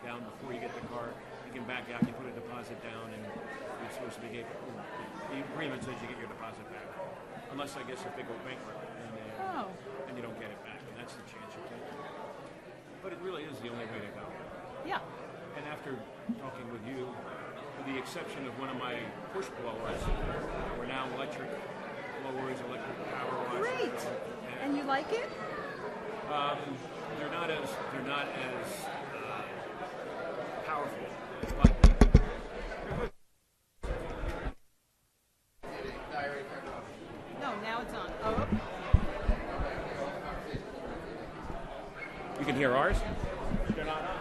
down before you get the car. You can back out, you put a deposit down, and you're supposed to be the agreement says you get your deposit back. Unless, I guess, if they go bankrupt and you don't get it back. And that's the chance you take. But it really is the only way to go. Yeah. And after talking with you, with the exception of one of my push blowers, we're now electric blowers, electric power washers. Great. And you like it? They're not as powerful, but no. Now it's on. Oh. You can hear ours. They're not on.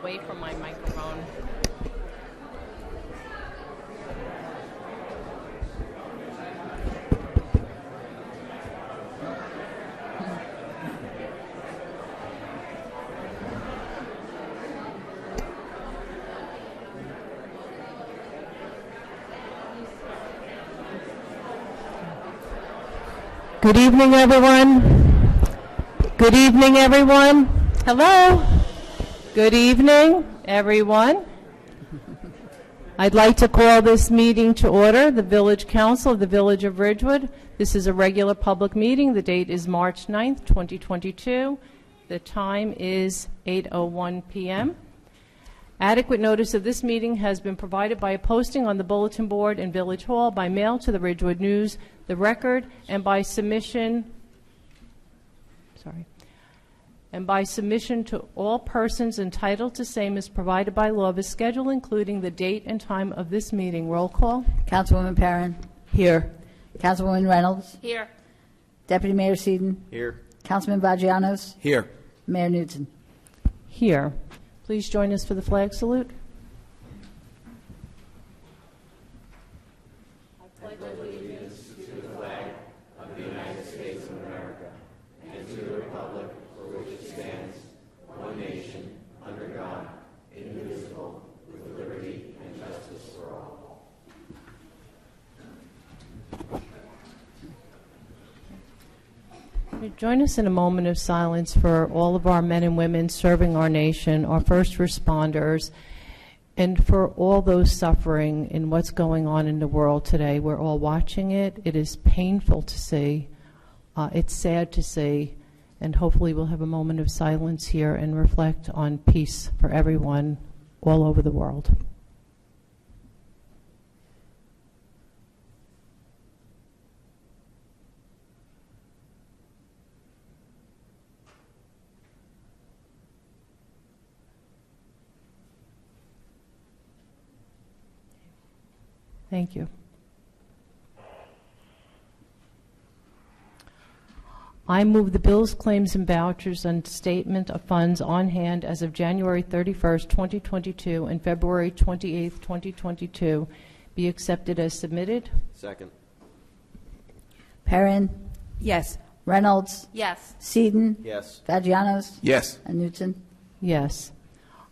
Away from my microphone. Good evening, everyone. Good evening, everyone. Hello. Good evening, everyone. I'd like to call this meeting to order, the Village Council of the Village of Ridgewood. This is a regular public meeting. The date is March 9th, 2022. The time is 8:01 p.m. Adequate notice of this meeting has been provided by a posting on the bulletin board in Village Hall, by mail to the Ridgewood News, the Record, and by submission to all persons entitled to same as provided by law of a schedule, including the date and time of this meeting. Roll call. Councilwoman Perrin. Here. Councilwoman Reynolds. Here. Deputy Mayor Seaton. here. Councilman Vagianos. Here. Mayor Newton. Here. Please join us for the flag salute. Join us in a moment of silence for all of our men and women serving our nation, our first responders, And for all those suffering in what's going on in the world today, we're all watching it. It is painful to see. It's sad to see. And hopefully we'll have a moment of silence here and reflect on peace for everyone all over the world. Thank you. I move the bills, claims, and vouchers and statement of funds on hand as of January 31st, 2022 and February 28th, 2022 be accepted as submitted. Second. Perrin, Yes. Reynolds, Yes. Seaton, Yes. Vagianos, Yes. and Newton. Yes.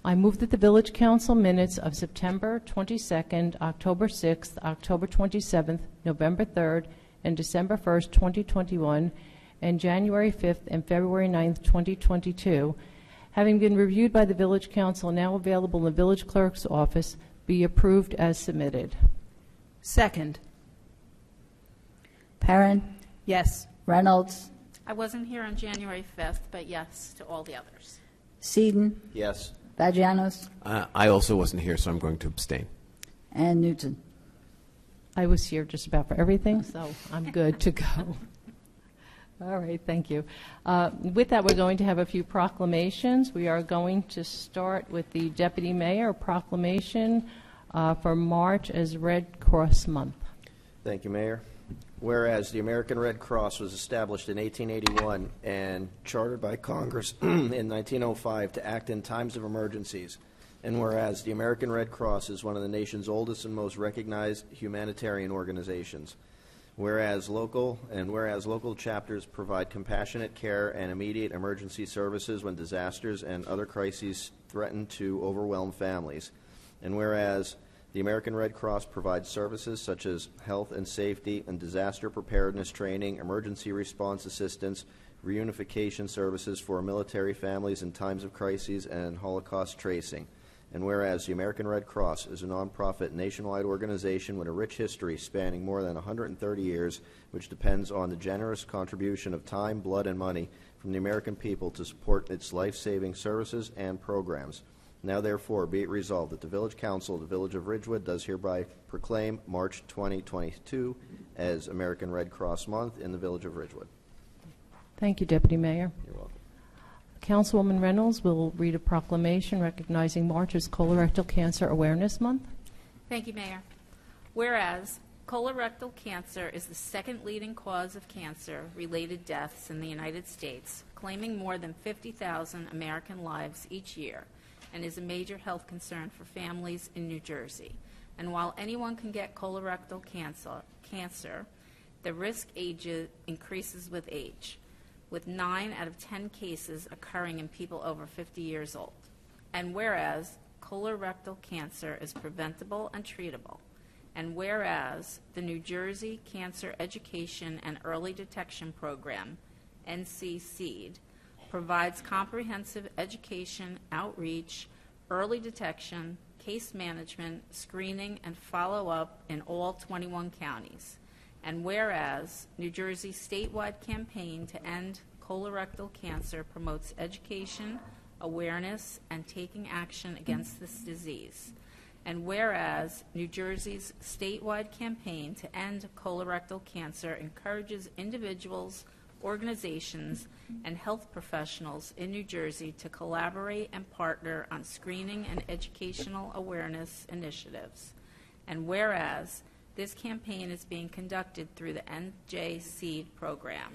I move that the Village Council minutes of September 22nd, October 6th, October 27th, November 3rd, and December 1st, 2021, and January 5th and February 9th, 2022, having been reviewed by the Village Council and now available in the Village Clerk's office, be approved as submitted. Second. Perrin, Yes. Reynolds, I wasn't here on January 5th, but yes to all the others. Seaton, Yes. Vagianos, I also wasn't here, so I'm going to abstain. and Newton. I was here just about for everything, so I'm good to go. All right, thank you. With that, we're going to have a few proclamations. We are going to start with the Deputy Mayor proclamation for March as Red Cross Month. Thank you, Mayor. Whereas the American Red Cross was established in 1881 and chartered by Congress in 1905 to act in times of emergencies, and whereas the American Red Cross is one of the nation's oldest and most recognized humanitarian organizations, whereas local chapters provide compassionate care and immediate emergency services when disasters and other crises threaten to overwhelm families, and whereas the American Red Cross provides services such as health and safety and disaster preparedness training, emergency response assistance, reunification services for military families in times of crises, and Holocaust tracing. And whereas the American Red Cross is a nonprofit nationwide organization with a rich history spanning more than 130 years, which depends on the generous contribution of time, blood, and money from the American people to support its life-saving services and programs. Now, therefore, be it resolved that the Village Council of the Village of Ridgewood does hereby proclaim March 2022 as American Red Cross Month in the Village of Ridgewood. Thank you, Deputy Mayor. You're welcome. Councilwoman Reynolds will read a proclamation recognizing March as Colorectal Cancer Awareness Month. Thank you, Mayor. Whereas colorectal cancer is the second leading cause of cancer-related deaths in the United States, claiming more than 50,000 American lives each year, and is a major health concern for families in New Jersey. And while anyone can get colorectal cancer, the risk increases with age, with 9 out of 10 cases occurring in people over 50 years old. And whereas colorectal cancer is preventable and treatable, and whereas the New Jersey Cancer Education and Early Detection Program, NC-SEED, provides comprehensive education, outreach, early detection, case management, screening, and follow-up in all 21 counties. And whereas New Jersey's statewide campaign to end colorectal cancer promotes education, awareness, and taking action against this disease. And whereas New Jersey's statewide campaign to end colorectal cancer encourages individuals, organizations, and health professionals in New Jersey to collaborate and partner on screening and educational awareness initiatives. And whereas this campaign is being conducted through the NJ-SEED program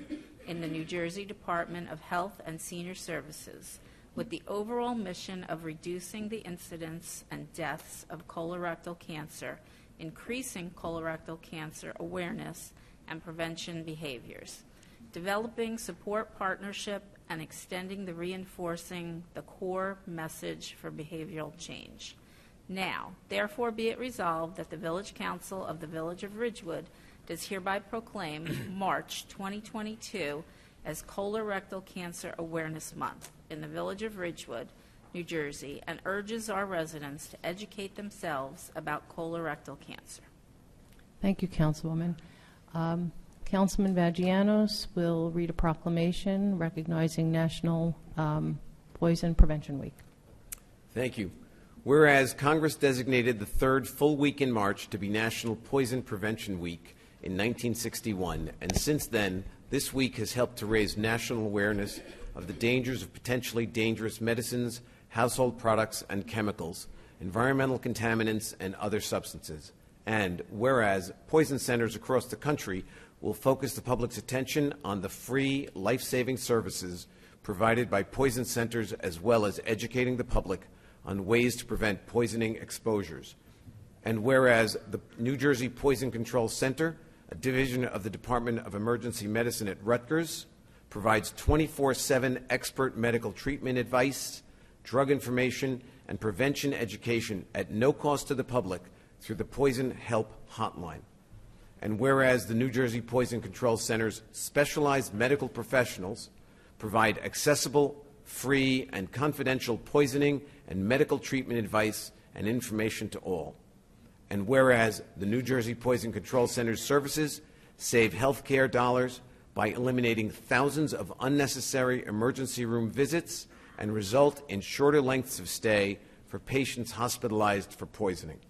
in the New Jersey Department of Health and Senior Services, with the overall mission of reducing the incidence and deaths of colorectal cancer, increasing colorectal cancer awareness and prevention behaviors, developing support partnership, and extending the reinforcing the core message for behavioral change. Now, therefore be it resolved that the Village Council of the Village of Ridgewood does hereby proclaim March 2022 as Colorectal Cancer Awareness Month in the Village of Ridgewood, New Jersey, and urges our residents to educate themselves about colorectal cancer. Thank you, Councilwoman. Councilman Vagianos will read a proclamation recognizing National Poison Prevention Week. Thank you. Whereas Congress designated the third full week in March to be National Poison Prevention Week in 1961, and since then, this week has helped to raise national awareness of the dangers of potentially dangerous medicines, household products and chemicals, environmental contaminants, and other substances. And whereas poison centers across the country will focus the public's attention on the free, life-saving services provided by poison centers, as well as educating the public on ways to prevent poisoning exposures. And whereas the New Jersey Poison Control Center, a division of the Department of Emergency Medicine at Rutgers, provides 24/7 expert medical treatment advice, drug information, and prevention education at no cost to the public through the Poison Help Hotline. And whereas the New Jersey Poison Control Center's specialized medical professionals provide accessible, free, and confidential poisoning and medical treatment advice and information to all. And whereas the New Jersey Poison Control Center's services save healthcare dollars by eliminating thousands of unnecessary emergency room visits and result in shorter lengths of stay for patients hospitalized for poisoning.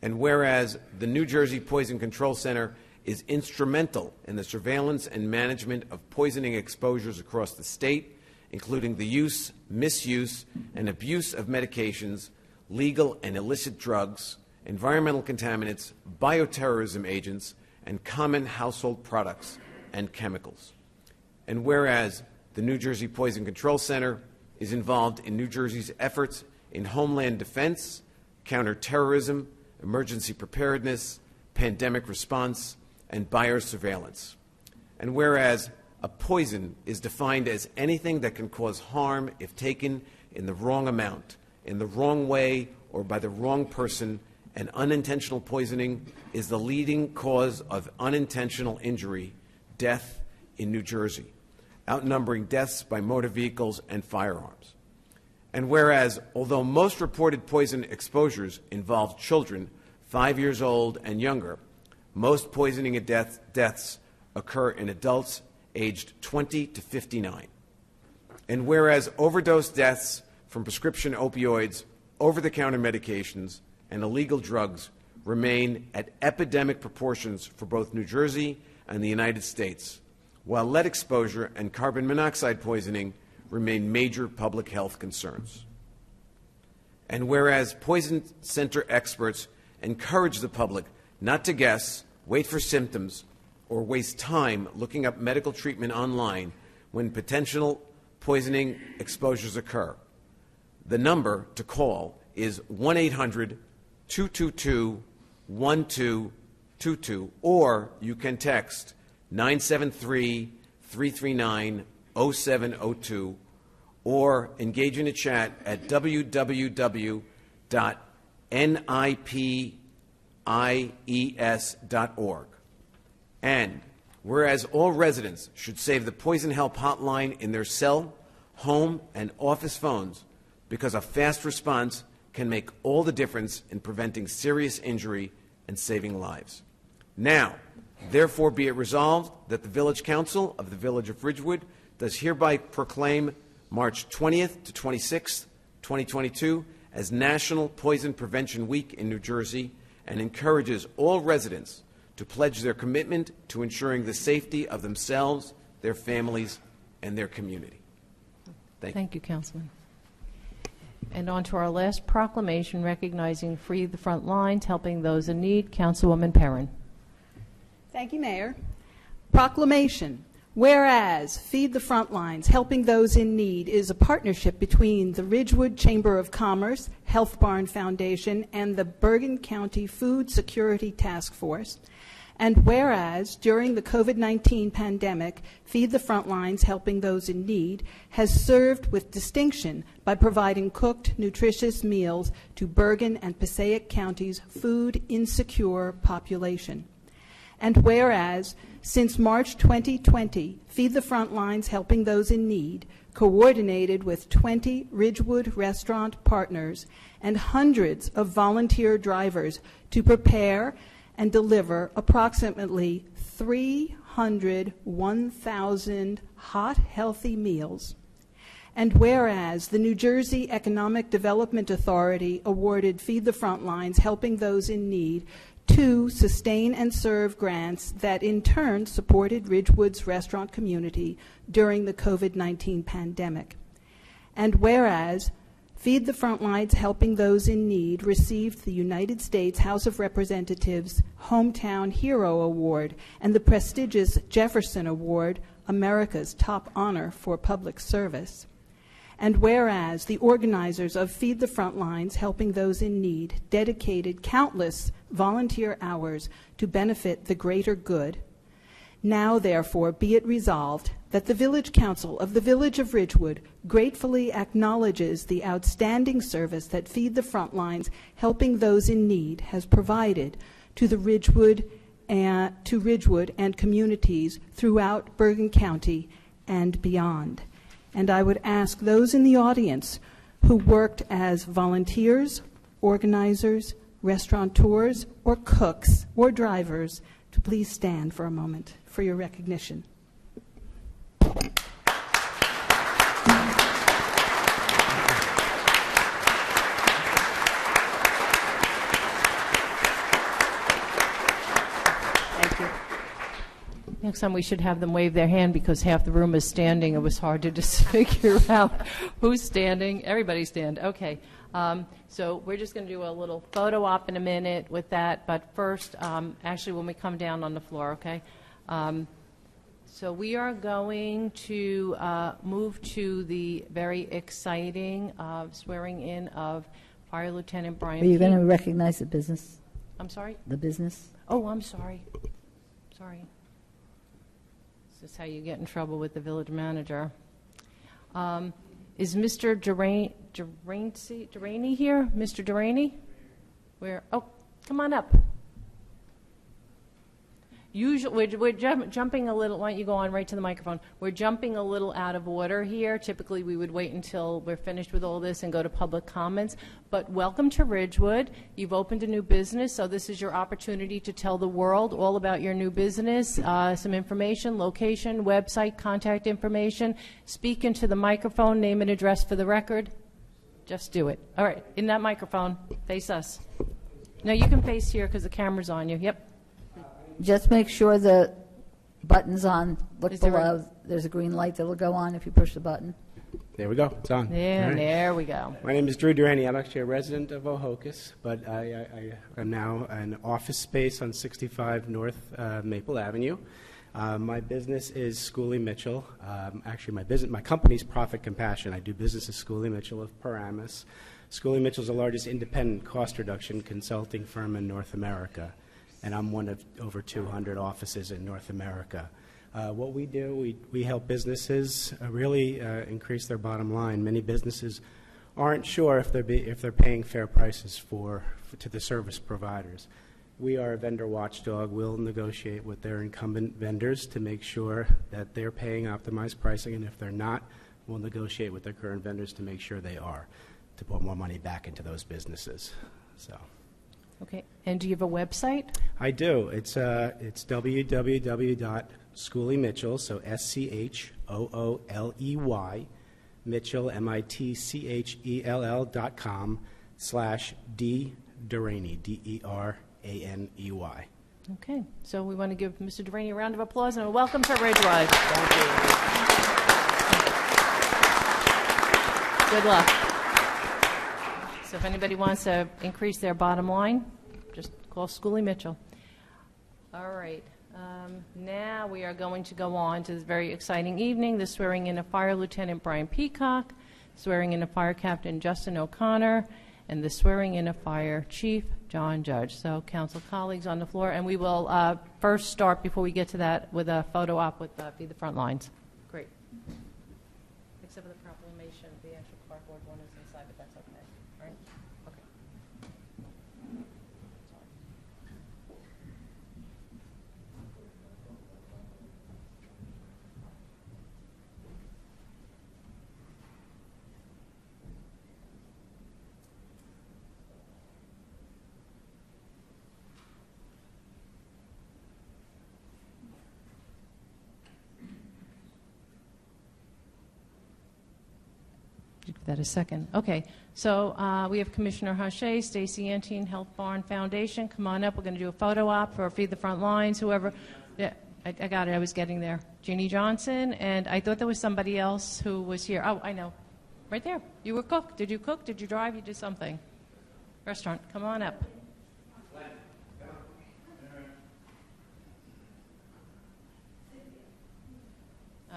And whereas the New Jersey Poison Control Center is instrumental in the surveillance and management of poisoning exposures across the state, including the use, misuse, and abuse of medications, legal and illicit drugs, environmental contaminants, bioterrorism agents, and common household products and chemicals. And whereas the New Jersey Poison Control Center is involved in New Jersey's efforts in homeland defense, counterterrorism, emergency preparedness, pandemic response, and biosurveillance. And whereas a poison is defined as anything that can cause harm if taken in the wrong amount, in the wrong way, or by the wrong person, and unintentional poisoning is the leading cause of unintentional injury, death in New Jersey, outnumbering deaths by motor vehicles and firearms. And whereas, although most reported poison exposures involve children 5 years old and younger, most poisoning and deaths occur in adults aged 20 to 59. And whereas overdose deaths from prescription opioids, over-the-counter medications, and illegal drugs remain at epidemic proportions for both New Jersey and the United States, while lead exposure and carbon monoxide poisoning remain major public health concerns. And whereas poison center experts encourage the public not to guess, wait for symptoms, or waste time looking up medical treatment online when potential poisoning exposures occur, the number to call is 1-800-222-1222, or you can text 973-339-0702, or engage in a chat at www.nipies.org. And whereas all residents should save the Poison Help Hotline in their cell, home, and office phones, because a fast response can make all the difference in preventing serious injury and saving lives. Now, therefore be it resolved that the Village Council of the Village of Ridgewood does hereby proclaim March 20th to 26th, 2022 as National Poison Prevention Week in New Jersey, and encourages all residents to pledge their commitment to ensuring the safety of themselves, their families, and their community. Thank you, Councilman. And on to our last proclamation recognizing Free the Front Lines, helping those in need. Councilwoman Perrin. Thank you, Mayor. Proclamation. Whereas Feed the Frontlines, Helping Those in Need is a partnership between the Ridgewood Chamber of Commerce, Health Barn Foundation, and the Bergen County Food Security Task Force. And whereas during the COVID-19 pandemic, Feed the Frontlines, Helping Those in Need has served with distinction by providing cooked, nutritious meals to Bergen and Passaic County's food insecure population. And whereas, since March 2020, Feed the Frontlines Helping Those in Need, coordinated with 20 Ridgewood restaurant partners and hundreds of volunteer drivers to prepare and deliver approximately 301,000 hot, healthy meals. And whereas the New Jersey Economic Development Authority awarded Feed the Frontlines Helping Those in Need 2 Sustain and Serve grants that in turn supported Ridgewood's restaurant community during the COVID-19 pandemic. And whereas Feed the Frontlines Helping Those in Need received the United States House of Representatives Hometown Hero Award and the prestigious Jefferson Award, America's top honor for public service. And whereas the organizers of Feed the Frontlines Helping Those in Need dedicated countless volunteer hours to benefit the greater good, now therefore be it resolved that the Village Council of the Village of Ridgewood gratefully acknowledges the outstanding service that Feed the Frontlines Helping Those in Need has provided to the Ridgewood and communities throughout Bergen County and beyond. And I would ask those in the audience who worked as volunteers, organizers, restaurateurs, or cooks, or drivers, to please stand for a moment for your recognition. Next time we should have them wave their hand because half the room is standing. It was hard to just figure out who's standing. Everybody stand. Okay. So we're just going to do a little photo op in a minute with that. But first, actually, when we come down on the floor, okay? So we are going to move to the very exciting swearing in of Fire Lieutenant Brian Are you going to Peake. recognize the business? I'm sorry? The business? Oh, I'm sorry. Sorry. This is how you get in trouble with the village manager. Is Mr. Duraney here? Mr. Duraney? Where? Oh, come on up. Usually, we're jumping a little. Why don't you go on right to the microphone? We're jumping a little out of order here. Typically, we would wait until we're finished with all this and go to public comments. But welcome to Ridgewood. You've opened a new business, so this is your opportunity to tell the world all about your new business, some information, location, website, contact information. Speak into the microphone, name and address for the record. Just do it. All right, in that microphone, face us. No, you can face here because the camera's on you. Yep. Just make sure the button's on. Look Is there below. There's a green light that'll go on if you push the button. There we go. It's on. Yeah, All right. there we go. My name is Drew Duraney. I'm actually a resident of Ohokis, but I am now an office space on 65 North Maple Avenue. My business is Schooley Mitchell. Actually, my company's Profit Compassion. I do business as Schooley Mitchell of Paramus. Schooley Mitchell is the largest independent cost reduction consulting firm in North America, and I'm one of over 200 offices in North America. What we do, we help businesses really increase their bottom line. Many businesses aren't sure if they're paying fair prices to the service providers. We are a vendor watchdog. We'll negotiate with their incumbent vendors to make sure that they're paying optimized pricing, and if they're not, we'll negotiate with their current vendors to make sure they are, to put more money back into those businesses. So. Okay, and do you have a website? I do. It's www.schooleymitchell, so SCHOOLEY, Mitchell, MITCHELL.com/D Duraney, DERANEY. Okay, so we want to give Mr. Duraney a round of applause and a welcome to Ridgewood. Thank you. Good luck. So if anybody wants to increase their bottom line, just call Schooley Mitchell. All right. Now we are going to go on to this very exciting evening, the swearing in of Fire Lieutenant Brian Peacock, swearing in of Fire Captain Justin O'Connor, and the swearing in of Fire Chief John Judge. So, council colleagues on the floor, and we will first start, before we get to that, with a photo op with Feed the Front Lines. Great. Except for the proclamation, the actual cardboard one is inside, but that's okay. All right? Okay. that a second. Okay, so we have Commissioner Hache, Stacy Antine, Health Barn Foundation. Come on up. We're going to do a photo op for Feed the Front Lines, whoever. Yeah, I got it. I was getting there. Jeannie Johnson, and I thought there was somebody else who was here. Oh, I know. Right there. You were cook. Did you cook? Did you drive? You did something. Restaurant. Come on up.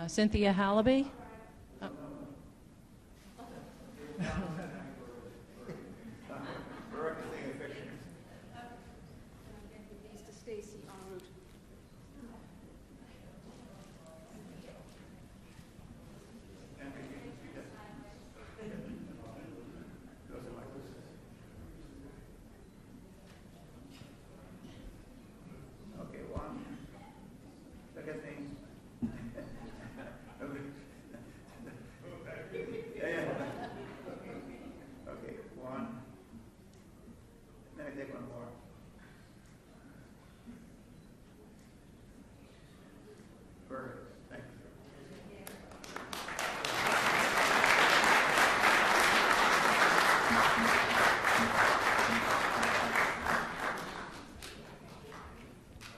Cynthia Hallaby. Oh.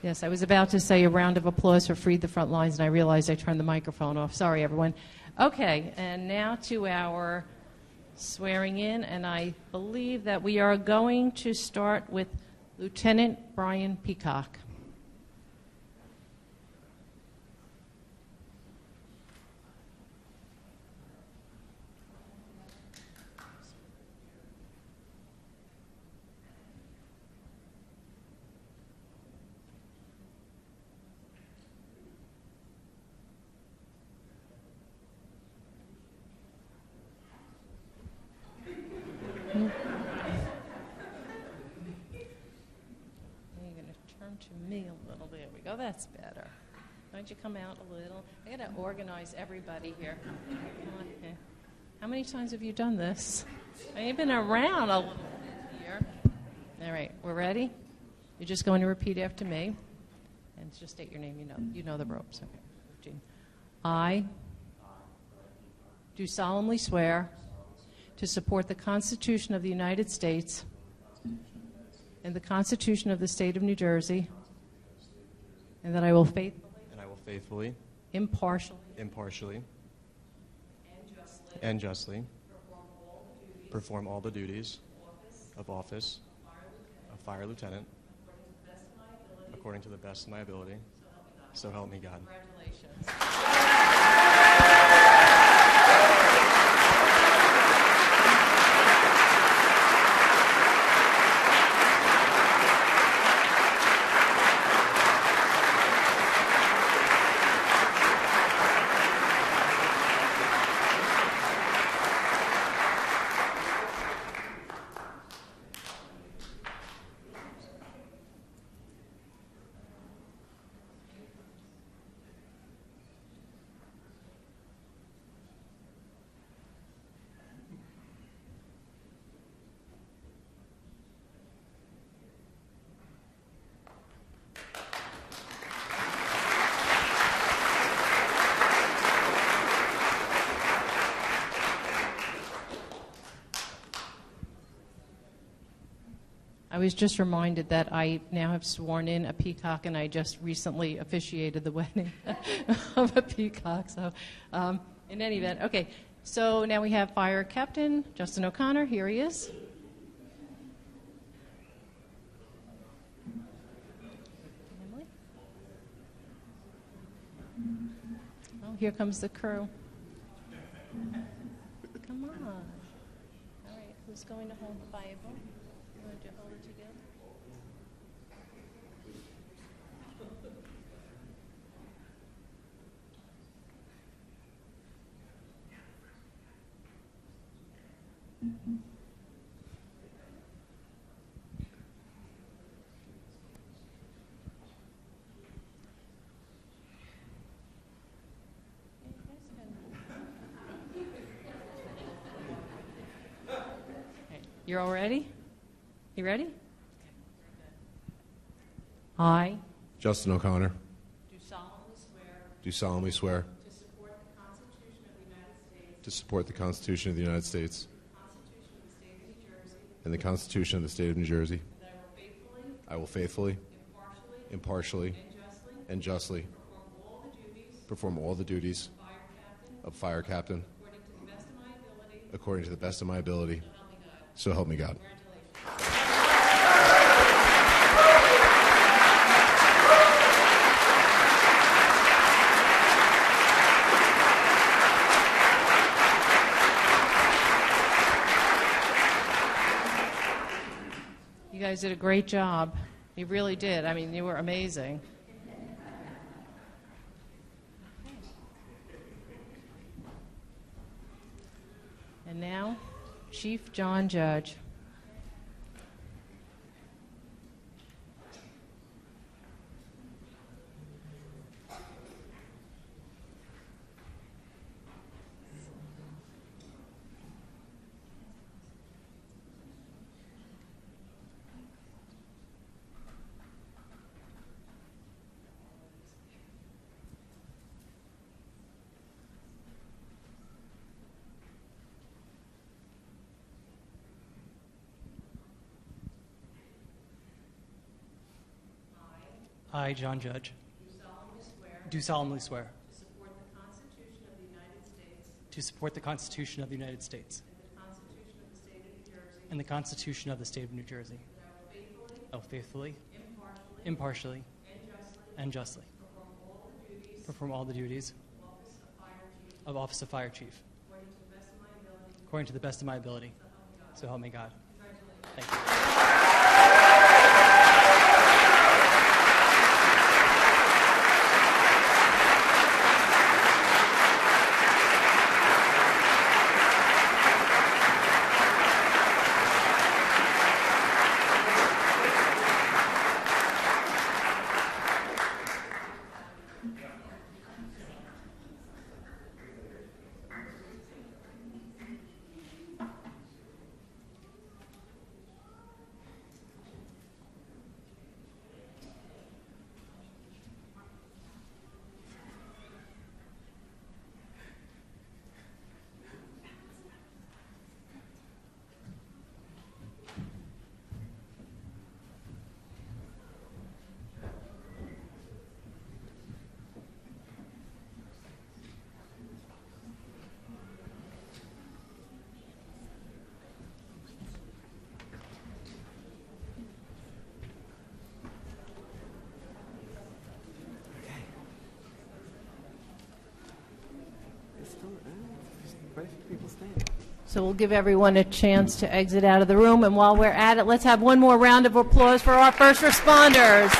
Yes, I was about to say a round of applause for Feed the Front Lines, and I realized I turned the microphone off. Sorry, everyone. Okay, and now to our swearing in, and I believe that we are going to start with Lieutenant Brian Peacock. To me a little. There we go. That's better. Why don't you come out a little? I got to organize everybody here. Okay. How many times have you done this? I've been around a little bit here. All right, we're ready. You're just going to repeat after me, and just state your name. You know the ropes. Okay. Jean. I do solemnly swear to support the Constitution of the United States and the Constitution of the State of New Jersey, and that I will faithfully, impartially, and justly perform all the duties of office of Fire Lieutenant according to the best of my ability. So help me God. Congratulations. I was just reminded that I now have sworn in a peacock, and I just recently officiated the wedding of a peacock. So, in any event, okay. So now we have Fire Captain Justin O'Connor. Here he is. Emily? Oh, here comes the crew. Come on. All right, who's going to hold the Bible? To hold it together. Okay. You're all ready? You ready? I, Justin O'Connor, do solemnly swear to support the Constitution of the United States to support the Constitution of the United States and the Constitution of the State of New Jersey. I will faithfully, impartially, and justly perform all the duties of fire captain according to the best of my ability. So help me God. You guys did a great job. You really did. I mean, you were amazing. And now, Chief John Judge. I, John Judge, do solemnly swear to support the Constitution of the United States and the Constitution of the State of New Jersey. I will faithfully, impartially, and justly perform all the duties of Office of Fire Chief according to the best of my ability. So help me God. Thank you. So we'll give everyone a chance to exit out of the room. And while we're at it, let's have one more round of applause for our first responders.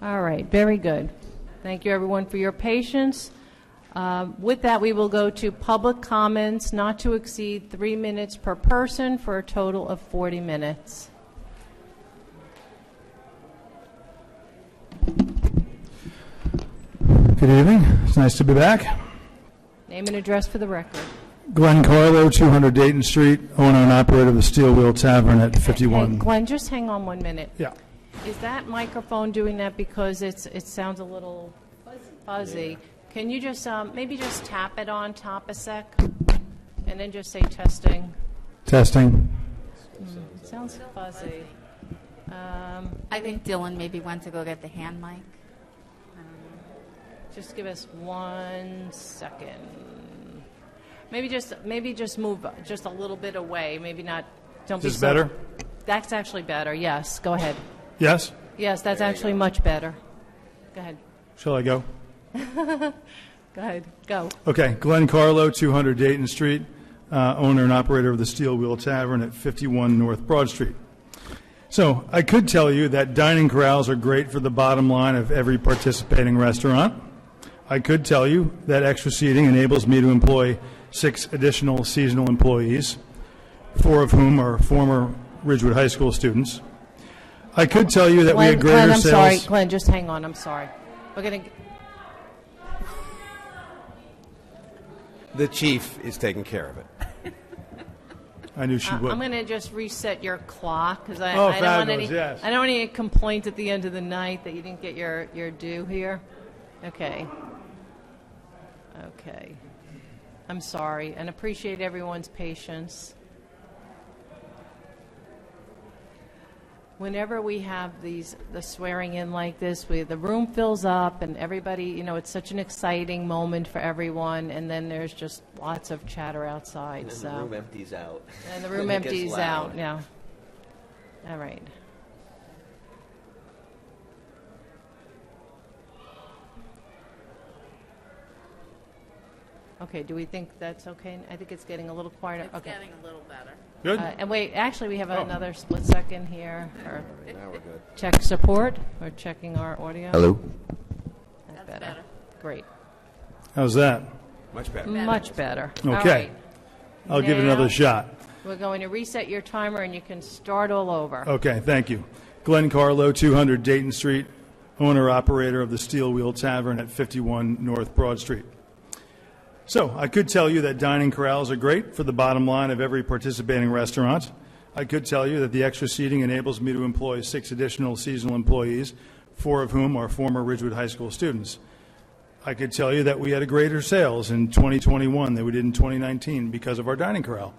All right, very good. Thank you, everyone, for your patience. With that, we will go to public comments, not to exceed 3 minutes per person for a total of 40 minutes. Good evening. It's nice to be back. Name and address for the record. Glenn Carlo, 200 Dayton Street, owner and operator of the Steel Wheel Tavern at 51. Hey, Glenn, just hang on 1 minute. Yeah. Is that microphone doing that because it sounds a little fuzzy? Can you just maybe just tap it on top a sec, and then just say testing? Testing. Sounds fuzzy. I think Dylan maybe went to go get the hand mic. Just give us 1 second. Maybe just move just a little bit away. Maybe not. Don't be Is this so. better? That's actually better. Yes. Go ahead. Yes? Yes, that's actually much better. Go ahead. Shall I go? Go ahead. Go. Okay, Glenn Carlo, 200 Dayton Street, owner and operator of the Steel Wheel Tavern at 51 North Broad Street. So I could tell you that dining corrals are great for the bottom line of every participating restaurant. I could tell you that extra seating enables me to employ 6 additional seasonal employees, 4 of whom are former Ridgewood High School students. I could tell you that we had greater Glenn, I'm sales. sorry. Glenn, just hang on. I'm sorry. We're going to... The chief is taking care of it. I knew she would. I'm going to just reset your clock because I Oh, don't want fabulous, any. yes. I don't want any complaint at the end of the night that you didn't get your due here. Okay. Okay. I'm sorry and appreciate everyone's patience. Whenever we have the swearing in like this, the room fills up and everybody, it's such an exciting moment for everyone, and then there's just lots of chatter outside. And then so. the room empties out. And the room It gets empties loud. out, yeah. All right. Okay, do we think that's okay? I think it's getting a little quieter. It's Okay. getting a little better. Good? And wait, actually, we have another split second here. For Now we're good. check support. We're checking our audio. Hello? That's That's better. Great. How's that? Much better. Much better. All Okay. right. I'll give it another Now- shot. We're going to reset your timer, and you can start all over. Okay, thank you. Glenn Carlo, 200 Dayton Street, owner-operator of the Steel Wheel Tavern at 51 North Broad Street. So, I could tell you that dining corrals are great for the bottom line of every participating restaurant. I could tell you that the extra seating enables me to employ 6 additional seasonal employees, 4 of whom are former Ridgewood High School students. I could tell you that we had a greater sales in 2021 than we did in 2019 because of our dining corral.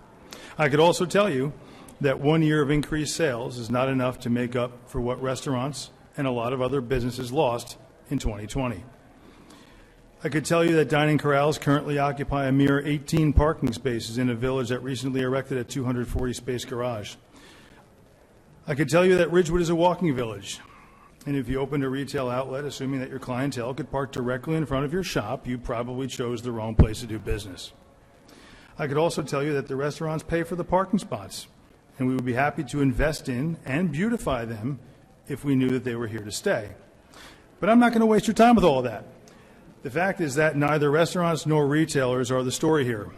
I could also tell you that 1 year of increased sales is not enough to make up for what restaurants and a lot of other businesses lost in 2020. I could tell you that dining corrals currently occupy a mere 18 parking spaces in a village that recently erected a 240-space garage. I could tell you that Ridgewood is a walking village, and if you opened a retail outlet, assuming that your clientele could park directly in front of your shop, you probably chose the wrong place to do business. I could also tell you that the restaurants pay for the parking spots, and we would be happy to invest in and beautify them if we knew that they were here to stay. But I'm not going to waste your time with all of that. The fact is that neither restaurants nor retailers are the story here.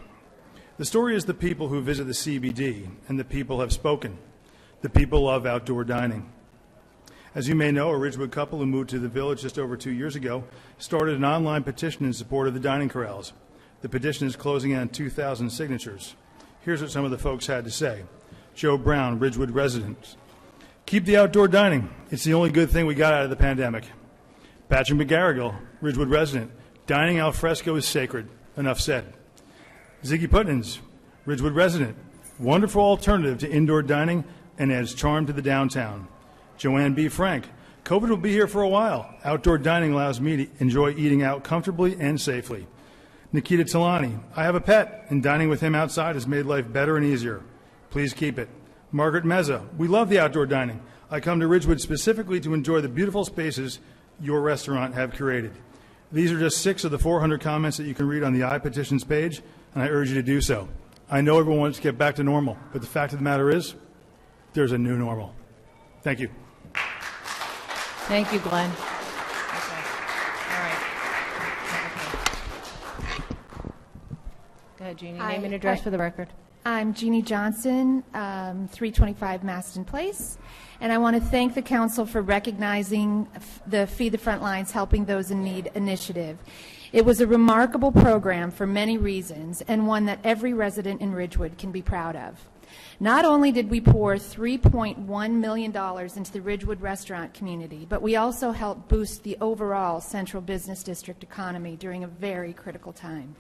The story is the people who visit the CBD, and the people have spoken. The people love outdoor dining. As you may know, a Ridgewood couple who moved to the village just over 2 years ago started an online petition in support of the dining corrals. The petition is closing in on 2,000 signatures. Here's what some of the folks had to say. Joe Brown, Ridgewood resident. Keep the outdoor dining. It's the only good thing we got out of the pandemic. Patrick McGarrigle, Ridgewood resident. Dining al fresco is sacred. Enough said. Ziggy Putnins, Ridgewood resident. Wonderful alternative to indoor dining and adds charm to the downtown. Joanne B. Frank, COVID will be here for a while. Outdoor dining allows me to enjoy eating out comfortably and safely. Nikita Talani, I have a pet, and dining with him outside has made life better and easier. Please keep it. Margaret Meza, we love the outdoor dining. I come to Ridgewood specifically to enjoy the beautiful spaces your restaurant have created. These are just 6 of the 400 comments that you can read on the iPetitions page, and I urge you to do so. I know everyone wants to get back to normal, but the fact of the matter is, there's a new normal. Thank you. Thank you, Glenn. Okay. All right. Okay. Go ahead, Jeannie. Hi. Name and address Hi. for the record. I'm Jeannie Johnson, 325 Maston Place, and I want to thank the council for recognizing the Feed the Front Lines Helping Those in Need initiative. It was a remarkable program for many reasons, and one that every resident in Ridgewood can be proud of. Not only did we pour $3.1 million into the Ridgewood restaurant community, but we also helped boost the overall Central Business District economy during a very critical time.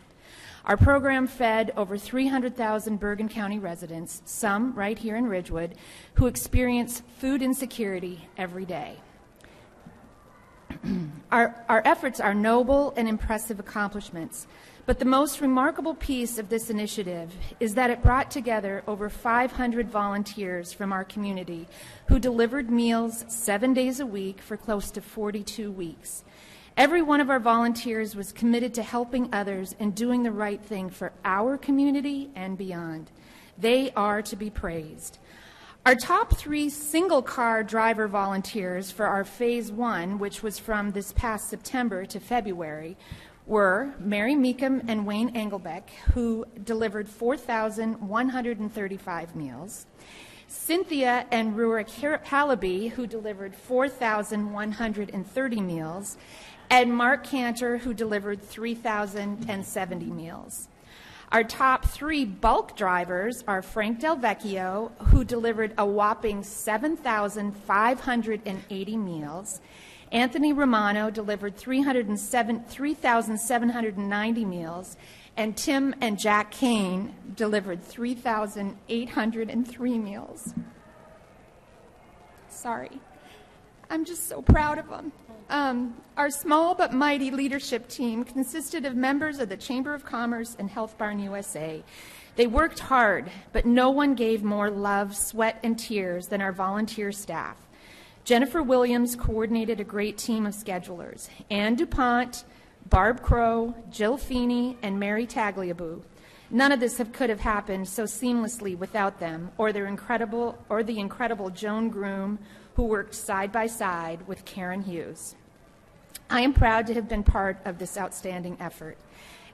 Our program fed over 300,000 Bergen County residents, some right here in Ridgewood, who experience food insecurity every day. Our efforts are noble and impressive accomplishments, but the most remarkable piece of this initiative is that it brought together over 500 volunteers from our community who delivered meals 7 days a week for close to 42 weeks. Every one of our volunteers was committed to helping others and doing the right thing for our community and beyond. They are to be praised. Our top 3 single-car driver volunteers for our Phase 1, which was from this past September to February, were Mary Meekum and Wayne Engelbeck, who delivered 4,135 meals, Cynthia and Rurik Hallaby, who delivered 4,130 meals, and Mark Cantor, who delivered 3,070 meals. Our top 3 bulk drivers are Frank Del Vecchio, who delivered a whopping 7,580 meals. Anthony Romano delivered 3,790 meals. And Tim and Jack Kane delivered 3,803 meals. Sorry. I'm just so proud of them. Our small but mighty leadership team consisted of members of the Chamber of Commerce and Health Barn USA. They worked hard, but no one gave more love, sweat, and tears than our volunteer staff. Jennifer Williams coordinated a great team of schedulers. Ann DuPont, Barb Crow, Jill Feeney, and Mary Tagliabue. None of this could have happened so seamlessly without them, or the incredible Joan Groom, who worked side by side with Karen Hughes. I am proud to have been part of this outstanding effort.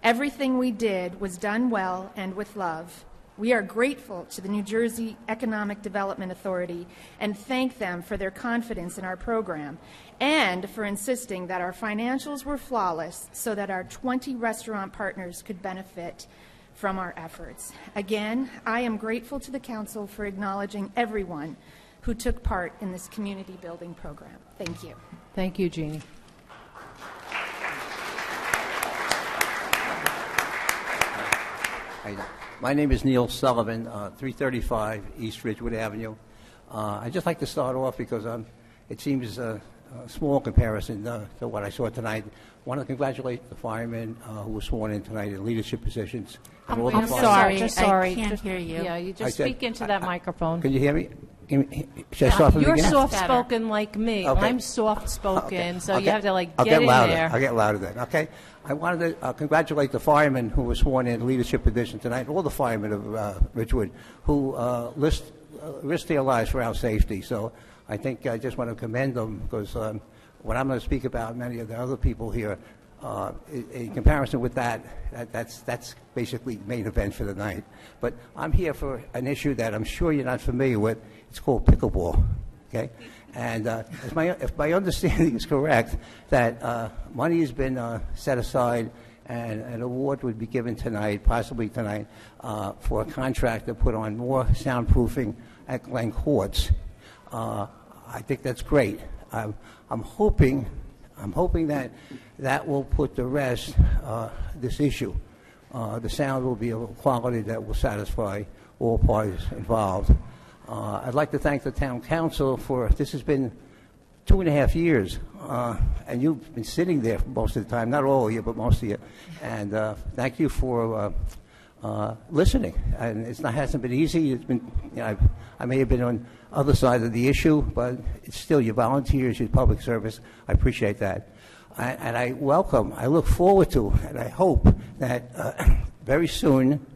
Everything we did was done well and with love. We are grateful to the New Jersey Economic Development Authority and thank them for their confidence in our program and for insisting that our financials were flawless so that our 20 restaurant partners could benefit from our efforts. Again, I am grateful to the Council for acknowledging everyone who took part in this community building program. Thank you. Thank you, Jeannie. My name is Neil Sullivan, 335 East Ridgewood Avenue. I'd just like to start off because it seems a small comparison to what I saw tonight. I want to congratulate the firemen who were sworn in tonight in leadership positions. I'm sorry. I can't hear you. Yeah, you just speak into that microphone. Can you hear me? Should I start from the You're beginning? soft-spoken like me. Okay. I'm soft-spoken, so you Okay. have to I'll get in louder. there. I'll get louder then, okay? I wanted to congratulate the firemen who were sworn in leadership position tonight, all the firemen of Ridgewood who risked their lives for our safety. So I think I just want to commend them because what I'm going to speak about, many of the other people here, in comparison with that's basically main event for the night. But I'm here for an issue that I'm sure you're not familiar with. It's called pickleball, okay? And if my understanding is correct, that money has been set aside and an award would be given tonight, possibly tonight, for a contract to put on more soundproofing at Glen Courts. I think that's great. I'm hoping that will put to rest this issue. The sound will be of a quality that will satisfy all parties involved. I'd like to thank the town council for, this has been 2.5 years, and you've been sitting there most of the time, not all of you, but most of you, and thank you for listening. And it hasn't been easy. It's been, I may have been on other side of the issue, but it's still your volunteers, your public service. I appreciate that. And I look forward to, and I hope that very soon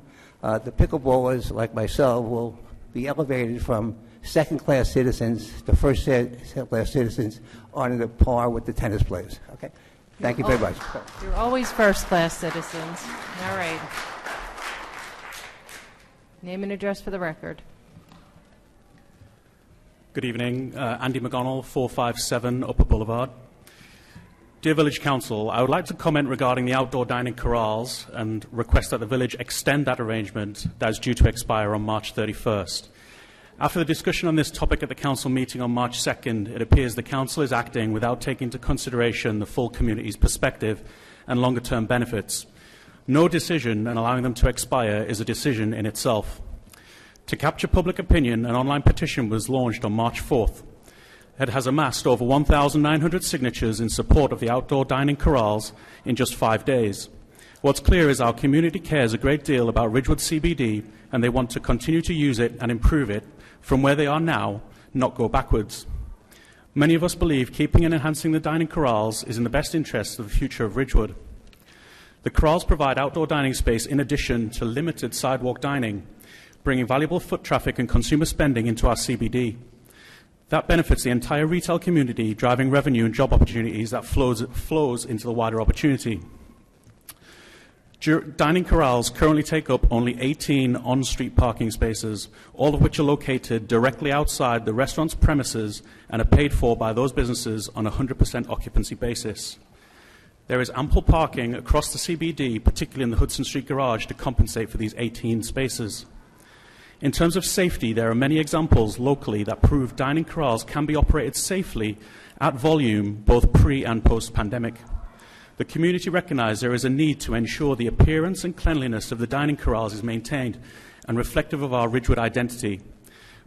the pickleballers like myself will be elevated from second-class citizens to first-class citizens on the par with the tennis players. Okay? Thank you very much. You're always first-class citizens. All right. Name and address for the record. Good evening. Andy McGonnell, 457 Upper Boulevard. Dear Village Council, I would like to comment regarding the outdoor dining corrals and request that the village extend that arrangement that is due to expire on March 31st. After the discussion on this topic at the council meeting on March 2nd, it appears the council is acting without taking into consideration the full community's perspective and longer-term benefits. No decision and allowing them to expire is a decision in itself. To capture public opinion, an online petition was launched on March 4th. It has amassed over 1,900 signatures in support of the outdoor dining corrals in just 5 days. What's clear is our community cares a great deal about Ridgewood CBD, and they want to continue to use it and improve it from where they are now, not go backwards. Many of us believe keeping and enhancing the dining corrals is in the best interest of the future of Ridgewood. The corrals provide outdoor dining space in addition to limited sidewalk dining, bringing valuable foot traffic and consumer spending into our CBD. That benefits the entire retail community, driving revenue and job opportunities that flows into the wider opportunity. Dining corrals currently take up only 18 on-street parking spaces, all of which are located directly outside the restaurant's premises and are paid for by those businesses on a 100% occupancy basis. There is ample parking across the CBD, particularly in the Hudson Street Garage, to compensate for these 18 spaces. In terms of safety, there are many examples locally that prove dining corrals can be operated safely at volume, both pre- and post-pandemic. The community recognizes there is a need to ensure the appearance and cleanliness of the dining corrals is maintained and reflective of our Ridgewood identity.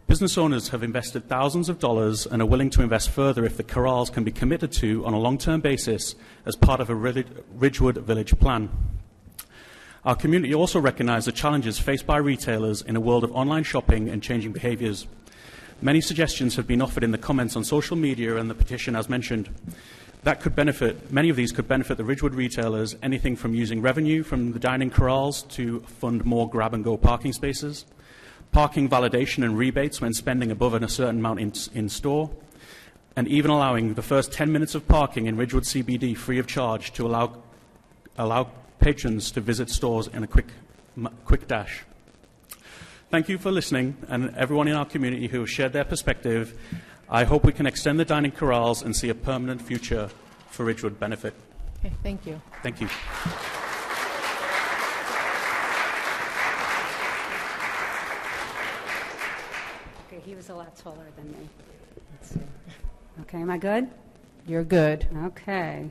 Business owners have invested thousands of dollars and are willing to invest further if the corrals can be committed to on a long-term basis as part of a Ridgewood Village plan. Our community also recognizes the challenges faced by retailers in a world of online shopping and changing behaviors. Many suggestions have been offered in the comments on social media and the petition as mentioned. Many of these could benefit the Ridgewood retailers, anything from using revenue from the dining corrals to fund more grab-and-go parking spaces, parking validation and rebates when spending above a certain amount in store, and even allowing the first 10 minutes of parking in Ridgewood CBD free of charge to allow patrons to visit stores in a quick dash. Thank you for listening, and everyone in our community who has shared their perspective. I hope we can extend the dining corrals and see a permanent future for Ridgewood benefit. Okay, thank you. Thank you. Okay, he was a lot taller than me. Let's see. Okay, am I good? You're good. Okay.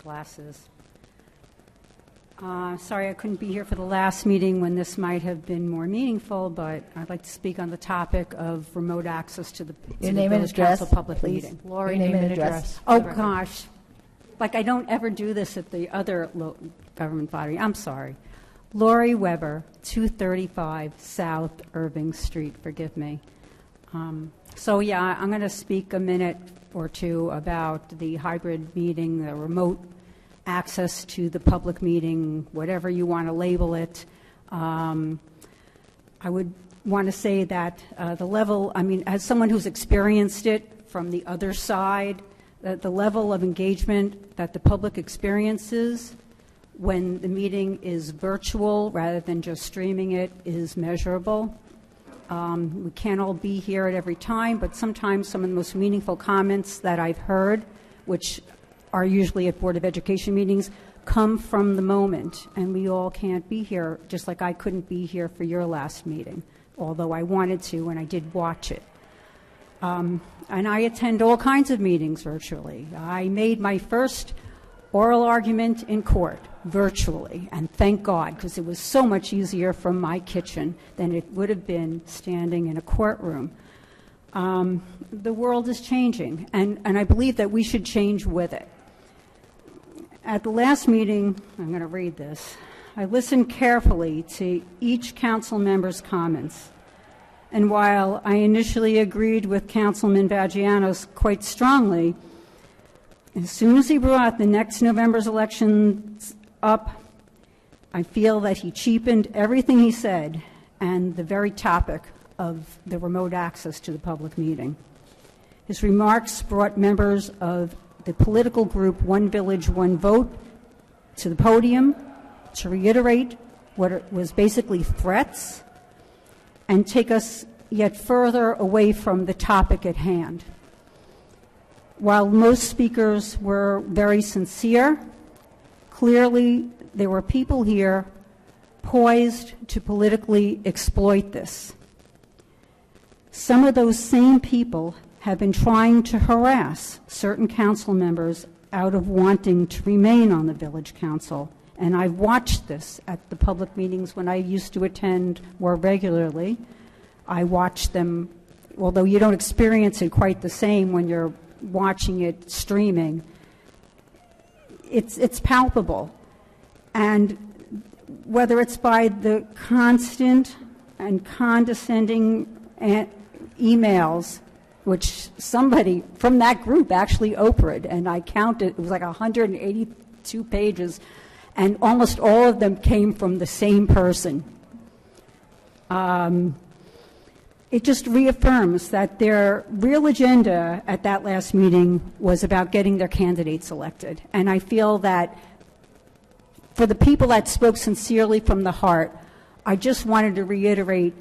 Glasses. Sorry I couldn't be here for the last meeting when this might have been more meaningful, but I'd like to speak on the topic of remote access to the name and Village address, Council public please. meeting. Lori, name and address. Oh, gosh. Like I don't ever do this at the other government body. I'm sorry. Lori Weber, 235 South Irving Street. Forgive me. I'm going to speak a minute or two about the hybrid meeting, the remote access to the public meeting, whatever you want to label it. I would want to say that the level, as someone who's experienced it from the other side, that the level of engagement that the public experiences when the meeting is virtual rather than just streaming it is measurable. We can't all be here at every time, but sometimes some of the most meaningful comments that I've heard, which are usually at Board of Education meetings, come from the moment, and we all can't be here, just like I couldn't be here for your last meeting, although I wanted to, and I did watch it. And I attend all kinds of meetings virtually. I made my first oral argument in court virtually, and thank God, because it was so much easier from my kitchen than it would have been standing in a courtroom. The world is changing, and I believe that we should change with it. At the last meeting, I'm going to read this, I listened carefully to each council member's comments. And while I initially agreed with Councilman Vagianos quite strongly, as soon as he brought the next November's elections up, I feel that he cheapened everything he said and the very topic of the remote access to the public meeting. His remarks brought members of the political group One Village, One Vote to the podium to reiterate what was basically threats and take us yet further away from the topic at hand. while most speakers were very sincere, clearly there were people here poised to politically exploit this. Some of those same people have been trying to harass certain council members out of wanting to remain on the village council. And I've watched this at the public meetings when I used to attend more regularly. I watched them, although you don't experience it quite the same when you're watching it streaming. It's palpable. And whether it's by the constant and condescending emails, which somebody from that group actually opened, and I counted, it was like 182 pages, and almost all of them came from the same person. It just reaffirms that their real agenda at that last meeting was about getting their candidates elected. And I feel that for the people that spoke sincerely from the heart, I just wanted to reiterate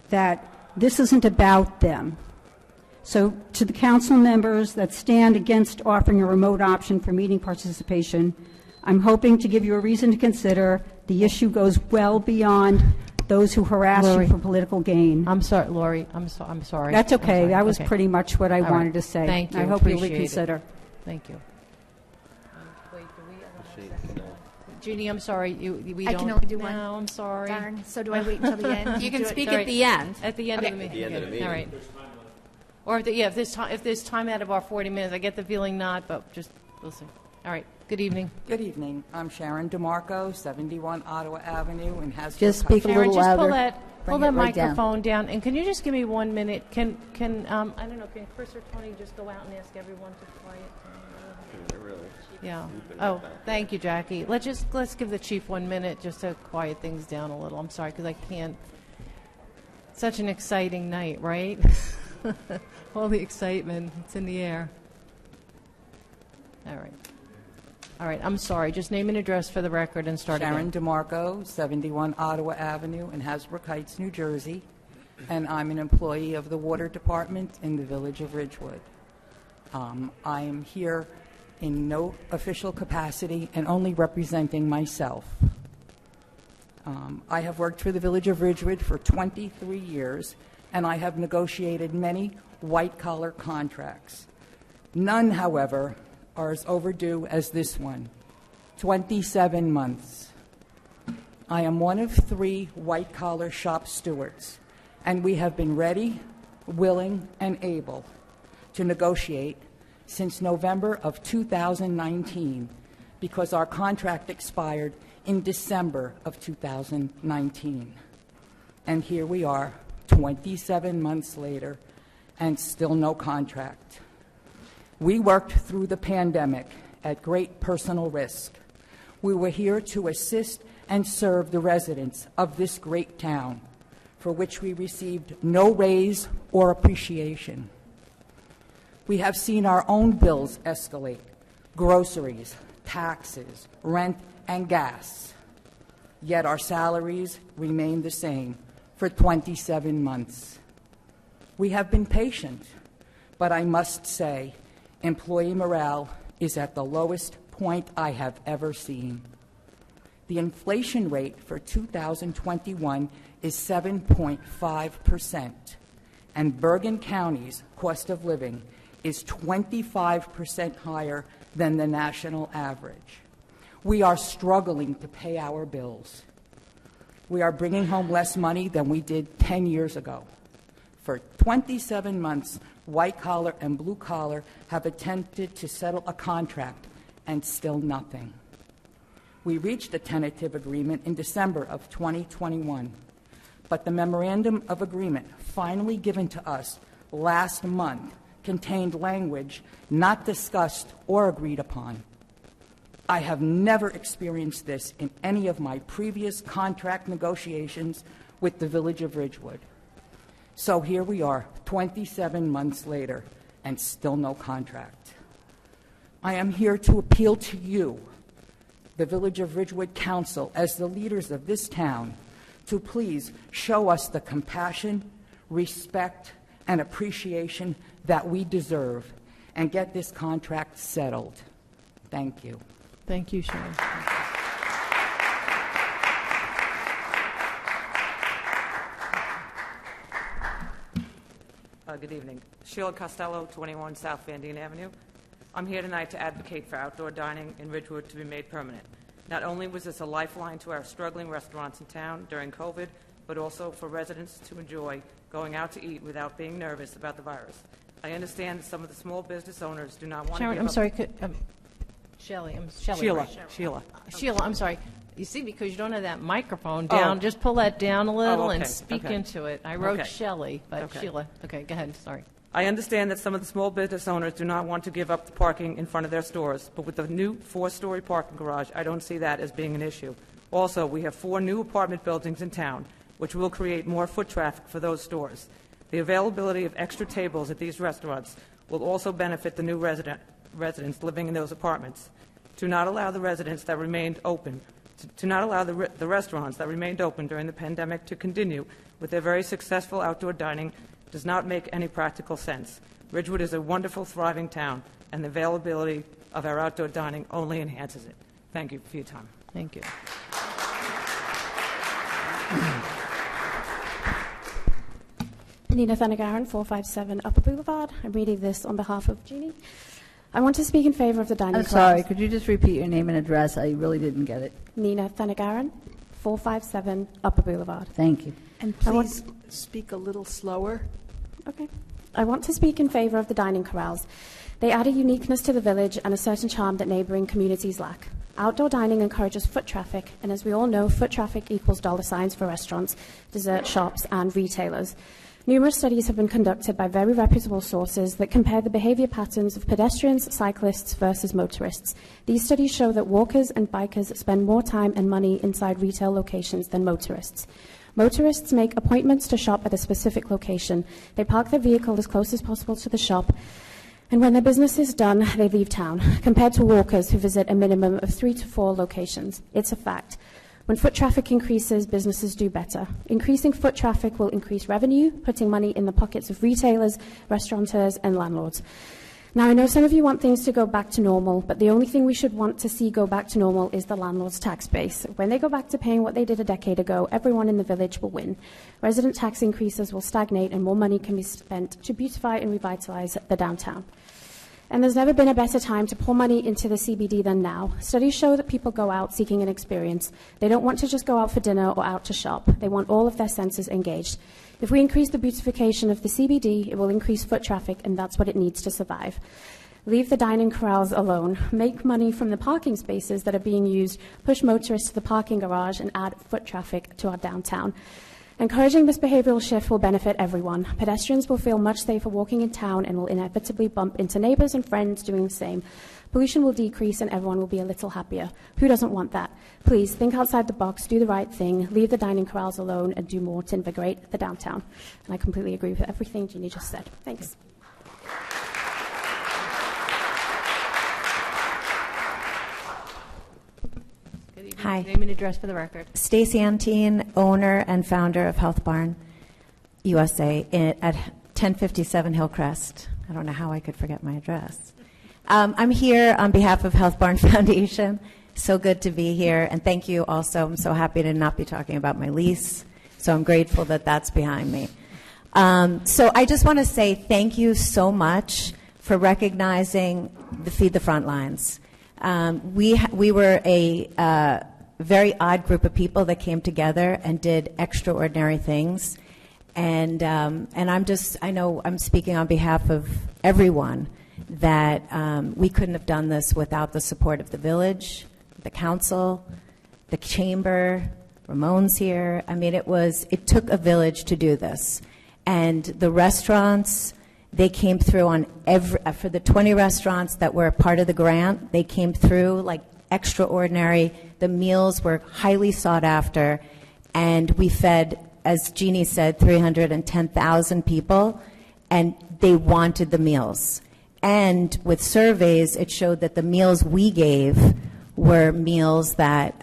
that this isn't about them. So to the council members that stand against offering a remote option for meeting participation, I'm hoping to give you a reason to consider the issue goes well beyond those who harass Lori, you for political gain. I'm sorry, Lori. I'm sorry. That's okay. Sorry. That was Okay. pretty much what I All wanted right. to say. Thank you. I hope you'll Appreciate reconsider. it. Thank you. Judy, I'm sorry. We I don't. can only do one. No, I'm sorry. Darn. So do I wait until the end? You can Do it- speak all at right. the end. At the end Okay. of the meeting. The end of the meeting. All right. Or if there's time out of our 40 minutes, I get the feeling not, but just listen. All right. Good evening. Good evening. I'm Sharon DeMarco, 71 Ottawa Avenue in Hasbro. Just speak a Sharon, little just louder. pull Bring that it right down. microphone down. And can you just give me 1 minute? Can I don't know, can Chris or Tony just go out and ask everyone to quiet down? Really? Yeah. Oh, thank you, Jackie. Let's give the chief 1 minute just to quiet things down a little. I'm sorry, because I can't. Such an exciting night, right? All the excitement. It's in the air. All right. All right, I'm sorry. Just name and address for the record and start Sharon again. DeMarco, 71 Ottawa Avenue in Hasbrook Heights, New Jersey, and I'm an employee of the Water Department in the Village of Ridgewood. I am here in no official capacity and only representing myself. I have worked for the Village of Ridgewood for 23 years, and I have negotiated many white-collar contracts. None, however, are as overdue as this one, 27 months. I am one of 3 white-collar shop stewards, and we have been ready, willing, and able to negotiate since November of 2019 because our contract expired in December of 2019. And here we are, 27 months later, and still no contract. We worked through the pandemic at great personal risk. We were here to assist and serve the residents of this great town, for which we received no raise or appreciation. We have seen our own bills escalate, groceries, taxes, rent, and gas. Yet our salaries remain the same for 27 months. We have been patient, but I must say, employee morale is at the lowest point I have ever seen. The inflation rate for 2021 is 7.5%, and Bergen County's cost of living is 25% higher than the national average. We are struggling to pay our bills. We are bringing home less money than we did 10 years ago. For 27 months, white-collar and blue-collar have attempted to settle a contract, and still nothing. We reached a tentative agreement in December of 2021, but the memorandum of agreement finally given to us last month contained language not discussed or agreed upon. I have never experienced this in any of my previous contract negotiations with the Village of Ridgewood. So here we are, 27 months later, and still no contract. I am here to appeal to you, the Village of Ridgewood Council, as the leaders of this town, to please show us the compassion, respect, and appreciation that we deserve, and get this contract settled. Thank you. Thank you, Shirley. Good evening. Sheila Costello, 21 South Van Dien Avenue. I'm here tonight to advocate for outdoor dining in Ridgewood to be made permanent. Not only was this a lifeline to our struggling restaurants in town during COVID, but also for residents to enjoy going out to eat without being nervous about the virus. I understand that some of the small business owners do not want Sharon, to give I'm up... sorry. Shelley, Sheila. Sheila, I'm sorry. You see, because you don't have that microphone down, just pull that down a little and speak into it. I wrote Shelley, but Sheila. Okay, go ahead. Sorry. I understand that some of the small business owners do not want to give up the parking in front of their stores, but with the new 4-story parking garage, I don't see that as being an issue. Also, we have 4 new apartment buildings in town, which will create more foot traffic for those stores. The availability of extra tables at these restaurants will also benefit the new residents living in those apartments. To not allow the residents that remained open, to not allow the restaurants that remained open during the pandemic to continue with their very successful outdoor dining does not make any practical sense. Ridgewood is a wonderful, thriving town, and the availability of our outdoor dining only enhances it. Thank you for your time. Thank you. Nina Thunagaran, 457 Upper Boulevard. I'm reading this on behalf of Jeannie. I want to speak in favor of the dining I'm sorry, could you just repeat your name and address? I really didn't get it. Nina Thunagaran, 457 Upper Boulevard. Thank you. And please speak a little slower. Okay. I want to speak in favor of the dining corrals. They add a uniqueness to the village and a certain charm that neighboring communities lack. Outdoor dining encourages foot traffic, and as we all know, foot traffic equals dollar signs for restaurants, dessert shops, and retailers. Numerous studies have been conducted by very reputable sources that compare the behavior patterns of pedestrians, cyclists versus motorists. These studies show that walkers and bikers spend more time and money inside retail locations than motorists. Motorists make appointments to shop at a specific location. They park their vehicle as close as possible to the shop, and when their business is done, they leave town, compared to walkers who visit a minimum of 3 to 4 locations. It's a fact. When foot traffic increases, businesses do better. Increasing foot traffic will increase revenue, putting money in the pockets of retailers, restaurateurs, and landlords. Now, I know some of you want things to go back to normal, but the only thing we should want to see go back to normal is the landlord's tax base. When they go back to paying what they did a decade ago, everyone in the village will win. Resident tax increases will stagnate, and more money can be spent to beautify and revitalize the downtown. And there's never been a better time to pour money into the CBD than now. Studies show that people go out seeking an experience. They don't want to just go out for dinner or out to shop. They want all of their senses engaged. If we increase the beautification of the CBD, it will increase foot traffic, and that's what it needs to survive. Leave the dining corrals alone. Make money from the parking spaces that are being used, push motorists to the parking garage, and add foot traffic to our downtown. Encouraging this behavioral shift will benefit everyone. Pedestrians will feel much safer walking in town and will inevitably bump into neighbors and friends doing the same. Pollution will decrease and everyone will be a little happier. Who doesn't want that? Please think outside the box, do the right thing, leave the dining corrals alone, and do more to invigorate the downtown. And I completely agree with everything Jeannie just said. Thanks. Hi. Name and address for the record. Stacy Antine, owner and founder of Health Barn USA at 1057 Hillcrest. I don't know how I could forget my address. I'm here on behalf of Health Barn Foundation. So good to be here. And thank you also. I'm so happy to not be talking about my lease. So I'm grateful that that's behind me. So I just want to say thank you so much for recognizing the Feed the Frontlines. We were a very odd group of people that came together and did extraordinary things. And I know I'm speaking on behalf of everyone that we couldn't have done this without the support of the village, the council, the chamber, Ramon's here. I mean, it took a village to do this. And the restaurants, they came through on for the 20 restaurants that were a part of the grant, they came through like extraordinary. The meals were highly sought after, and we fed, as Jeannie said, 310,000 people, and they wanted the meals. And with surveys, it showed that the meals we gave were meals that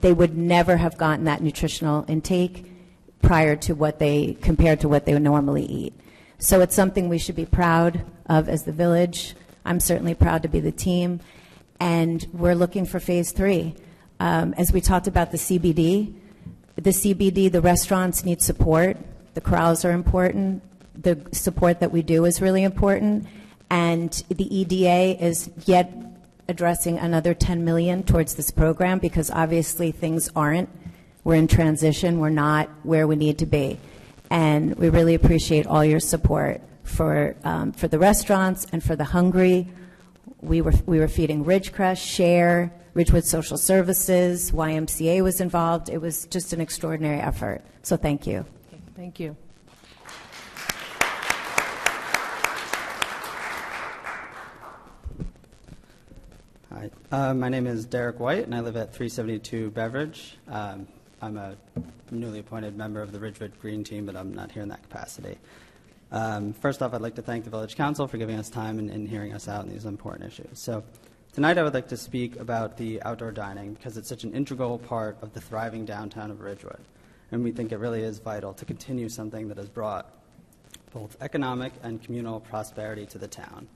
they would never have gotten that nutritional intake compared to what they would normally eat. So it's something we should be proud of as the village. I'm certainly proud to be the team, and we're looking for phase 3. As we talked about the CBD, the restaurants need support. The corrals are important. The support that we do is really important. And the EDA is yet addressing another $10 million towards this program because obviously things aren't. We're in transition. We're not where we need to be. And we really appreciate all your support for the restaurants and for the hungry. We were feeding Ridgecrest, Share, Ridgewood Social Services, YMCA was involved. It was just an extraordinary effort. So thank you. Thank you. Hi, my name is Derek White, and I live at 372 Beveridge. I'm a newly appointed member of the Ridgewood Green Team, but I'm not here in that capacity. First off, I'd like to thank the Village Council for giving us time and hearing us out on these important issues. So tonight I would like to speak about the outdoor dining because it's such an integral part of the thriving downtown of Ridgewood. And we think it really is vital to continue something that has brought both economic and communal prosperity to the town.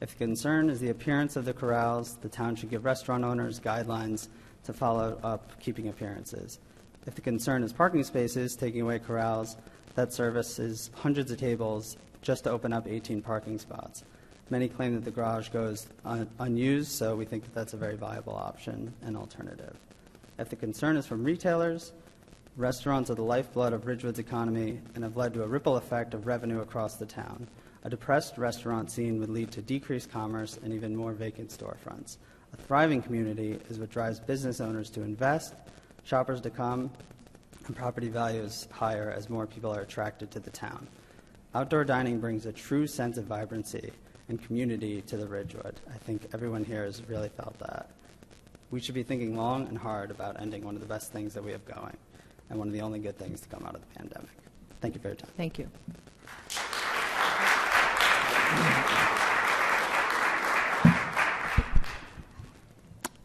If the concern is the appearance of the corrals, the town should give restaurant owners guidelines to follow up keeping appearances. If the concern is parking spaces, taking away corrals, that services hundreds of tables just to open up 18 parking spots. Many claim that the garage goes unused, so we think that that's a very viable option and alternative. If the concern is from retailers, restaurants are the lifeblood of Ridgewood's economy and have led to a ripple effect of revenue across the town. A depressed restaurant scene would lead to decreased commerce and even more vacant storefronts. A thriving community is what drives business owners to invest, shoppers to come, and property values higher as more people are attracted to the town. Outdoor dining brings a true sense of vibrancy and community to the Ridgewood. I think everyone here has really felt that. We should be thinking long and hard about ending one of the best things that we have going and one of the only good things to come out of the pandemic. Thank you for your time. Thank you.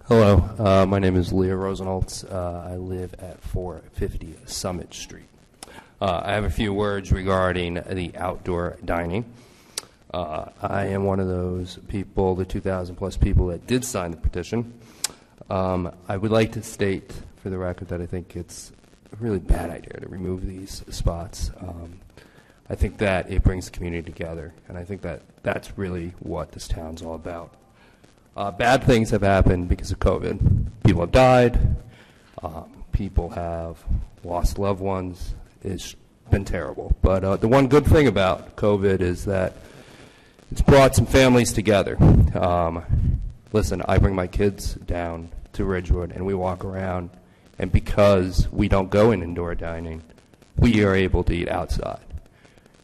Hello, my name is Leah Rosenholz. I live at 450 Summit Street. I have a few words regarding the outdoor dining. I am one of those people, the 2,000 plus people that did sign the petition. I would like to state for the record that I think it's a really bad idea to remove these spots. I think that it brings the community together, and I think that that's really what this town's all about. Bad things have happened because of COVID. People have died. People have lost loved ones. It's been terrible. But the one good thing about COVID is that it's brought some families together. Listen, I bring my kids down to Ridgewood, and we walk around, and because we don't go in indoor dining, we are able to eat outside.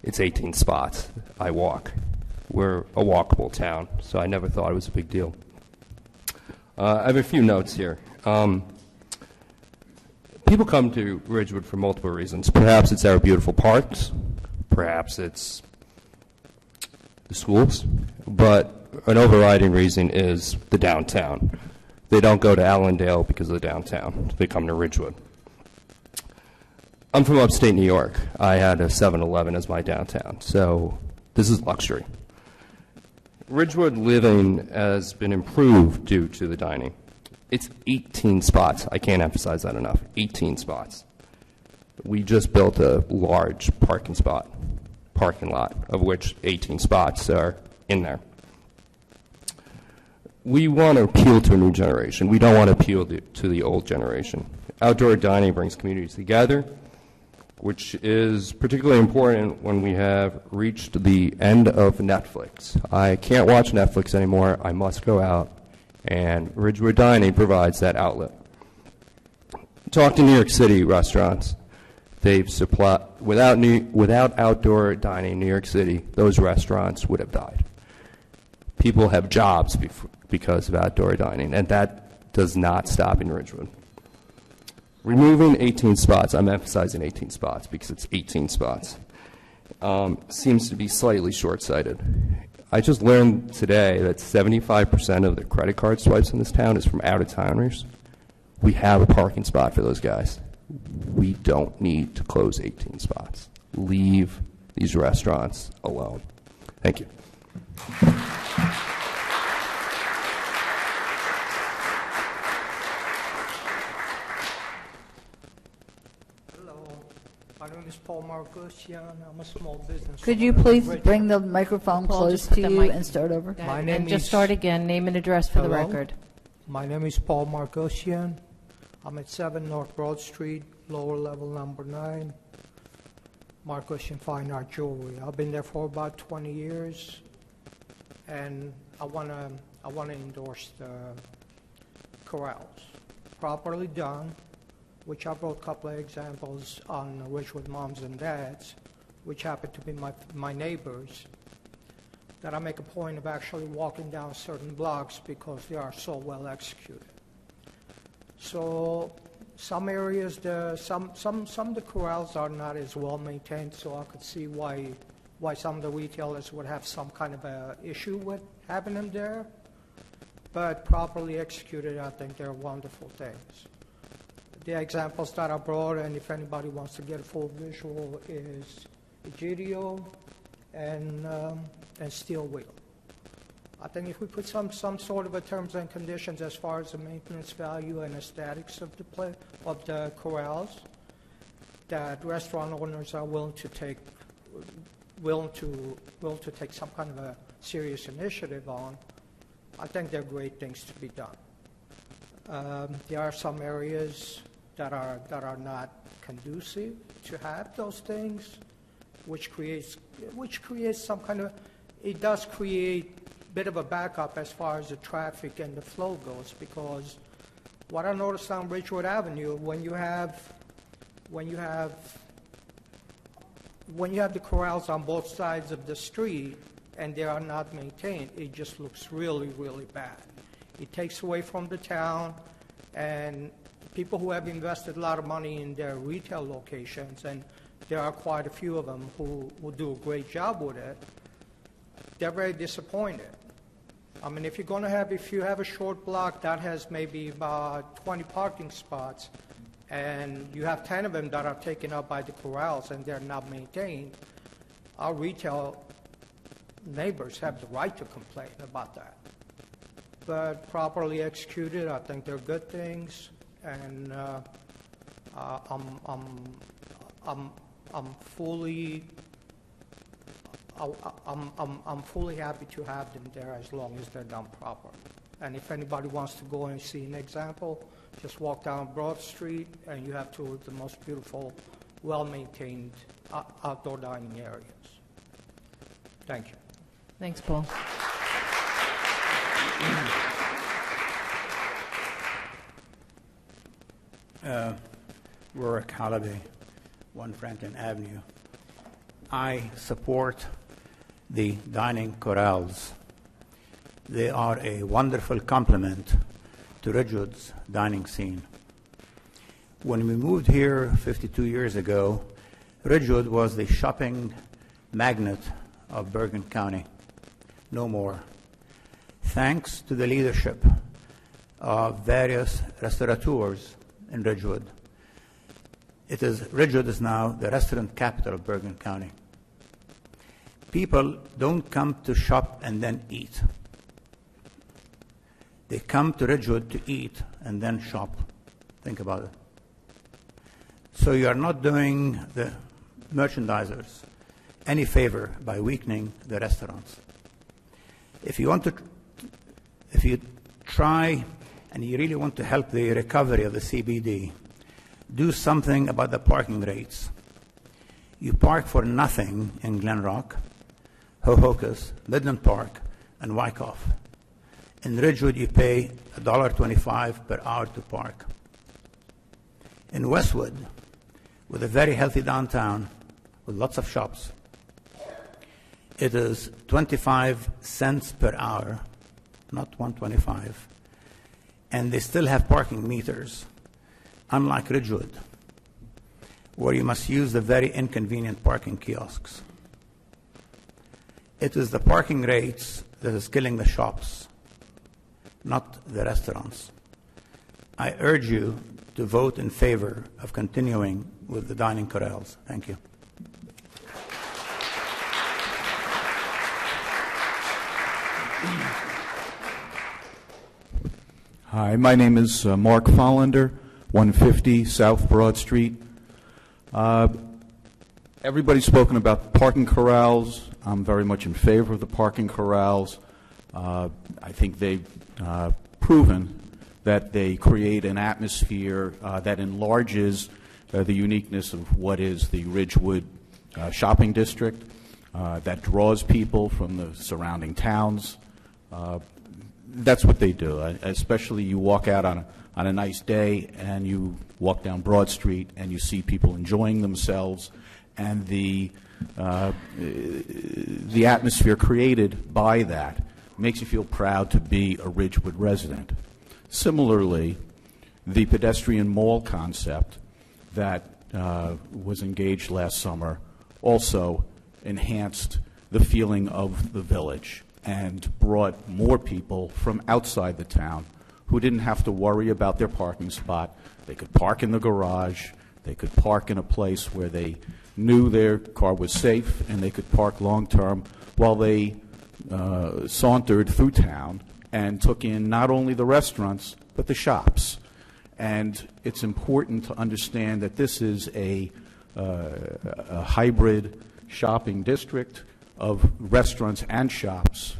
It's 18 spots. I walk. We're a walkable town, so I never thought it was a big deal. I have a few notes here. People come to Ridgewood for multiple reasons. Perhaps it's our beautiful parks. Perhaps it's the schools. But an overriding reason is the downtown. They don't go to Allendale because of the downtown. They come to Ridgewood. I'm from upstate New York. I had a 7-Eleven as my downtown, so this is luxury. Ridgewood living has been improved due to the dining. It's 18 spots. I can't emphasize that enough. 18 spots. We just built a large parking lot, of which 18 spots are in there. We want to appeal to a new generation. We don't want to appeal to the old generation. Outdoor dining brings communities together, which is particularly important when we have reached the end of Netflix. I can't watch Netflix anymore. I must go out, and Ridgewood Dining provides that outlet. Talk to New York City restaurants. They've supplied, without outdoor dining in New York City, those restaurants would have died. People have jobs because of outdoor dining, and that does not stop in Ridgewood. Removing 18 spots, I'm emphasizing 18 spots because it's 18 spots, seems to be slightly short-sighted. I just learned today that 75% of the credit card swipes in this town is from out-of-towners. We have a parking spot for those guys. We don't need to close 18 spots. Leave these restaurants alone. Thank you. My name is Paul Marcosian. I'm a small business. Could you owner in please Ridgewood. bring the microphone Paul, close just put to the you mic- and start over? My name And just is- start again, name and address for the Hello? record. My name is Paul Marcosian. I'm at 7 North Broad Street, lower level number 9, Marcosian Fine Art Jewelry. I've been there for about 20 years, and I want to endorse the corrals. Properly done, which I brought a couple of examples on Ridgewood Moms and Dads, which happen to be my neighbors, that I make a point of actually walking down certain blocks because they are so well executed. So some areas, some of the corrals are not as well maintained, so I could see why some of the retailers would have some kind of a issue with having them there. But properly executed, I think they're wonderful things. The examples that I brought, and if anybody wants to get a full visual, is Egidio and Steel Wheel. I think if we put some sort of a terms and conditions as far as the maintenance value and aesthetics of the corrals, that restaurant owners are willing to take some kind of a serious initiative on, I think they're great things to be done. There are some areas that are not conducive to have those things, which creates some kind of, it does create a bit of a backup as far as the traffic and the flow goes, because what I noticed on Ridgewood Avenue, when you have the corrals on both sides of the street and they are not maintained, it just looks really, really bad. It takes away from the town, and people who have invested a lot of money in their retail locations, and there are quite a few of them who will do a great job with it, they're very disappointed. I mean, if you have a short block that has maybe about 20 parking spots, and you have 10 of them that are taken up by the corrals and they're not maintained, our retail neighbors have the right to complain about that. But properly executed, I think they're good things, and I'm fully happy to have them there as long as they're done properly. And if anybody wants to go and see an example, just walk down Broad Street and you have two of the most beautiful, well-maintained outdoor dining areas. Thank you. Thanks, Paul. Rorik Halaby, 1 Franklin Avenue. I support the dining corrals. They are a wonderful complement to Ridgewood's dining scene. When we moved here 52 years ago, Ridgewood was the shopping magnet of Bergen County. No more. Thanks to the leadership of various restaurateurs in Ridgewood, Ridgewood is now the restaurant capital of Bergen County. People don't come to shop and then eat. They come to Ridgewood to eat and then shop. Think about it. So you are not doing the merchandisers any favor by weakening the restaurants. If you try and you really want to help the recovery of the CBD, do something about the parking rates. You park for nothing in Glen Rock, Hohokus, Midland Park, and Wyckoff. In Ridgewood, you pay $1.25 per hour to park. In Westwood, with a very healthy downtown, with lots of shops, it is 25 cents per hour, not $1.25, and they still have parking meters, unlike Ridgewood, where you must use the very inconvenient parking kiosks. It is the parking rates that is killing the shops, not the restaurants. I urge you to vote in favor of continuing with the dining corrals. Thank you. Hi, my name is Mark Follender, 150 South Broad Street. Everybody's spoken about parking corrals. I'm very much in favor of the parking corrals. I think they've proven that they create an atmosphere that enlarges the uniqueness of what is the Ridgewood shopping district, that draws people from the surrounding towns. That's what they do. Especially you walk out on a nice day and you walk down Broad Street and you see people enjoying themselves, and the atmosphere created by that makes you feel proud to be a Ridgewood resident. Similarly, the Pedestrian Mall concept that was engaged last summer also enhanced the feeling of the village and brought more people from outside the town who didn't have to worry about their parking spot. They could park in the garage, they could park in a place where they knew their car was safe, and they could park long-term while they sauntered through town and took in not only the restaurants, but the shops. And it's important to understand that this is a hybrid shopping district of restaurants and shops.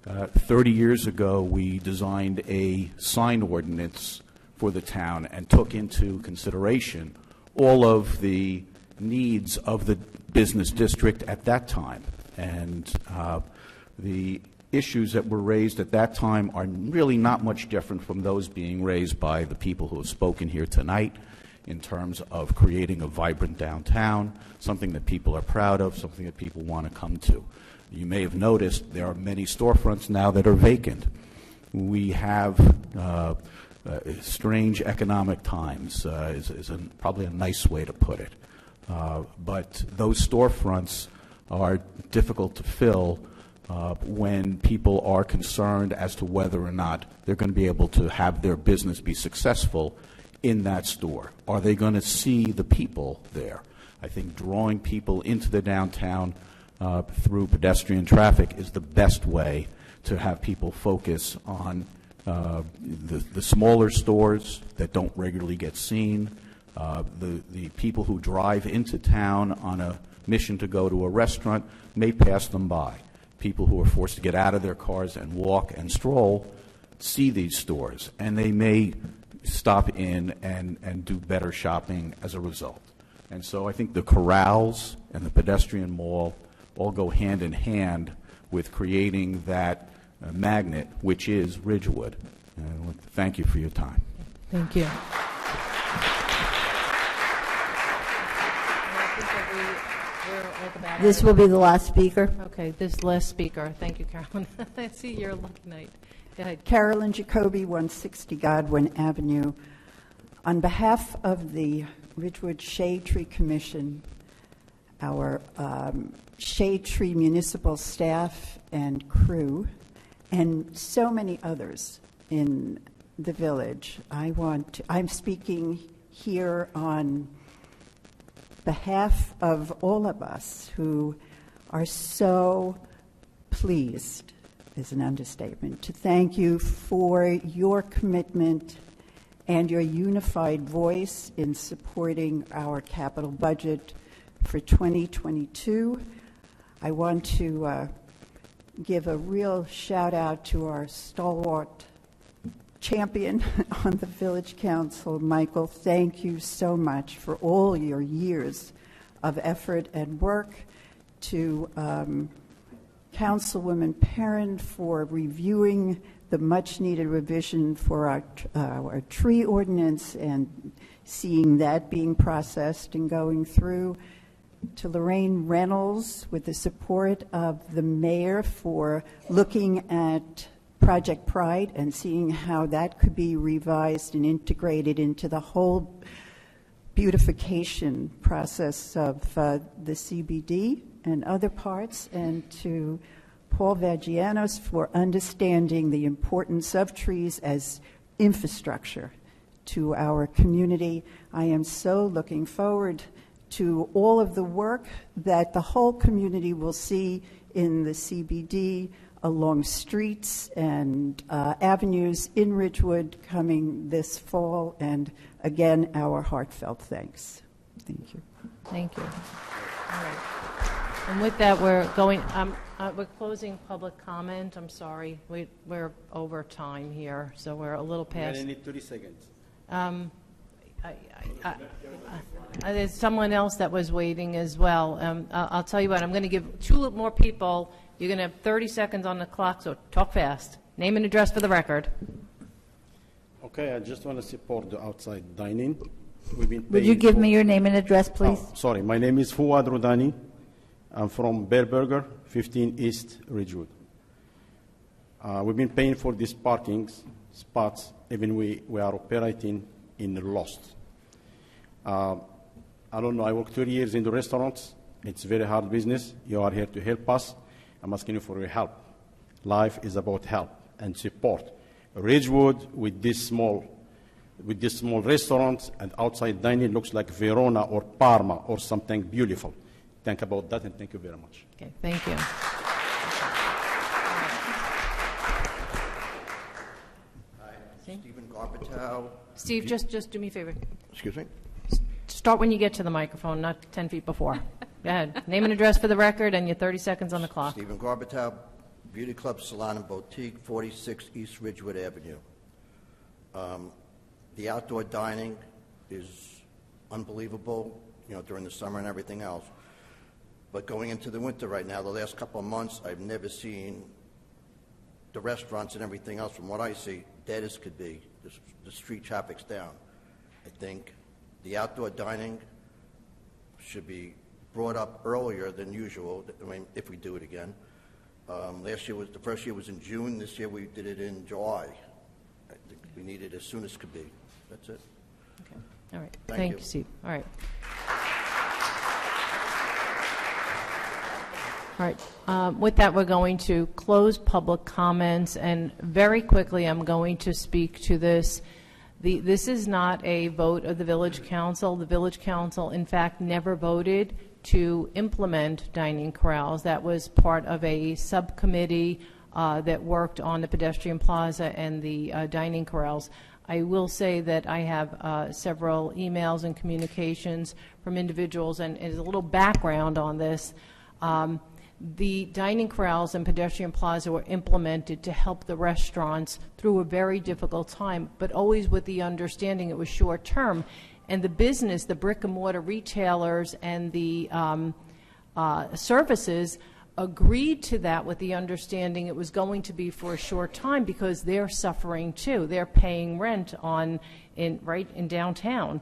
30 years ago, we designed a sign ordinance for the town and took into consideration all of the needs of the business district at that time. And the issues that were raised at that time are really not much different from those being raised by the people who have spoken here tonight in terms of creating a vibrant downtown, something that people are proud of, something that people want to come to. You may have noticed there are many storefronts now that are vacant. We have strange economic times, is probably a nice way to put it. But those storefronts are difficult to fill when people are concerned as to whether or not they're going to be able to have their business be successful in that store. Are they going to see the people there? I think drawing people into the downtown through pedestrian traffic is the best way to have people focus on the smaller stores that don't regularly get seen, the people who drive into town on a mission to go to a restaurant may pass them by. People who are forced to get out of their cars and walk and stroll see these stores, and they may stop in and do better shopping as a result. And so I think the corrals and the pedestrian mall all go hand in hand with creating that magnet, which is Ridgewood. And I want to thank you for your time. Thank you. This will be the last speaker. Okay, this last speaker. Thank you, Carolyn. I see you're a lucky night. Go ahead. Carolyn Jacoby, 160 Godwin Avenue. On behalf of the Ridgewood Shade Tree Commission, our Shade Tree municipal staff and crew, and so many others in the village, I'm speaking here on behalf of all of us who are so pleased, is an understatement, to thank you for your commitment and your unified voice in supporting our capital budget for 2022. I want to give a real shout out to our stalwart champion on the Village Council, Michael. Thank you so much for all your years of effort and work. To Councilwoman Perrin for reviewing the much-needed revision for our tree ordinance and seeing that being processed and going through. To Lorraine Reynolds with the support of the mayor for looking at Project Pride and seeing how that could be revised and integrated into the whole beautification process of the CBD and other parts, and to Paul Vagianos for understanding the importance of trees as infrastructure to our community. I am so looking forward to all of the work that the whole community will see in the CBD along streets and avenues in Ridgewood coming this fall. And again, our heartfelt thanks. Thank you. Thank you. All right. And with that, we're closing public comment. I'm sorry, we're over time here, so we're a little past. I need 30 seconds. There's someone else that was waiting as well. I'll tell you what, I'm going to give 2 more people. You're going to have 30 seconds on the clock, so talk fast. Name and address for the record. Okay, I just want to support the outside dining. We've been Would you give me your name and address, please? Oh, sorry, my name is Fouad Rodani. I'm from Bear Burger, 15 East Ridgewood. We've been paying for these parking spots, even we are operating in Lost. I don't know, I worked 30 years in the restaurants. It's very hard business. You are here to help us. I'm asking you for your help. Life is about help and support. Ridgewood, with this small restaurants and outside dining, looks like Verona or Parma or something beautiful. Think about that, and thank you very much. Okay, thank you. Hi, Stephen Garbatow. Steve, just do me a favor. Excuse me? Start when you get to the microphone, not 10 feet before. Go ahead. Name and address for the record, and your 30 seconds on the clock. Stephen Garbatow, Beauty Club Salon and Boutique, 46 East Ridgewood Avenue. The outdoor dining is unbelievable, during the summer and everything else. But going into the winter right now, the last couple of months, I've never seen the restaurants and everything else, from what I see, dead as could be. The street traffic's down. I think the outdoor dining should be brought up earlier than usual, if we do it again. The first year was in June. This year we did it in July. I think we need it as soon as could be. That's it. Okay. All right. Thank you, Steve. All right. All right. With that, we're going to close public comments, and very quickly, I'm going to speak to this. This is not a vote of the Village Council. The Village Council, in fact, never voted to implement dining corrals. That was part of a subcommittee that worked on the pedestrian plaza and the dining corrals. I will say that I have several emails and communications from individuals, and as a little background on this, the dining corrals and pedestrian plaza were implemented to help the restaurants through a very difficult time, but always with the understanding it was short term. And the business, the brick and mortar retailers and the services agreed to that with the understanding it was going to be for a short time, because they're suffering too. They're paying rent right in downtown.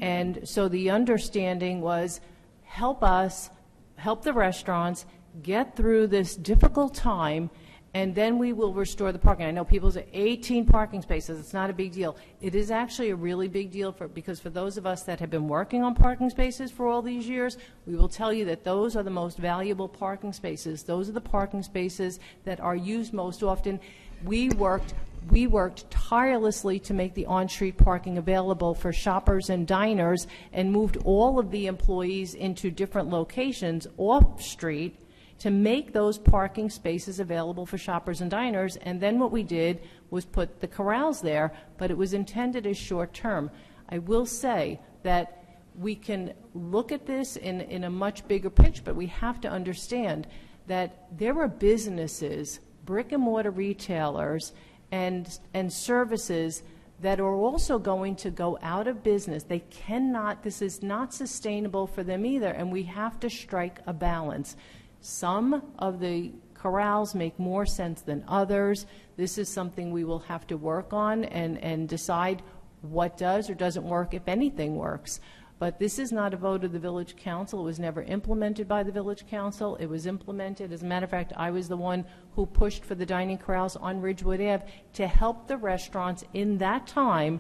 And so the understanding was, help us, help the restaurants get through this difficult time, and then we will restore the parking. I know people say 18 parking spaces, it's not a big deal. It is actually a really big deal because for those of us that have been working on parking spaces for all these years, we will tell you that those are the most valuable parking spaces. Those are the parking spaces that are used most often. We worked tirelessly to make the on-street parking available for shoppers and diners, and moved all of the employees into different locations off-street to make those parking spaces available for shoppers and diners. And then what we did was put the corrals there, but it was intended as short term. I will say that we can look at this in a much bigger picture, but we have to understand that there are businesses, brick and mortar retailers, and services that are also going to go out of business. They cannot, this is not sustainable for them either, and we have to strike a balance. Some of the corrals make more sense than others. This is something we will have to work on and decide what does or doesn't work, if anything works. But this is not a vote of the Village Council. It was never implemented by the Village Council. It was implemented, as a matter of fact, I was the one who pushed for the dining corrals on Ridgewood Ave to help the restaurants in that time,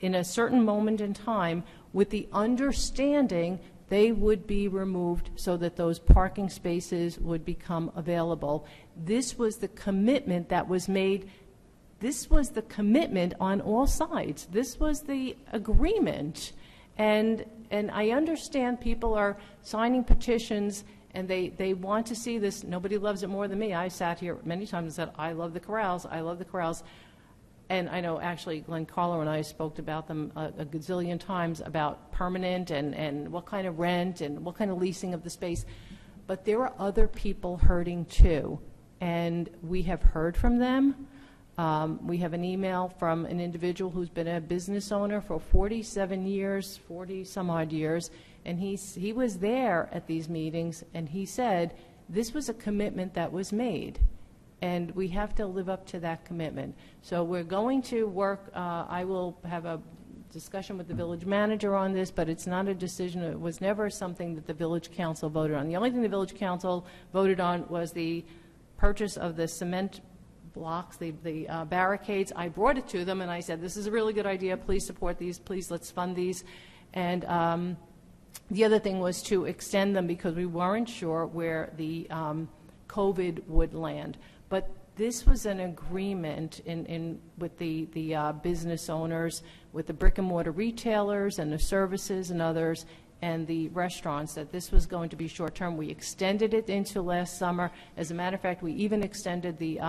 in a certain moment in time, with the understanding they would be removed so that those parking spaces would become available. This was the commitment that was made. This was the commitment on all sides. This was the agreement. And I understand people are signing petitions and they want to see this. Nobody loves it more than me. I sat here many times and said, I love the corrals, I love the corrals. And I know actually Glenn Carlo and I spoke about them a gazillion times about permanent and what kind of rent and what kind of leasing of the space. But there are other people hurting too, and we have heard from them. We have an email from an individual who's been a business owner for 47 years, 40 some odd years, and he was there at these meetings, and he said this was a commitment that was made, and we have to live up to that commitment. So we're going to work, I will have a discussion with the village manager on this, but it's not a decision, it was never something that the village council voted on. The only thing the village council voted on was the purchase of the cement blocks, the barricades. I brought it to them and I said, this is a really good idea, please support these, please let's fund these. And the other thing was to extend them because we weren't sure where the COVID would land. But this was an agreement with the business owners, with the brick and mortar retailers and the services and others, and the restaurants, that this was going to be short-term. We extended it into last summer. As a matter of fact, we even extended the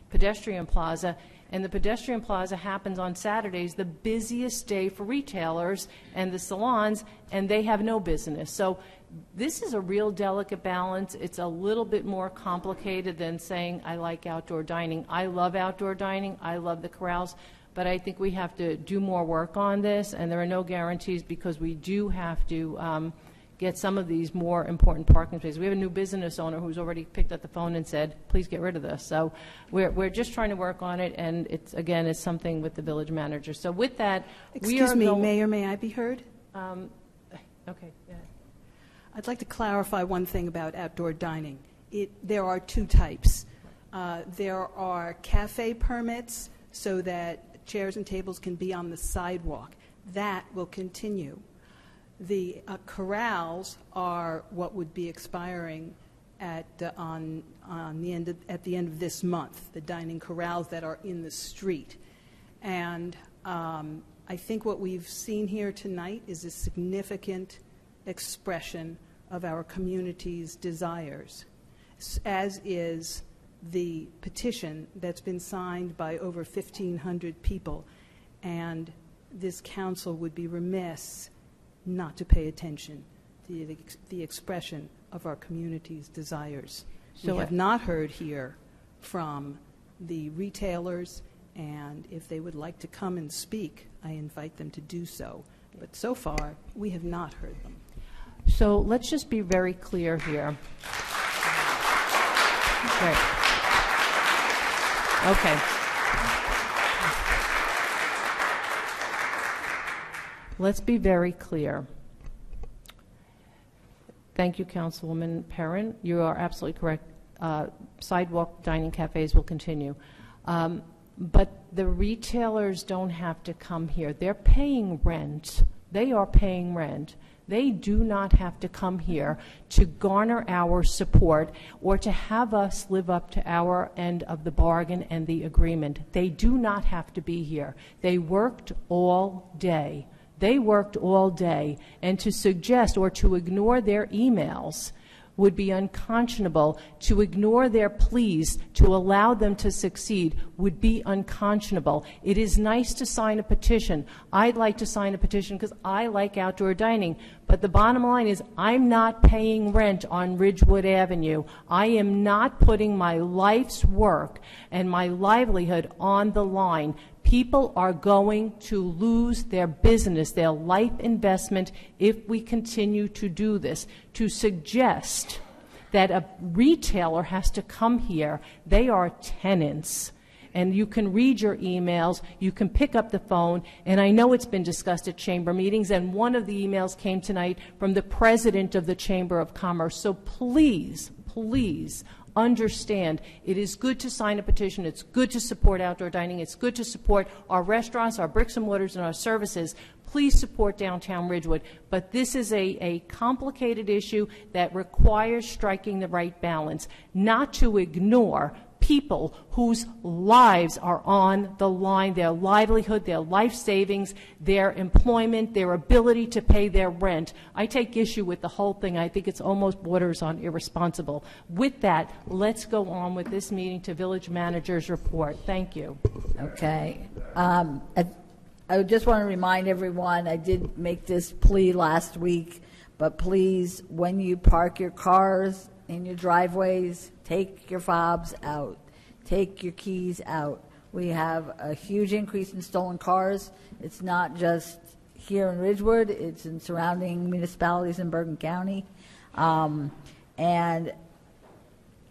pedestrian plaza, and the pedestrian plaza happens on Saturdays, the busiest day for retailers and the salons, and they have no business. So this is a real delicate balance. It's a little bit more complicated than saying, I like outdoor dining. I love outdoor dining. I love the corrals. But I think we have to do more work on this, and there are no guarantees because we do have to get some of these more important parking spaces. We have a new business owner who's already picked up the phone and said, please get rid of this. So we're just trying to work on it, and it's something with the village manager. So with that, Excuse me, Mayor, may I be heard? Okay, yeah. I'd like to clarify one thing about outdoor dining. There are two types. There are cafe permits so that chairs and tables can be on the sidewalk. That will continue. The corrals are what would be expiring at the end of this month, the dining corrals that are in the street. And I think what we've seen here tonight is a significant expression of our community's desires, as is the petition that's been signed by over 1,500 people. And this council would be remiss not to pay attention to the expression of our community's desires. So we have not heard here from the retailers, and if they would like to come and speak, I invite them to do so. But so far, we have not heard them. So let's just be very clear here. Okay. Let's be very clear. Thank you, Councilwoman Perrin. You are absolutely correct. Sidewalk dining cafes will continue. But the retailers don't have to come here. They're paying rent. They are paying rent. They do not have to come here to garner our support or to have us live up to our end of the bargain and the agreement. They do not have to be here. They worked all day. They worked all day, and to suggest or to ignore their emails would be unconscionable. To ignore their pleas to allow them to succeed would be unconscionable. It is nice to sign a petition. I'd like to sign a petition because I like outdoor dining, but the bottom line is I'm not paying rent on Ridgewood Avenue. I am not putting my life's work and my livelihood on the line. People are going to lose their business, their life investment, if we continue to do this. To suggest that a retailer has to come here, they are tenants. And you can read your emails, you can pick up the phone, and I know it's been discussed at chamber meetings, and one of the emails came tonight from the president of the Chamber of Commerce. So please, please, understand, it is good to sign a petition, it's good to support outdoor dining, it's good to support our restaurants, our bricks and mortars, and our services. Please support downtown Ridgewood. But this is a complicated issue that requires striking the right balance, not to ignore people whose lives are on the line, their livelihood, their life savings, their employment, their ability to pay their rent. I take issue with the whole thing. I think it's almost borders on irresponsible. With that, let's go on with this meeting to village manager's report. Thank you. Okay. I just want to remind everyone, I did make this plea last week, but please, when you park your cars in your driveways, take your fobs out. Take your keys out. We have a huge increase in stolen cars. It's not just here in Ridgewood, it's in surrounding municipalities in Bergen County. And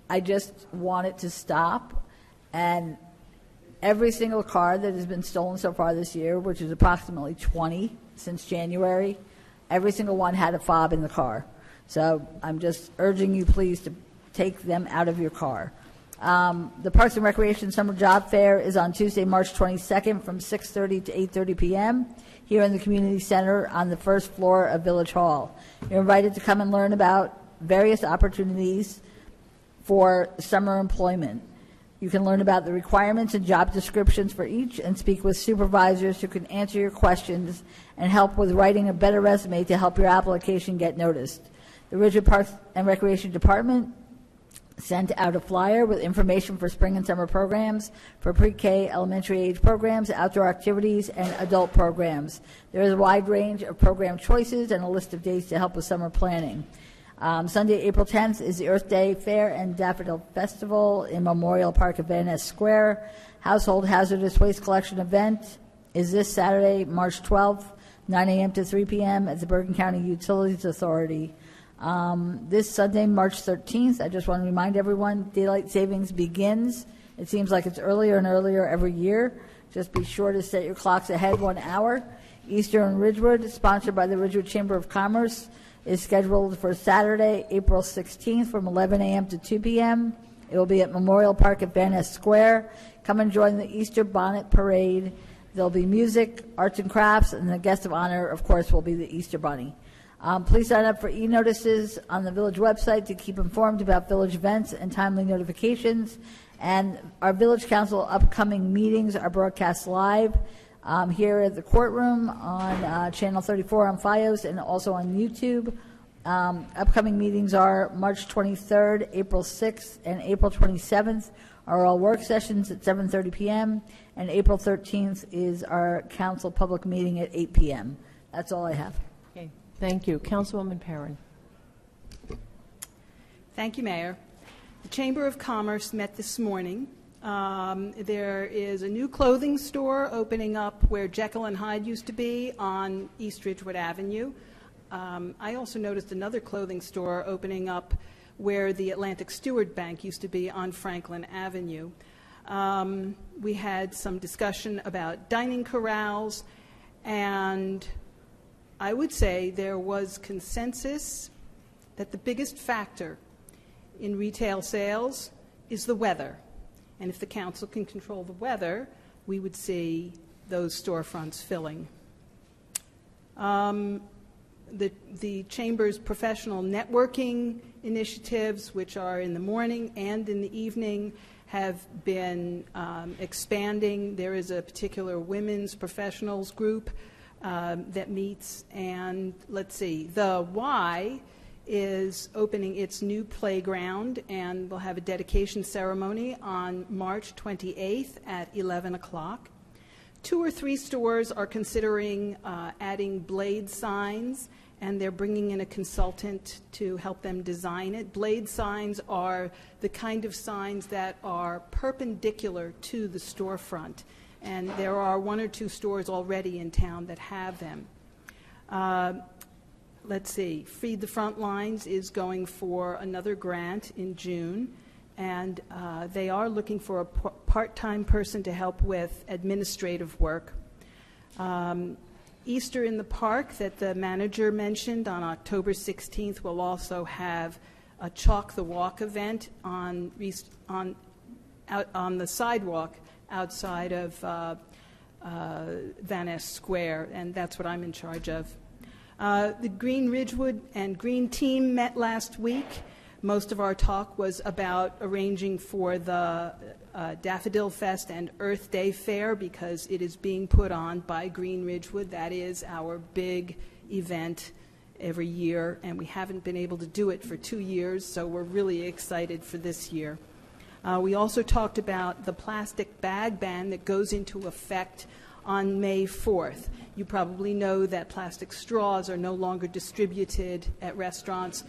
I just want it to stop. And every single car that has been stolen so far this year, which is approximately 20 since January, every single one had a fob in the car. So I'm just urging you, please, to take them out of your car. The Parks and Recreation Summer Job Fair is on Tuesday, March 22nd from 6:30 to 8:30 p.m. here in the Community Center on the first floor of Village Hall. You're invited to come and learn about various opportunities for summer employment. You can learn about the requirements and job descriptions for each and speak with supervisors who can answer your questions and help with writing a better resume to help your application get noticed. The Ridgewood Parks and Recreation Department sent out a flyer with information for spring and summer programs, for pre-K, elementary age programs, outdoor activities, and adult programs. There is a wide range of program choices and a list of dates to help with summer planning. Sunday, April 10th is the Earth Day Fair and Daffodil Festival in Memorial Park at Van Ness Square. Household Hazardous Waste Collection event is this Saturday, March 12th, 9 a.m. to 3 p.m. at the Bergen County Utilities Authority. This Sunday, March 13th, I just want to remind everyone, daylight savings begins. It seems like it's earlier and earlier every year. Just be sure to set your clocks ahead 1 hour. Easter in Ridgewood, sponsored by the Ridgewood Chamber of Commerce, is scheduled for Saturday, April 16th from 11 a.m. to 2 p.m. It will be at Memorial Park at Van Ness Square. Come and join the Easter Bonnet Parade. There'll be music, arts and crafts, and the guest of honor, of course, will be the Easter Bunny. Please sign up for e-notices on the village website to keep informed about village events and timely notifications. And our village council upcoming meetings are broadcast live here at the courtroom on Channel 34 on FiOS and also on YouTube. Upcoming meetings are March 23rd, April 6th, and April 27th are all work sessions at 7:30 p.m. and April 13th is our council public meeting at 8 p.m. That's all I have. Okay. Thank you. Councilwoman Perrin. Thank you, Mayor. The Chamber of Commerce met this morning. There is a new clothing store opening up where Jekyll and Hyde used to be on East Ridgewood Avenue. I also noticed another clothing store opening up where the Atlantic Steward Bank used to be on Franklin Avenue. We had some discussion about dining corrals, and I would say there was consensus that the biggest factor in retail sales is the weather. And if the council can control the weather, we would see those storefronts filling. The Chamber's professional networking initiatives, which are in the morning and in the evening, have been expanding. There is a particular women's professionals group that meets, and let's see, the Y is opening its new playground, and we'll have a dedication ceremony on March 28th at 11 o'clock. 2 or 3 stores are considering adding blade signs, and they're bringing in a consultant to help them design it. Blade signs are the kind of signs that are perpendicular to the storefront, and there are 1 or 2 stores already in town that have them. Let's see, Feed the Front Lines is going for another grant in June, and they are looking for a part-time person to help with administrative work. Easter in the Park that the manager mentioned on October 16th will also have a Chalk the Walk event on the sidewalk outside of Van Ness Square, and that's what I'm in charge of. The Green Ridgewood and Green Team met last week. Most of our talk was about arranging for the Daffodil Fest and Earth Day Fair because it is being put on by Green Ridgewood. That is our big event every year, and we haven't been able to do it for 2 years, so we're really excited for this year. We also talked about the plastic bag ban that goes into effect on May 4th. You probably know that plastic straws are no longer distributed at restaurants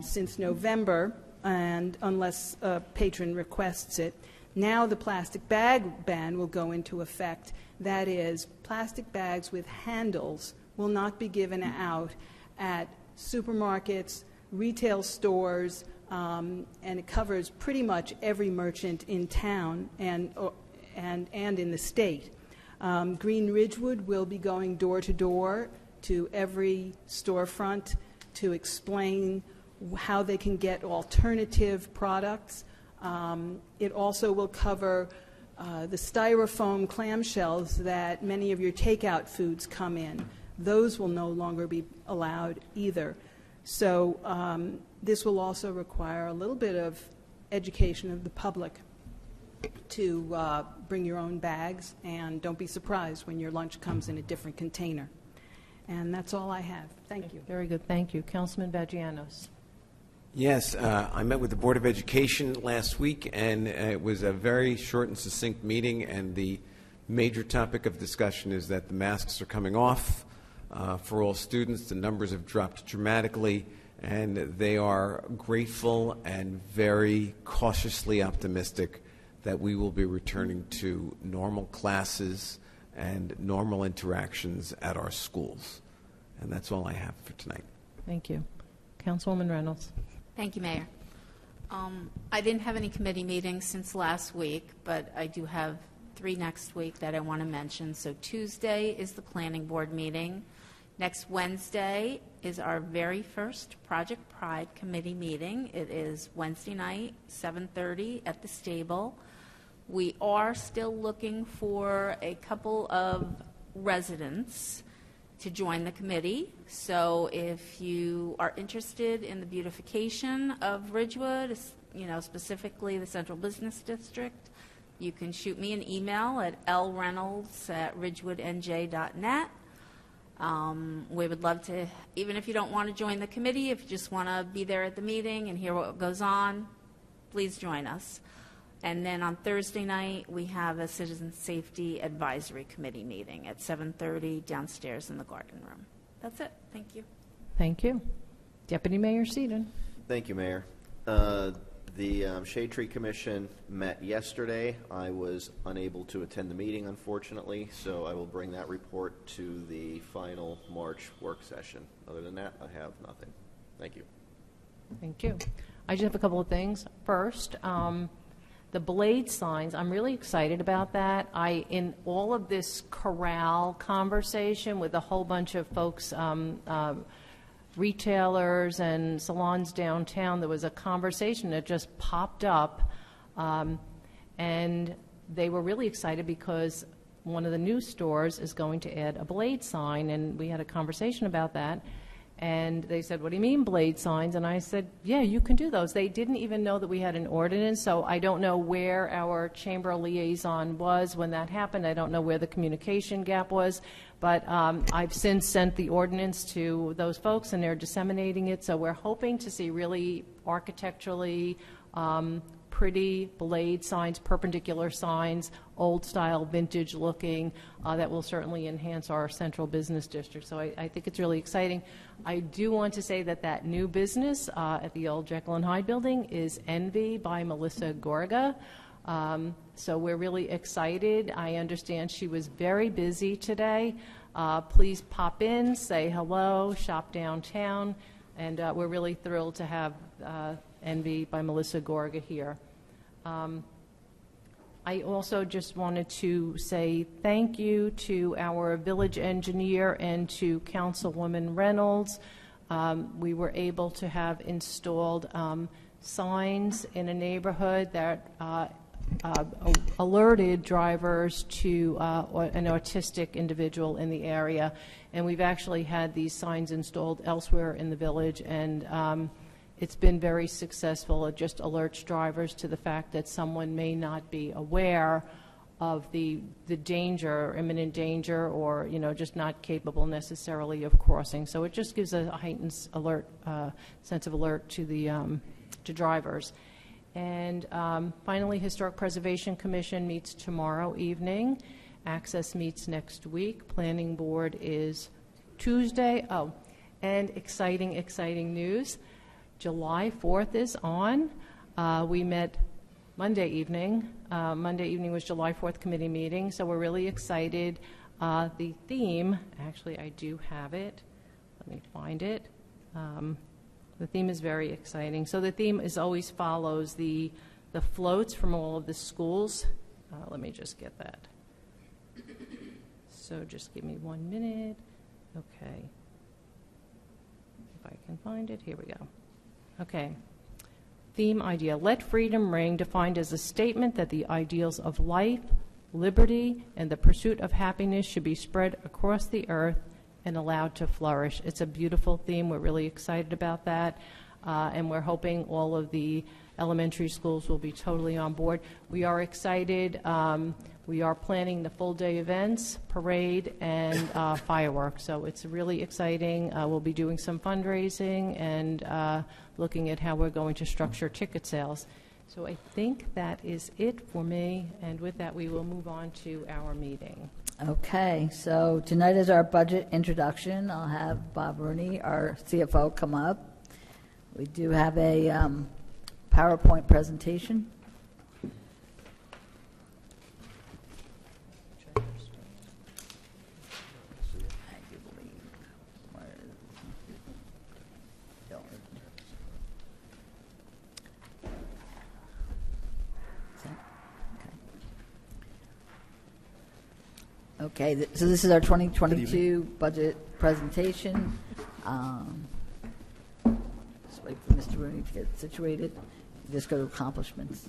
since November, and unless a patron requests it. Now the plastic bag ban will go into effect. That is, plastic bags with handles will not be given out at supermarkets, retail stores, and it covers pretty much every merchant in town and in the state. Green Ridgewood will be going door to door to every storefront to explain how they can get alternative products. It also will cover the styrofoam clamshells that many of your takeout foods come in. Those will no longer be allowed either. So this will also require a little bit of education of the public to bring your own bags, and don't be surprised when your lunch comes in a different container. And that's all I have. Thank you. Very good. Thank you. Councilman Vagianos. Yes, I met with the Board of Education last week, and it was a very short and succinct meeting, and the major topic of discussion is that the masks are coming off for all students. The numbers have dropped dramatically, and they are grateful and very cautiously optimistic that we will be returning to normal classes and normal interactions at our schools. And that's all I have for tonight. Thank you. Councilwoman Reynolds. Thank you, Mayor. I didn't have any committee meetings since last week, but I do have 3 next week that I want to mention. So Tuesday is the Planning Board meeting. Next Wednesday is our very first Project Pride Committee meeting. It is Wednesday night, 7:30 at the Stable. We are still looking for a couple of residents to join the committee. So if you are interested in the beautification of Ridgewood, specifically the Central Business District, you can shoot me an email at lreynolds@ridgewoodnj.net. We would love to, even if you don't want to join the committee, if you just want to be there at the meeting and hear what goes on, please join us. And then on Thursday night, we have a Citizen Safety Advisory Committee meeting at 7:30 downstairs in the garden room. That's it. Thank you. Thank you. Deputy Mayor Seaton. Thank you, Mayor. The Shade Tree Commission met yesterday. I was unable to attend the meeting, unfortunately, so I will bring that report to the final March work session. Other than that, I have nothing. Thank you. Thank you. I just have a couple of things. First, the blade signs, I'm really excited about that. In all of this corral conversation with a whole bunch of folks, retailers and salons downtown, there was a conversation that just popped up, and they were really excited because one of the new stores is going to add a blade sign, and we had a conversation about that. And they said, what do you mean blade signs? And I said, yeah, you can do those. They didn't even know that we had an ordinance, so I don't know where our chamber liaison was when that happened. I don't know where the communication gap was, but I've since sent the ordinance to those folks, and they're disseminating it. So we're hoping to see really architecturally pretty blade signs, perpendicular signs, old style, vintage looking, that will certainly enhance our central business district. So I think it's really exciting. I do want to say that new business at the old Jekyll and Hyde building is Envy by Melissa Gorga. So we're really excited. I understand she was very busy today. Please pop in, say hello, shop downtown, and we're really thrilled to have Envy by Melissa Gorga here. I also just wanted to say thank you to our village engineer and to Councilwoman Reynolds. We were able to have installed signs in a neighborhood that alerted drivers to an autistic individual in the area. And we've actually had these signs installed elsewhere in the village, and It's been very successful. It just alerts drivers to the fact that someone may not be aware of the danger, imminent danger, or just not capable necessarily of crossing. So it just gives a heightened sense of alert to the to drivers. And finally, Historic Preservation Commission meets tomorrow evening. Access meets next week. Planning Board is Tuesday. Oh, and exciting news. July 4th is on. We met Monday evening. Monday evening was July 4th committee meeting, so we're really excited. The theme, actually I do have it. Let me find it. The theme is very exciting. So the theme is always follows the floats from all of the schools. Let me just get that. So just give me 1 minute. Okay. If I can find it, here we go. Okay. Theme idea, let freedom ring, defined as a statement that the ideals of life, liberty, and the pursuit of happiness should be spread across the earth and allowed to flourish. It's a beautiful theme. We're really excited about that, and we're hoping all of the elementary schools will be totally on board. We are excited. We are planning the full-day events, parade, and fireworks, so it's really exciting. We'll be doing some fundraising and looking at how we're going to structure ticket sales. So I think that is it for me, and with that, we will move on to our meeting. Okay, so tonight is our budget introduction. I'll have Bob Rooney, our CFO, come up. We do have a PowerPoint presentation. Okay, so this is our 2022 budget presentation. Just wait for Mr. Rooney to get situated. Just go to accomplishments.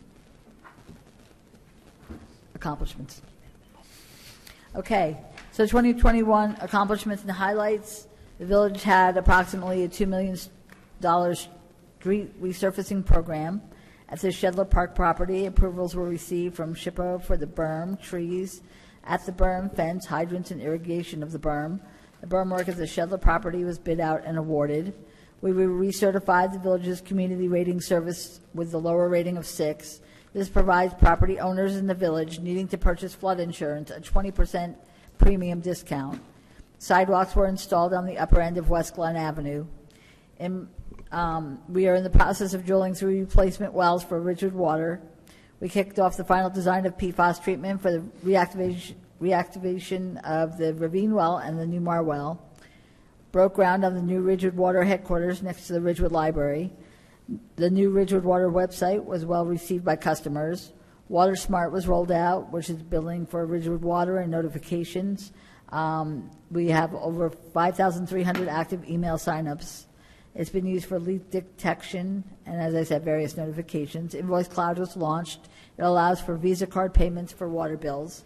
Okay, so 2021 accomplishments and highlights. The village had approximately a $2 million street resurfacing program. At the Shedler Park property, approvals were received from SHPO for the berm, trees at the berm, fence, hydrants, and irrigation of the berm. The berm work at the Shedler property was bid out and awarded. We recertified the village's community rating service with the lower rating of 6. This provides property owners in the village needing to purchase flood insurance a 20% premium discount. Sidewalks were installed on the upper end of West Glen Avenue. We are in the process of drilling 3 replacement wells for Ridgewood water. We kicked off the final design of PFAS treatment for the reactivation of the Ravine well and the Newmar well. Broke ground on the new Ridgewood Water headquarters next to the Ridgewood Library. The new Ridgewood Water website was well received by customers. Water Smart was rolled out, which is billing for Ridgewood Water and notifications. We have over 5,300 active email signups. It's been used for leak detection and, as I said, various notifications. Invoice Cloud was launched. It allows for Visa card payments for water bills.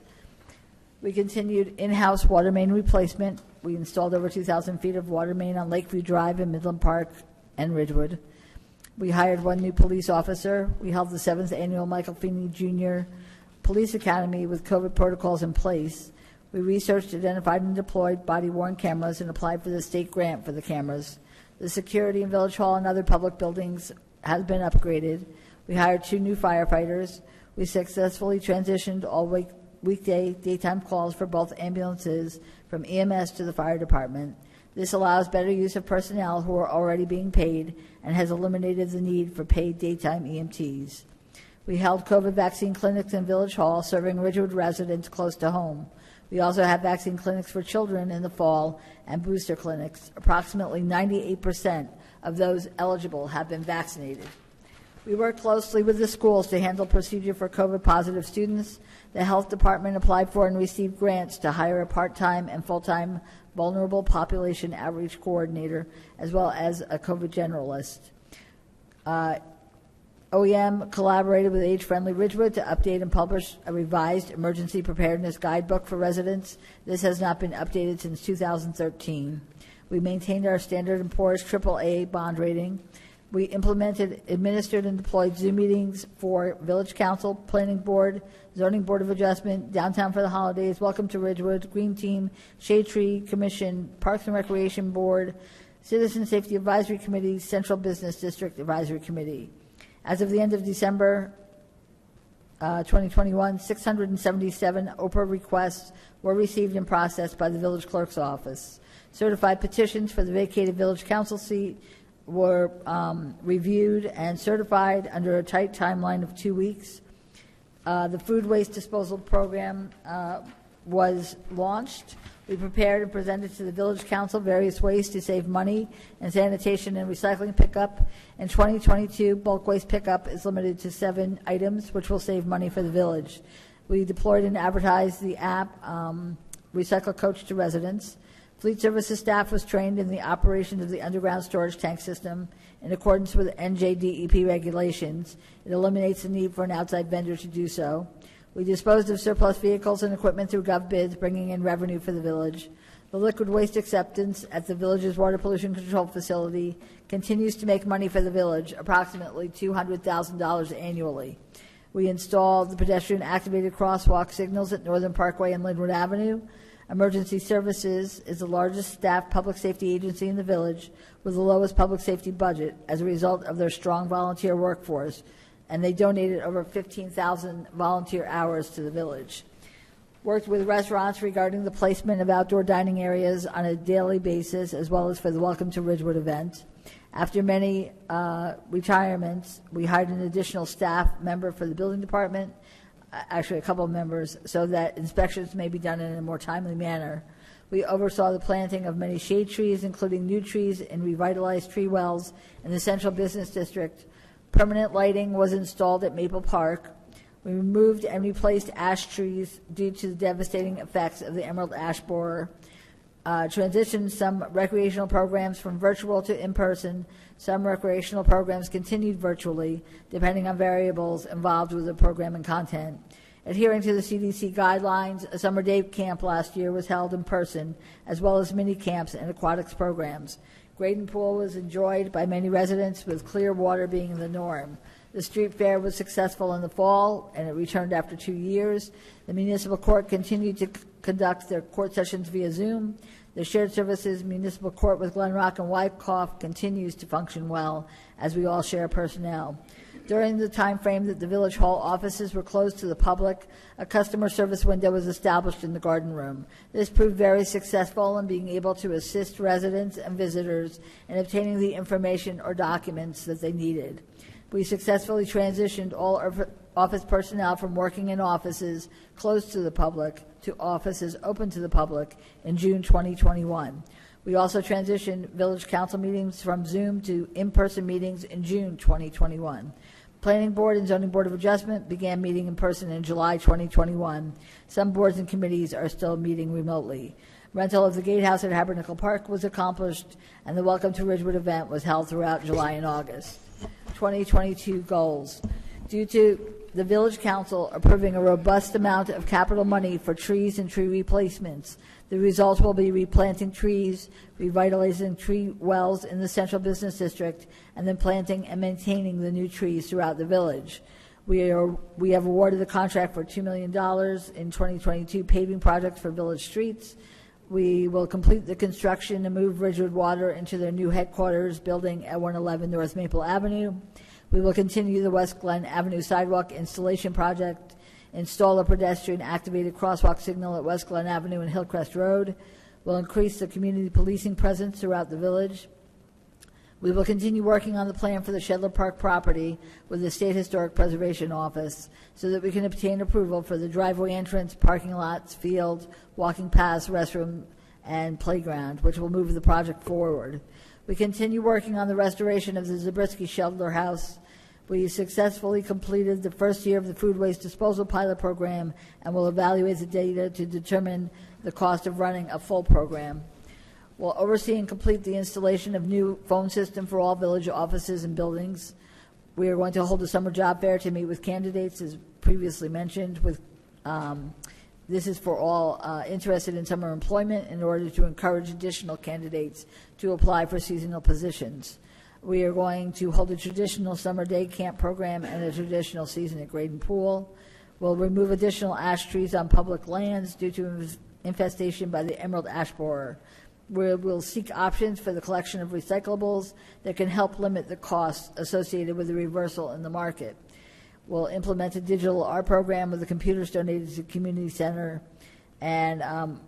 We continued in-house water main replacement. We installed over 2,000 feet of water main on Lakeview Drive in Midland Park and Ridgewood. We hired 1 new police officer. We held the 7th annual Michael Feeney Jr. Police Academy with COVID protocols in place. We researched, identified, and deployed body-worn cameras and applied for the state grant for the cameras. The security in Village Hall and other public buildings has been upgraded. We hired 2 new firefighters. We successfully transitioned all weekday, daytime calls for both ambulances from EMS to the fire department. This allows better use of personnel who are already being paid and has eliminated the need for paid daytime EMTs. We held COVID vaccine clinics in Village Hall, serving Ridgewood residents close to home. We also have vaccine clinics for children in the fall and booster clinics. Approximately 98% of those eligible have been vaccinated. We work closely with the schools to handle procedure for COVID-positive students. The health department applied for and received grants to hire a part-time and full-time vulnerable population outreach coordinator, as well as a COVID generalist. OEM collaborated with Age Friendly Ridgewood to update and publish a revised emergency preparedness guidebook for residents. This has not been updated since 2013. We maintained our Standard & Poor's AAA bond rating. We implemented, administered, and deployed Zoom meetings for Village Council, Planning Board, Zoning Board of Adjustment, Downtown for the Holidays, Welcome to Ridgewood, Green Team, Shade Tree Commission, Parks and Recreation Board, Citizen Safety Advisory Committee, Central Business District Advisory Committee. As of the end of December 2021, 677 OPRA requests were received and processed by the Village Clerk's Office. Certified petitions for the vacated Village Council seat were reviewed and certified under a tight timeline of 2 weeks. The food waste disposal program was launched. We prepared and presented to the Village Council various ways to save money in sanitation and recycling pickup. In 2022, bulk waste pickup is limited to 7 items, which will save money for the village. We deployed and advertised the app, Recycle Coach, to residents. Fleet Services staff was trained in the operation of the underground storage tank system in accordance with NJDEP regulations. It eliminates the need for an outside vendor to do so. We disposed of surplus vehicles and equipment through GovBids, bringing in revenue for the village. The liquid waste acceptance at the village's water pollution control facility continues to make money for the village, approximately $200,000 annually. We installed the pedestrian activated crosswalk signals at Northern Parkway and Linwood Avenue. Emergency Services is the largest staffed public safety agency in the village with the lowest public safety budget as a result of their strong volunteer workforce, and they donated over 15,000 volunteer hours to the village. Worked with restaurants regarding the placement of outdoor dining areas on a daily basis, as well as for the Welcome to Ridgewood event. After many retirements, we hired an additional staff member for the building department, actually a couple of members, so that inspections may be done in a more timely manner. We oversaw the planting of many shade trees, including new trees and revitalized tree wells in the Central Business District. Permanent lighting was installed at Maple Park. We removed and replaced ash trees due to the devastating effects of the emerald ash borer. Transitioned some recreational programs from virtual to in-person. Some recreational programs continued virtually, depending on variables involved with the program and content. Adhering to the CDC guidelines, a summer day camp last year was held in person, as well as mini camps and aquatics programs. Graden Pool was enjoyed by many residents, with clear water being the norm. The street fair was successful in the fall, and it returned after 2 years. The municipal court continued to conduct their court sessions via Zoom. The shared services municipal court with Glen Rock and Wyckoff continues to function well, as we all share personnel. During the time frame that the Village Hall offices were closed to the public, a customer service window was established in the garden room. This proved very successful in being able to assist residents and visitors in obtaining the information or documents that they needed. We successfully transitioned all office personnel from working in offices closed to the public to offices open to the public in June 2021. We also transitioned Village Council meetings from Zoom to in-person meetings in June 2021. Planning Board and Zoning Board of Adjustment began meeting in person in July 2021. Some boards and committees are still meeting remotely. Rental of the Gatehouse at Habernickel Park was accomplished, and the Welcome to Ridgewood event was held throughout July and August. 2022 goals. Due to the Village Council approving a robust amount of capital money for trees and tree replacements, the result will be replanting trees, revitalizing tree wells in the Central Business District, and then planting and maintaining the new trees throughout the village. We have awarded the contract for $2 million in 2022 paving projects for village streets. We will complete the construction and move Ridgewood Water into their new headquarters building at 111 North Maple Avenue. We will continue the West Glen Avenue sidewalk installation project, install a pedestrian activated crosswalk signal at West Glen Avenue and Hillcrest Road. We'll increase the community policing presence throughout the village. We will continue working on the plan for the Shedler Park property with the State Historic Preservation Office so that we can obtain approval for the driveway entrance, parking lots, field, walking paths, restroom, and playground, which will move the project forward. We continue working on the restoration of the Zabriskie Shelter House. We successfully completed the first year of the food waste disposal pilot program and will evaluate the data to determine the cost of running a full program. We'll oversee and complete the installation of new phone system for all village offices and buildings. We are going to hold a summer job fair to meet with candidates, as previously mentioned. This is for all interested in summer employment in order to encourage additional candidates to apply for seasonal positions. We are going to hold a traditional summer day camp program and a traditional season at Graydon Pool. We'll remove additional ash trees on public lands due to infestation by the emerald ash borer. We'll seek options for the collection of recyclables that can help limit the costs associated with the reversal in the market. We'll implement a digital art program with the computers donated to the community center and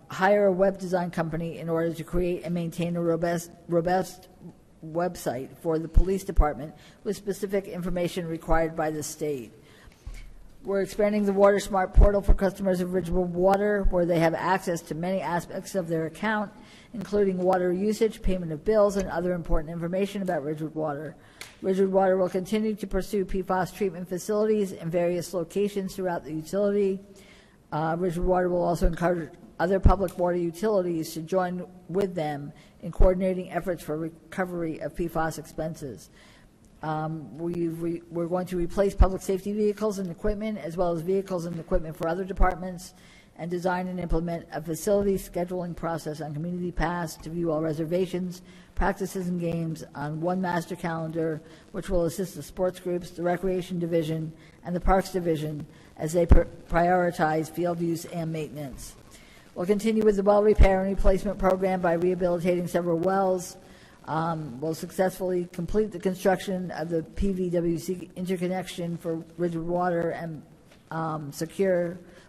hire a web design company in order to create and maintain a robust website for the police department with specific information required by the state. We're expanding the Water Smart portal for customers of Ridgewood Water, where they have access to many aspects of their account, including water usage, payment of bills, and other important information about Ridgewood Water. Ridgewood Water will continue to pursue PFAS treatment facilities in various locations throughout the utility. Ridgewood Water will also encourage other public water utilities to join with them in coordinating efforts for recovery of PFAS expenses. We're going to replace public safety vehicles and equipment, as well as vehicles and equipment for other departments, and design and implement a facility scheduling process on Community Pass to view all reservations, practices, and games on one master calendar, which will assist the sports groups, the Recreation Division, and the Parks Division as they prioritize field use and maintenance. We'll continue with the well repair and replacement program by rehabilitating several wells. We'll successfully complete the construction of the PVWC interconnection for Ridgewood Water and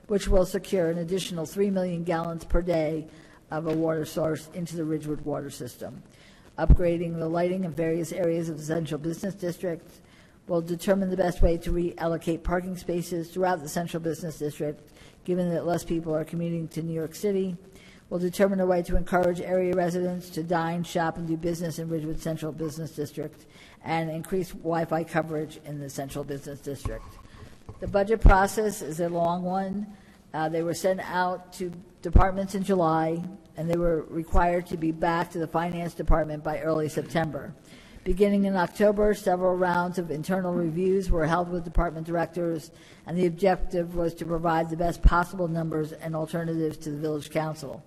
which will secure an additional 3 million gallons per day of a water source into the Ridgewood water system. Upgrading the lighting in various areas of the Central Business District. Will determine the best way to reallocate parking spaces throughout the Central Business District, given that less people are commuting to New York City. Will determine a way to encourage area residents to dine, shop, and do business in Ridgewood Central Business District, and increase Wi-Fi coverage in the Central Business District. The budget process is a long one. They were sent out to departments in July, and they were required to be back to the Finance Department by early September. Beginning in October, several rounds of internal reviews were held with department directors, and the objective was to provide the best possible numbers and alternatives to the Village Council.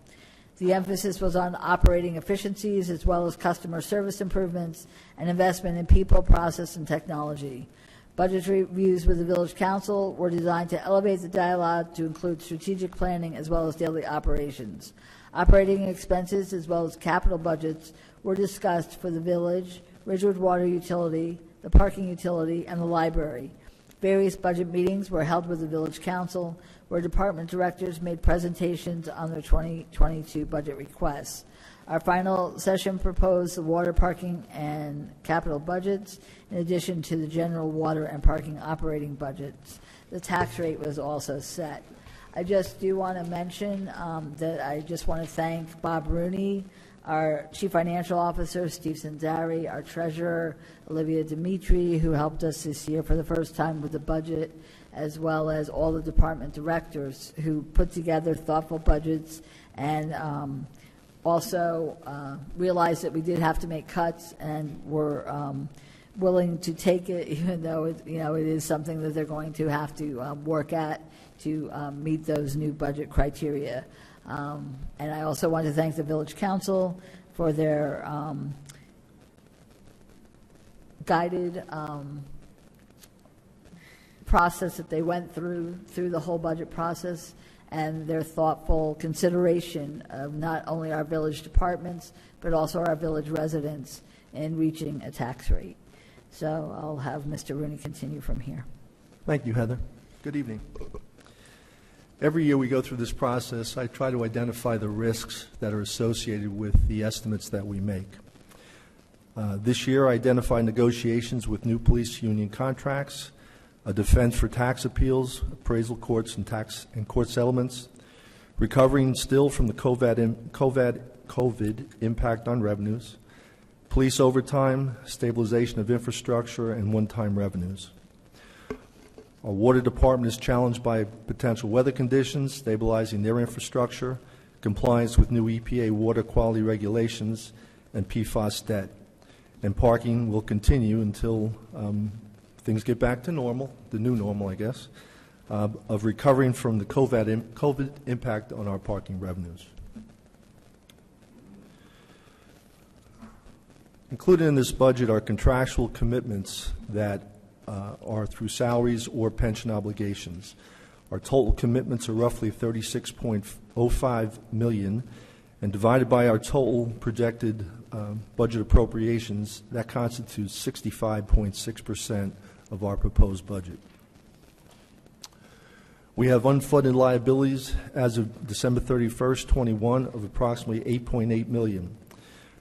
The emphasis was on operating efficiencies as well as customer service improvements and investment in people, process, and technology. Budget reviews with the Village Council were designed to elevate the dialogue to include strategic planning as well as daily operations. Operating expenses as well as capital budgets were discussed for the Village, Ridgewood Water Utility, the Parking Utility, and the Library. Various budget meetings were held with the Village Council, where department directors made presentations on their 2022 budget requests. Our final session proposed the water, parking, and capital budgets, in addition to the general water and parking operating budgets. The tax rate was also set. I just do want to mention that I just want to thank Bob Rooney, our Chief Financial Officer, Steve Sanzari, our Treasurer, Olivia Dimitri, who helped us this year for the first time with the budget, as well as all the department directors who put together thoughtful budgets and also realized that we did have to make cuts and were willing to take it, even though it is something that they're going to have to work at to meet those new budget criteria. And I also want to thank the Village Council for their guided process that they went through the whole budget process, and their thoughtful consideration of not only our village departments, but also our village residents in reaching a tax rate. So I'll have Mr. Rooney continue from here. Thank you, Heather. Good evening. Every year we go through this process, I try to identify the risks that are associated with the estimates that we make. This year I identified negotiations with new police union contracts, a defense for tax appeals, appraisal courts, and tax and court settlements, recovering still from the COVID impact on revenues, police overtime, stabilization of infrastructure, and one-time revenues. Our water department is challenged by potential weather conditions, stabilizing their infrastructure, compliance with new EPA water quality regulations, and PFAS debt. And parking will continue until things get back to normal, the new normal, I guess, of recovering from the COVID impact on our parking revenues. Included in this budget are contractual commitments that are through salaries or pension obligations. Our total commitments are roughly $36.05 million, and divided by our total projected budget appropriations, that constitutes 65.6% of our proposed budget. We have unfunded liabilities as of December 31st, 21 of approximately $8.8 million.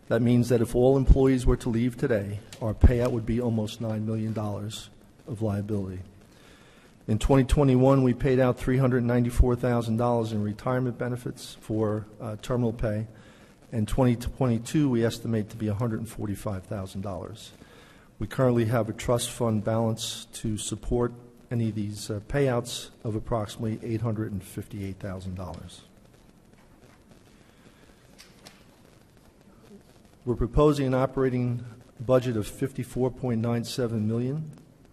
That means that if all employees were to leave today, our payout would be almost $9 million of liability. In 2021, we paid out $394,000 in retirement benefits for terminal pay. In 2022, we estimate to be $145,000. We currently have a trust fund balance to support any of these payouts of approximately $858,000. We're proposing an operating budget of $54.97 million,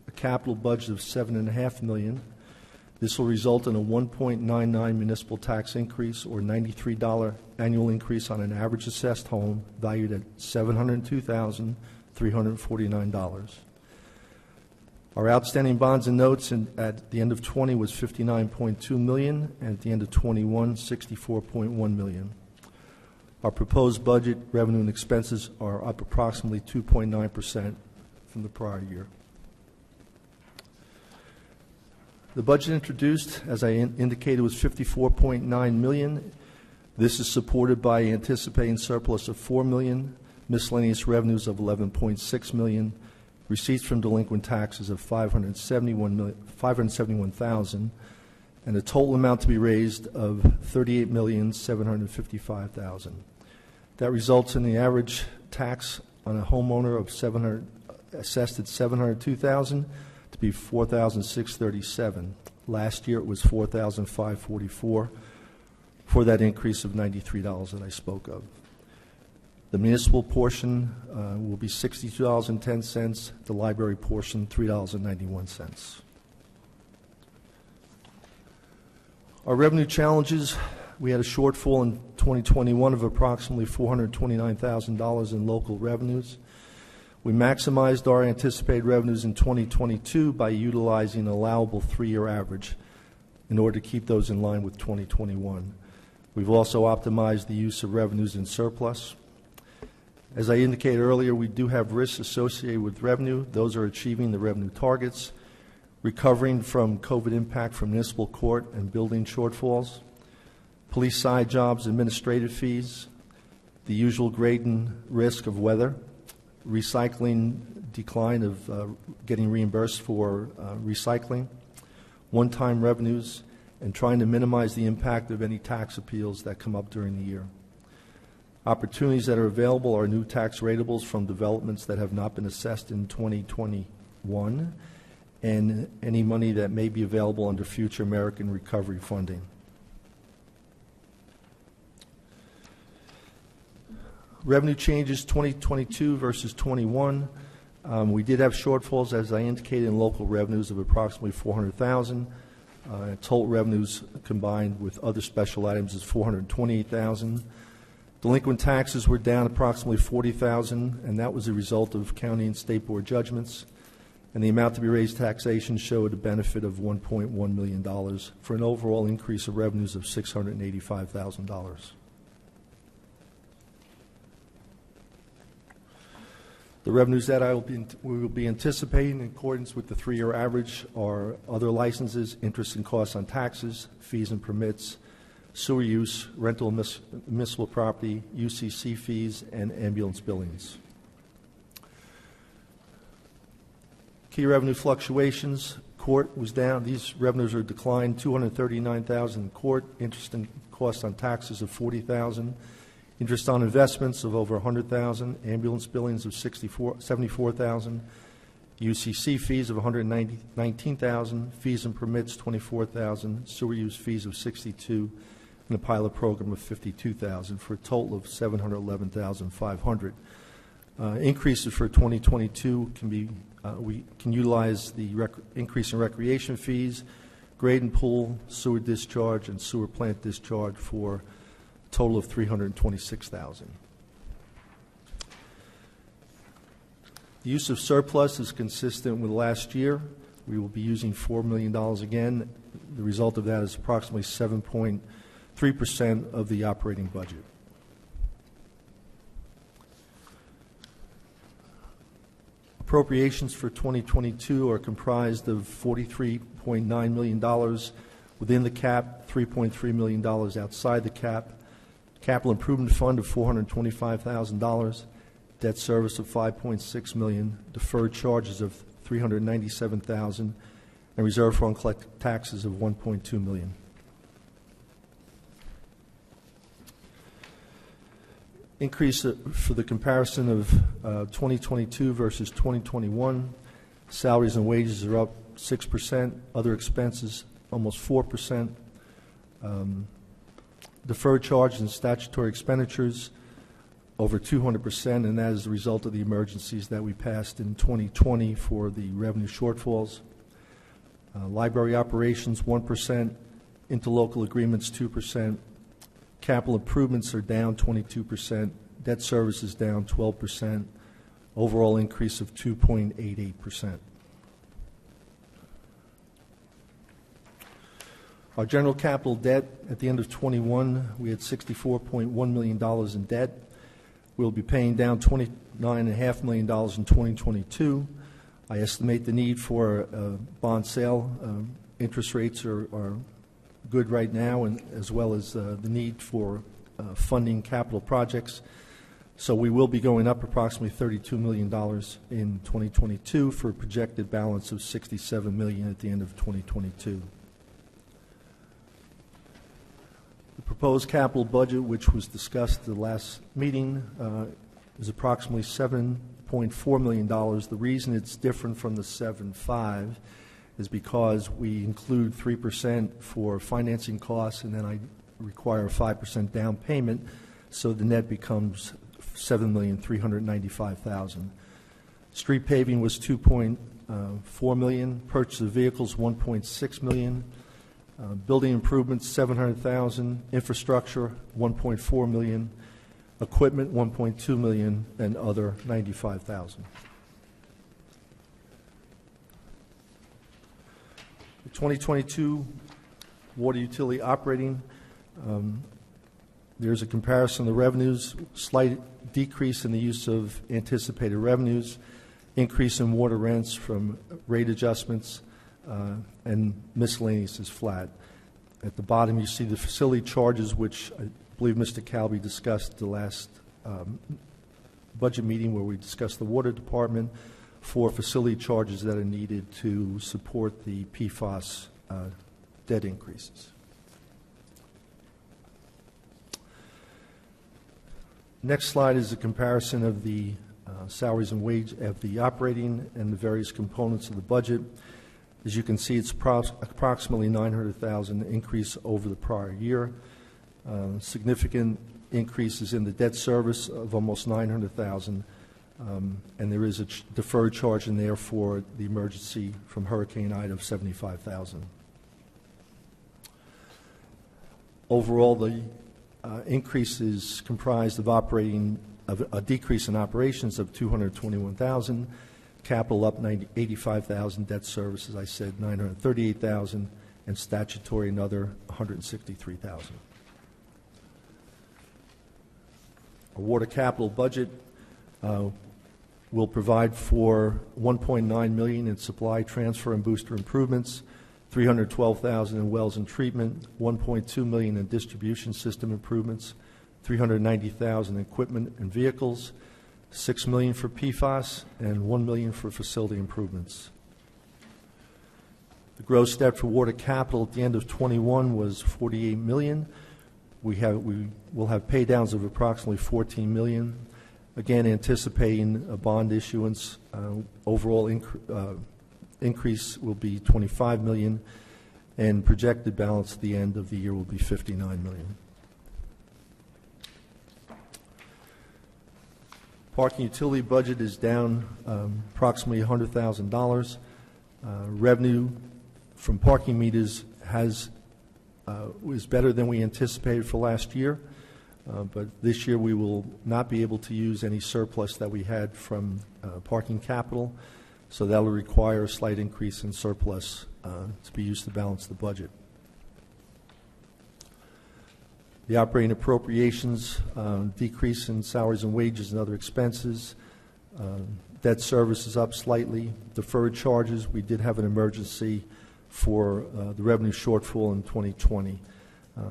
a capital budget of $7.5 million. This will result in a 1.99 municipal tax increase, or $93 annual increase on an average assessed home valued at $702,349. Our outstanding bonds and notes at the end of 20 was $59.2 million, and at the end of 21, $64.1 million. Our proposed budget revenue and expenses are up approximately 2.9% from the prior year. The budget introduced, as I indicated, was $54.9 million. This is supported by anticipating surplus of $4 million, miscellaneous revenues of $11.6 million, receipts from delinquent taxes of $571,000, and a total amount to be raised of $38,755,000. That results in the average tax on a homeowner of assessed at $702,000 to be $4,637. Last year it was $4,544 for that increase of $93 that I spoke of. The municipal portion will be $62.10. The library portion, $3.91. Our revenue challenges: we had a shortfall in 2021 of approximately $429,000 in local revenues. We maximized our anticipated revenues in 2022 by utilizing an allowable 3-year average in order to keep those in line with 2021. We've also optimized the use of revenues in surplus. As I indicated earlier, we do have risks associated with revenue. Those are achieving the revenue targets, recovering from COVID impact from municipal court and building shortfalls, police side jobs, administrative fees, the usual grade and risk of weather, recycling decline of getting reimbursed for recycling, one-time revenues, and trying to minimize the impact of any tax appeals that come up during the year. Opportunities that are available are new tax ratables from developments that have not been assessed in 2021, and any money that may be available under future American Recovery funding. Revenue changes 2022 versus 21. We did have shortfalls, as I indicated, in local revenues of approximately $400,000. Total revenues combined with other special items is $428,000. Delinquent taxes were down approximately $40,000, and that was a result of county and state board judgments. And the amount to be raised taxation showed a benefit of $1.1 million for an overall increase of revenues of $685,000. The revenues that we will be anticipating in accordance with the 3-year average are other licenses, interest and costs on taxes, fees and permits, sewer use, rental municipal property, UCC fees, and ambulance billings. Key revenue fluctuations: court was down. These revenues are declined $239,000 in court, interest and costs on taxes of $40,000, interest on investments of over $100,000, ambulance billings of $74,000, UCC fees of $119,000, fees and permits $24,000, sewer use fees of $62,000, and a pilot program of $52,000 for a total of $711,500. Increases for 2022 can be we can utilize the increase in recreation fees, grade and pool, sewer discharge, and sewer plant discharge for a total of $326,000. The use of surplus is consistent with last year. We will be using $4 million again. The result of that is approximately 7.3% of the operating budget. Appropriations for 2022 are comprised of $43.9 million within the cap, $3.3 million outside the cap, capital improvement fund of $425,000, debt service of $5.6 million, deferred charges of $397,000, and reserve for uncollected taxes of $1.2 million. Increase for the comparison of 2022 versus 2021. Salaries and wages are up 6%. Other expenses almost 4%. Deferred charges and statutory expenditures over 200%, and that is a result of the emergencies that we passed in 2020 for the revenue shortfalls. Library operations 1%. Interlocal agreements 2%. Capital improvements are down 22%. Debt service is down 12%. Overall increase of 2.88%. Our general capital debt at the end of 21, we had $64.1 million in debt. We'll be paying down $29.5 million in 2022. I estimate the need for a bond sale. Interest rates are good right now, and as well as the need for funding capital projects. So we will be going up approximately $32 million in 2022 for a projected balance of $67 million at the end of 2022. The proposed capital budget, which was discussed at the last meeting, is approximately $7.4 million. The reason it's different from the 7.5 is because we include 3% for financing costs, and then I require a 5% down payment, so the net becomes $7,395,000. Street paving was $2.4 million. Purchase of vehicles $1.6 million. Building improvements $700,000. Infrastructure $1.4 million. Equipment $1.2 million, and other $95,000. The 2022 water utility operating, there's a comparison of the revenues, slight decrease in the use of anticipated revenues, increase in water rents from rate adjustments, and miscellaneous is flat. At the bottom you see the facility charges, which I believe Mr. Calby discussed at the last budget meeting where we discussed the water department, for facility charges that are needed to support the PFAS debt increases. Next slide is a comparison of the salaries and wage of the operating and the various components of the budget. As you can see, it's approximately $900,000 increase over the prior year. Significant increases in the debt service of almost $900,000. And there is a deferred charge in there for the emergency from Hurricane Ida of $75,000. Overall, the increase is comprised of a decrease in operations of $221,000, capital up $85,000, debt service, as I said, $938,000, and statutory another $163,000. Our water capital budget will provide for $1.9 million in supply transfer and booster improvements, $312,000 in wells and treatment, $1.2 million in distribution system improvements, $390,000 in equipment and vehicles, $6 million for PFAS, and $1 million for facility improvements. The gross debt for water capital at the end of 21 was $48 million. We will have pay downs of approximately $14 million. Again, anticipating a bond issuance. Overall increase will be $25 million, and projected balance at the end of the year will be $59 million. Parking utility budget is down approximately $100,000. Revenue from parking meters is better than we anticipated for last year. But this year, we will not be able to use any surplus that we had from parking capital, so that will require a slight increase in surplus to be used to balance the budget. The operating appropriations, decrease in salaries and wages and other expenses. Debt service is up slightly. Deferred charges, we did have an emergency for the revenue shortfall in 2020.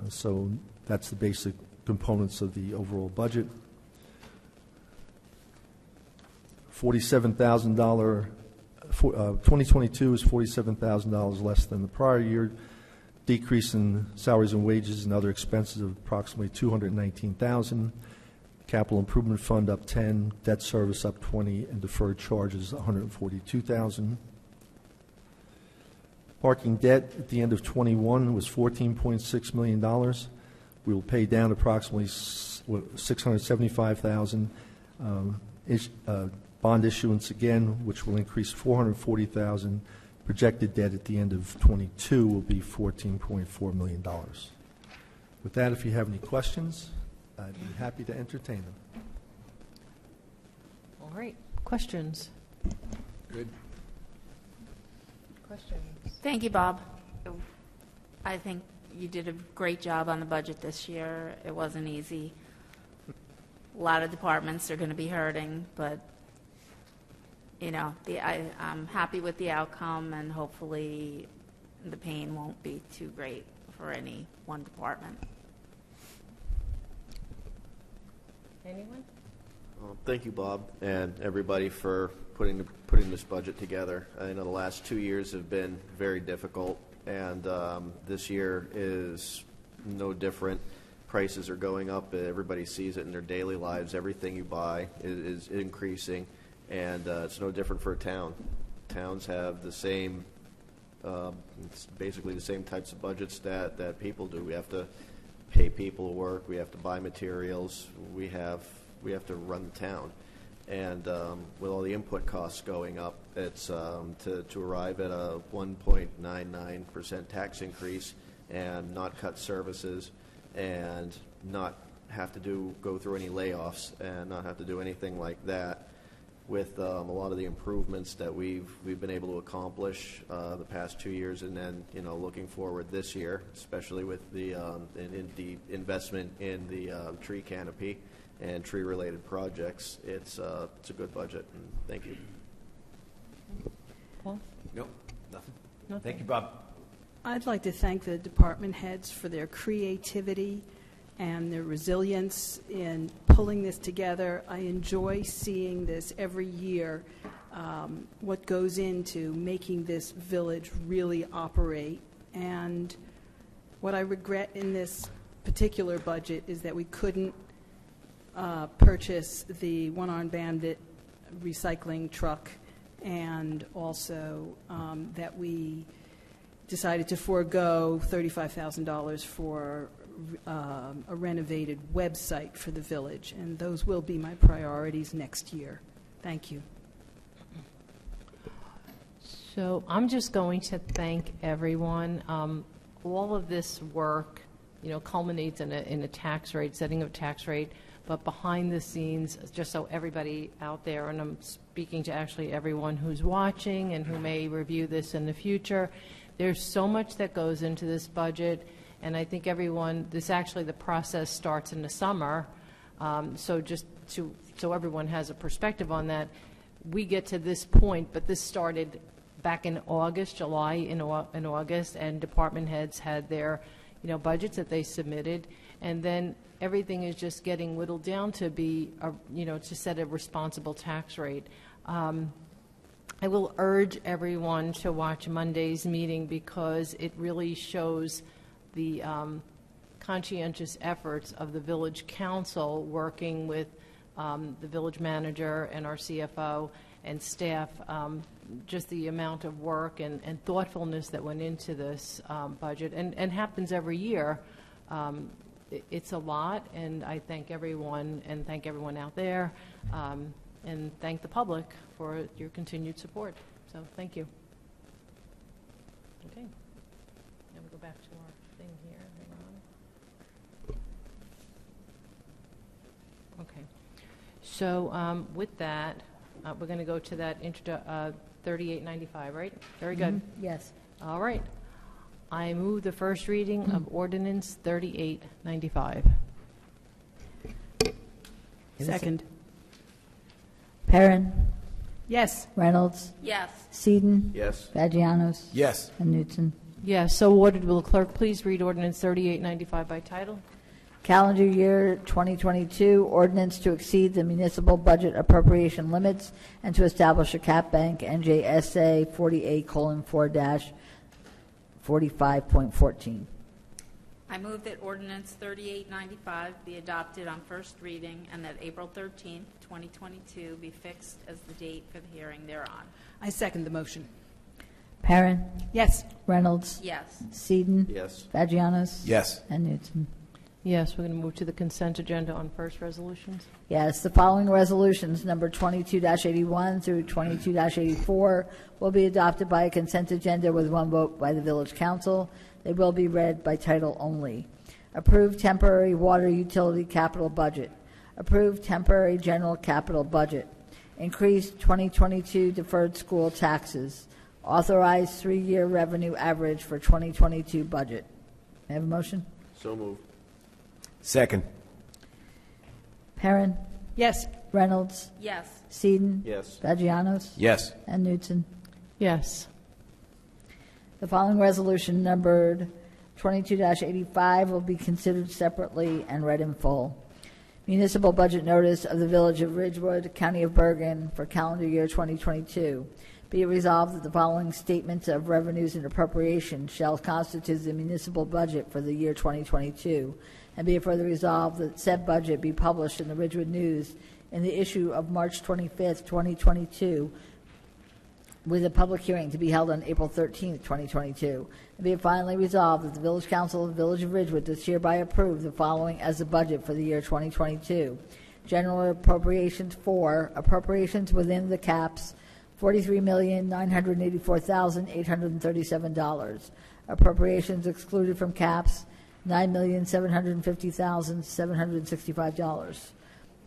So that's the basic components of the overall budget. $47,000, 2022 is $47,000 less than the prior year. Decrease in salaries and wages and other expenses of approximately $219,000. Capital Improvement Fund up 10, debt service up 20, and deferred charges $142,000. Parking debt at the end of 21 was $14.6 million. We will pay down approximately $675,000. Bond issuance again, which will increase $440,000. Projected debt at the end of 22 will be $14.4 million. With that, if you have any questions, I'd be happy to entertain them. All right, questions? Good. Questions? Thank you, Bob. I think you did a great job on the budget this year. It wasn't easy. A lot of departments are going to be hurting, but you know, I'm happy with the outcome, and hopefully the pain won't be too great for any one department. Anyone? Thank you, Bob, and everybody for putting this budget together. I know the last 2 years have been very difficult, and this year is no different. Prices are going up. Everybody sees it in their daily lives. Everything you buy is increasing, and it's no different for a town. Towns have the same, it's basically the same types of budgets that people do. We have to pay people to work. We have to buy materials. We have to run the town. And with all the input costs going up, it's to arrive at a 1.99% tax increase and not cut services and not have to go through any layoffs and not have to do anything like that. With a lot of the improvements that we've been able to accomplish the past 2 years, and then looking forward this year, especially with the investment in the tree canopy and tree-related projects, it's a good budget. And thank you. Paul? Nope, nothing. Nothing. Thank you, Bob. I'd like to thank the department heads for their creativity and their resilience in pulling this together. I enjoy seeing this every year, what goes into making this village really operate. And what I regret in this particular budget is that we couldn't purchase the one-armed bandit recycling truck, and also that we decided to forego $35,000 for a renovated website for the village, and those will be my priorities next year. Thank you. So I'm just going to thank everyone. All of this work, culminates in a tax rate, setting of a tax rate, but behind the scenes, just so everybody out there, and I'm speaking to actually everyone who's watching and who may review this in the future, there's so much that goes into this budget. And I think the process starts in the summer. So just so everyone has a perspective on that, we get to this point, but this started back in July in August, and department heads had their, budgets that they submitted, and then everything is just getting whittled down to be, to set a responsible tax rate. I will urge everyone to watch Monday's meeting because it really shows the conscientious efforts of the village council working with the village manager and our CFO and staff, just the amount of work and thoughtfulness that went into this budget and happens every year. It's a lot, and I thank everyone and thank everyone out there and thank the public for your continued support. So thank you. Okay. Now we go back to our thing here. Hang on. Okay. So with that, we're going to go to that 3895, right? Very good. Yes. All right. I move the first reading of ordinance 3895. Second. Perrin. Yes. Reynolds. Yes. Seaton. Yes. Vagianos. Yes. And Newton. Yes, so ordered. Will the clerk please read ordinance 3895 by title? Calendar year 2022 ordinance to exceed the municipal budget appropriation limits and to establish a cap bank, NJSA 48:4-45.14. I move that ordinance 3895 be adopted on first reading and that April 13th, 2022 be fixed as the date for the hearing thereon. I second the motion. Perrin. Yes. Reynolds. Yes. Seaton. Yes. Vagianos. Yes. And Newton. Yes, we're going to move to the consent agenda on first resolutions. Yes, the following resolutions, number 22-81 through 22-84, will be adopted by a consent agenda with one vote by the Village Council. They will be read by title only. Approved temporary water utility capital budget. Approved temporary general capital budget. Increased 2022 deferred school taxes. Authorized 3-year revenue average for 2022 budget. May I have a motion? So moved. Second. Perrin. Yes. Reynolds. Yes. Seaton. Yes. Vagianos. Yes. And Newton. Yes. The following resolution, numbered 22-85, will be considered separately and read in full. Municipal budget notice of the Village of Ridgewood, County of Bergen, for calendar year 2022. Be it resolved that the following statements of revenues and appropriations shall constitute the municipal budget for the year 2022. And be it further resolved that said budget be published in the Ridgewood News in the issue of March 25th, 2022, with a public hearing to be held on April 13th, 2022. And be it finally resolved that the Village Council of the Village of Ridgewood does hereby approve the following as the budget for the year 2022. General appropriations for appropriations within the caps, $43,984,837. Appropriations excluded from caps, $9,750,765.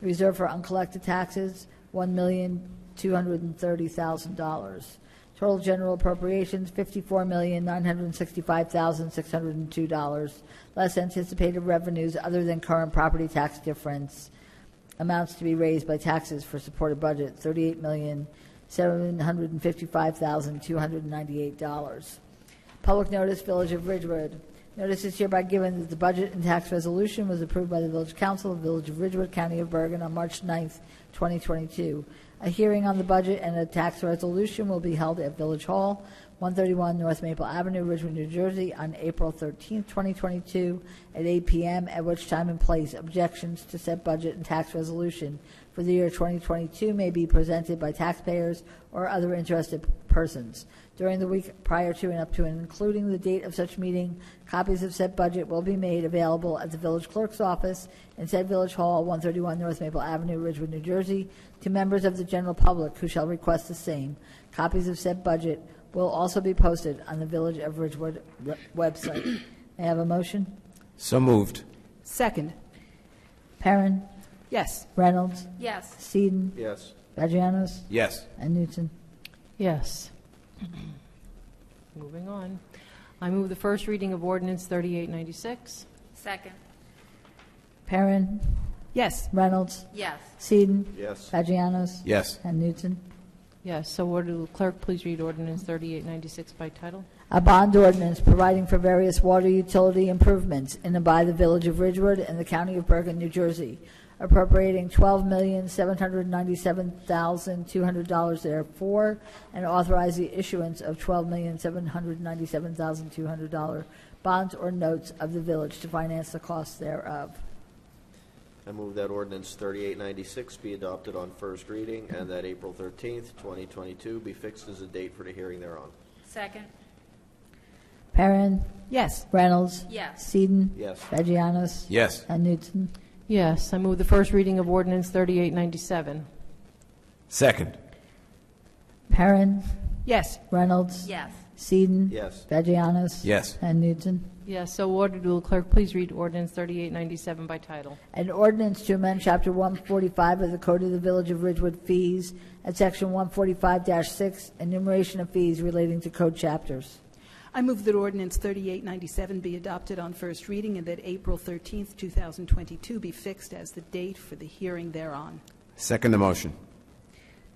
Reserve for uncollected taxes, $1,230,000. Total general appropriations, $54,965,602. Less anticipated revenues other than current property tax difference. Amounts to be raised by taxes for supported budget, $38,755,298. Public notice, Village of Ridgewood. Notice is hereby given that the budget and tax resolution was approved by the Village Council of the Village of Ridgewood, County of Bergen, on March 9th, 2022. A hearing on the budget and a tax resolution will be held at Village Hall, 131 North Maple Avenue, Ridgewood, New Jersey, on April 13th, 2022, at 8 p.m., at which time and place objections to said budget and tax resolution for the year 2022 may be presented by taxpayers or other interested persons. During the week prior to and up to and including the date of such meeting, copies of said budget will be made available at the village clerk's office in said Village Hall, 131 North Maple Avenue, Ridgewood, New Jersey, to members of the general public who shall request the same. Copies of said budget will also be posted on the Village of Ridgewood website. May I have a motion? So moved. Second. Perrin. Yes. Reynolds. Yes. Seaton. Yes. Vagianos. Yes. And Newton. Yes. Moving on. I move the first reading of ordinance 3896. Second. Perrin. Yes. Reynolds. Yes. Seaton. Yes. Vagianos. Yes. And Newton. Yes, so order the clerk please read ordinance 3896 by title. A bond ordinance providing for various water utility improvements in and by the Village of Ridgewood and the County of Bergen, New Jersey, appropriating $12,797,200 therefor, and authorize the issuance of $12,797,200 bonds or notes of the village to finance the costs thereof. I move that ordinance 3896 be adopted on first reading and that April 13th, 2022 be fixed as a date for the hearing thereon. Second. Perrin. Yes. Reynolds. Yes. Seaton. Yes. Vagianos. Yes. And Newton. Yes, I move the first reading of ordinance 3897. Second. Perrin. Yes. Reynolds. Yes. Seaton? Yes. Vagianos? Yes. And Newton? Yes, so ordered. Will the clerk please read ordinance 3897 by title? An ordinance to amend Chapter 145 of the Code of the Village of Ridgewood fees at Section 145-6, enumeration of fees relating to code chapters. I move that ordinance 3897 be adopted on first reading and that April 13th, 2022 be fixed as the date for the hearing thereon. Second the motion.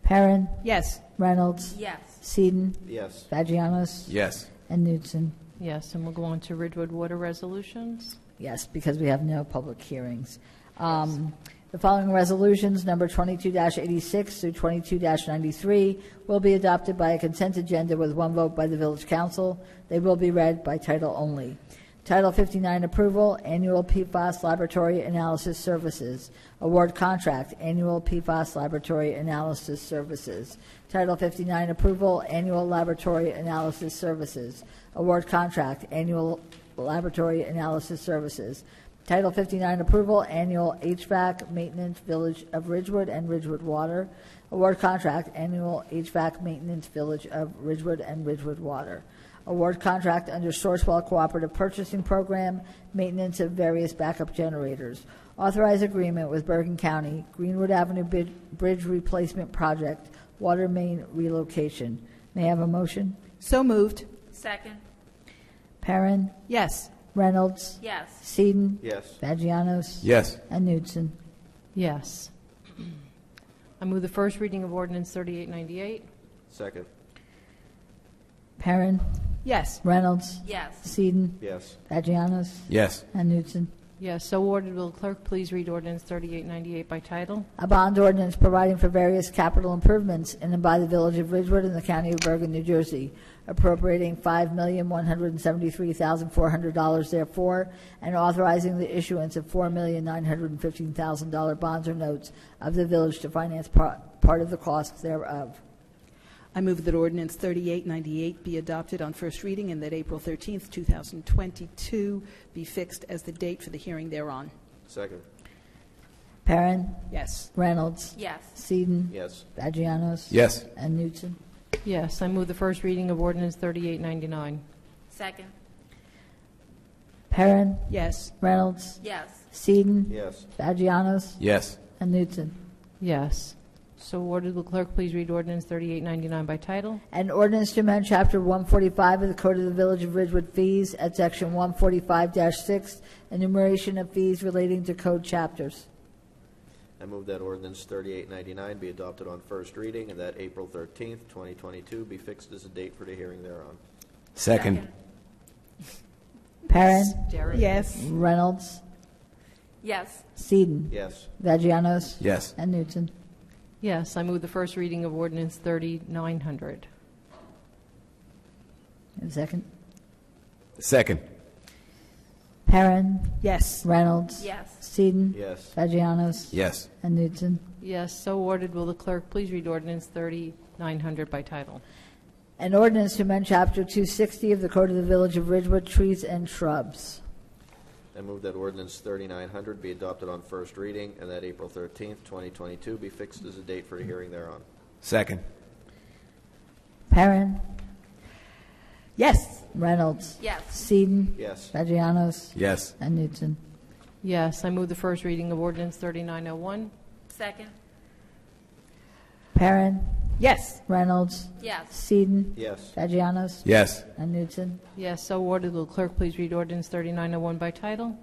Perrin? Yes. Reynolds? Yes. Seaton? Yes. Vagianos? Yes. And Newton? Yes, and we'll go on to Ridgewood water resolutions. Yes, because we have no public hearings. The following resolutions, number 22-86 through 22-93, will be adopted by a consent agenda with one vote by the Village Council. They will be read by title only. Title 59 approval, annual PFAS laboratory analysis services. Award contract, annual PFAS laboratory analysis services. Title 59 approval, annual laboratory analysis services. Award contract, annual laboratory analysis services. Title 59 approval, annual HVAC maintenance, Village of Ridgewood and Ridgewood Water. Award contract, annual HVAC maintenance, Village of Ridgewood and Ridgewood Water. Award contract under Sourcewell Cooperative Purchasing Program, maintenance of various backup generators. Authorize agreement with Bergen County, Greenwood Avenue Bridge Replacement Project, water main relocation. May I have a motion? So moved. Second. Perrin? Yes. Reynolds? Yes. Seaton? Yes. Vagianos? Yes. And Newton? Yes. I move the first reading of ordinance 3898. Second. Perrin? Yes. Reynolds? Yes. Seaton? Yes. Vagianos? Yes. And Newton? Yes, so ordered. Will the clerk please read ordinance 3898 by title? A bond ordinance providing for various capital improvements in and by the Village of Ridgewood in the County of Bergen, New Jersey, appropriating $5,173,400 therefore, and authorizing the issuance of $4,915,000 bonds or notes of the village to finance part of the costs thereof. I move that ordinance 3898 be adopted on first reading and that April 13th, 2022 be fixed as the date for the hearing thereon. Second. Perrin? Yes. Reynolds? Yes. Seaton? Yes. Vagianos? Yes. And Newton? Yes, I move the first reading of ordinance 3899. Second. Perrin? Yes. Reynolds? Yes. Seaton? Yes. Vagianos? Yes. And Newton? Yes. So ordered. Will the clerk please read ordinance 3899 by title? An ordinance to amend Chapter 145 of the Code of the Village of Ridgewood fees at Section 145-6, enumeration of fees relating to code chapters. I move that ordinance 3899 be adopted on first reading and that April 13th, 2022 be fixed as a date for the hearing thereon. Second. Perrin? Yes. Reynolds? Yes. Seaton? Yes. Vagianos? Yes. And Newton? Yes, I move the first reading of ordinance 3900. Have a second? Second. Perrin? Yes. Reynolds? Yes. Seaton? Yes. Vagianos? Yes. And Newton? Yes, so ordered. Will the clerk please read ordinance 3900 by title? An ordinance to amend Chapter 260 of the Code of the Village of Ridgewood, trees and shrubs. I move that ordinance 3900 be adopted on first reading and that April 13th, 2022 be fixed as a date for the hearing thereon. Second. Perrin? Yes. Reynolds? Yes. Seaton? Yes. Vagianos? Yes. And Newton? Yes, I move the first reading of ordinance 3901. Second. Perrin? Yes. Reynolds? Yes. Seaton? Yes. Vagianos? Yes. And Newton? Yes, so ordered. Will the clerk please read ordinance 3901 by title?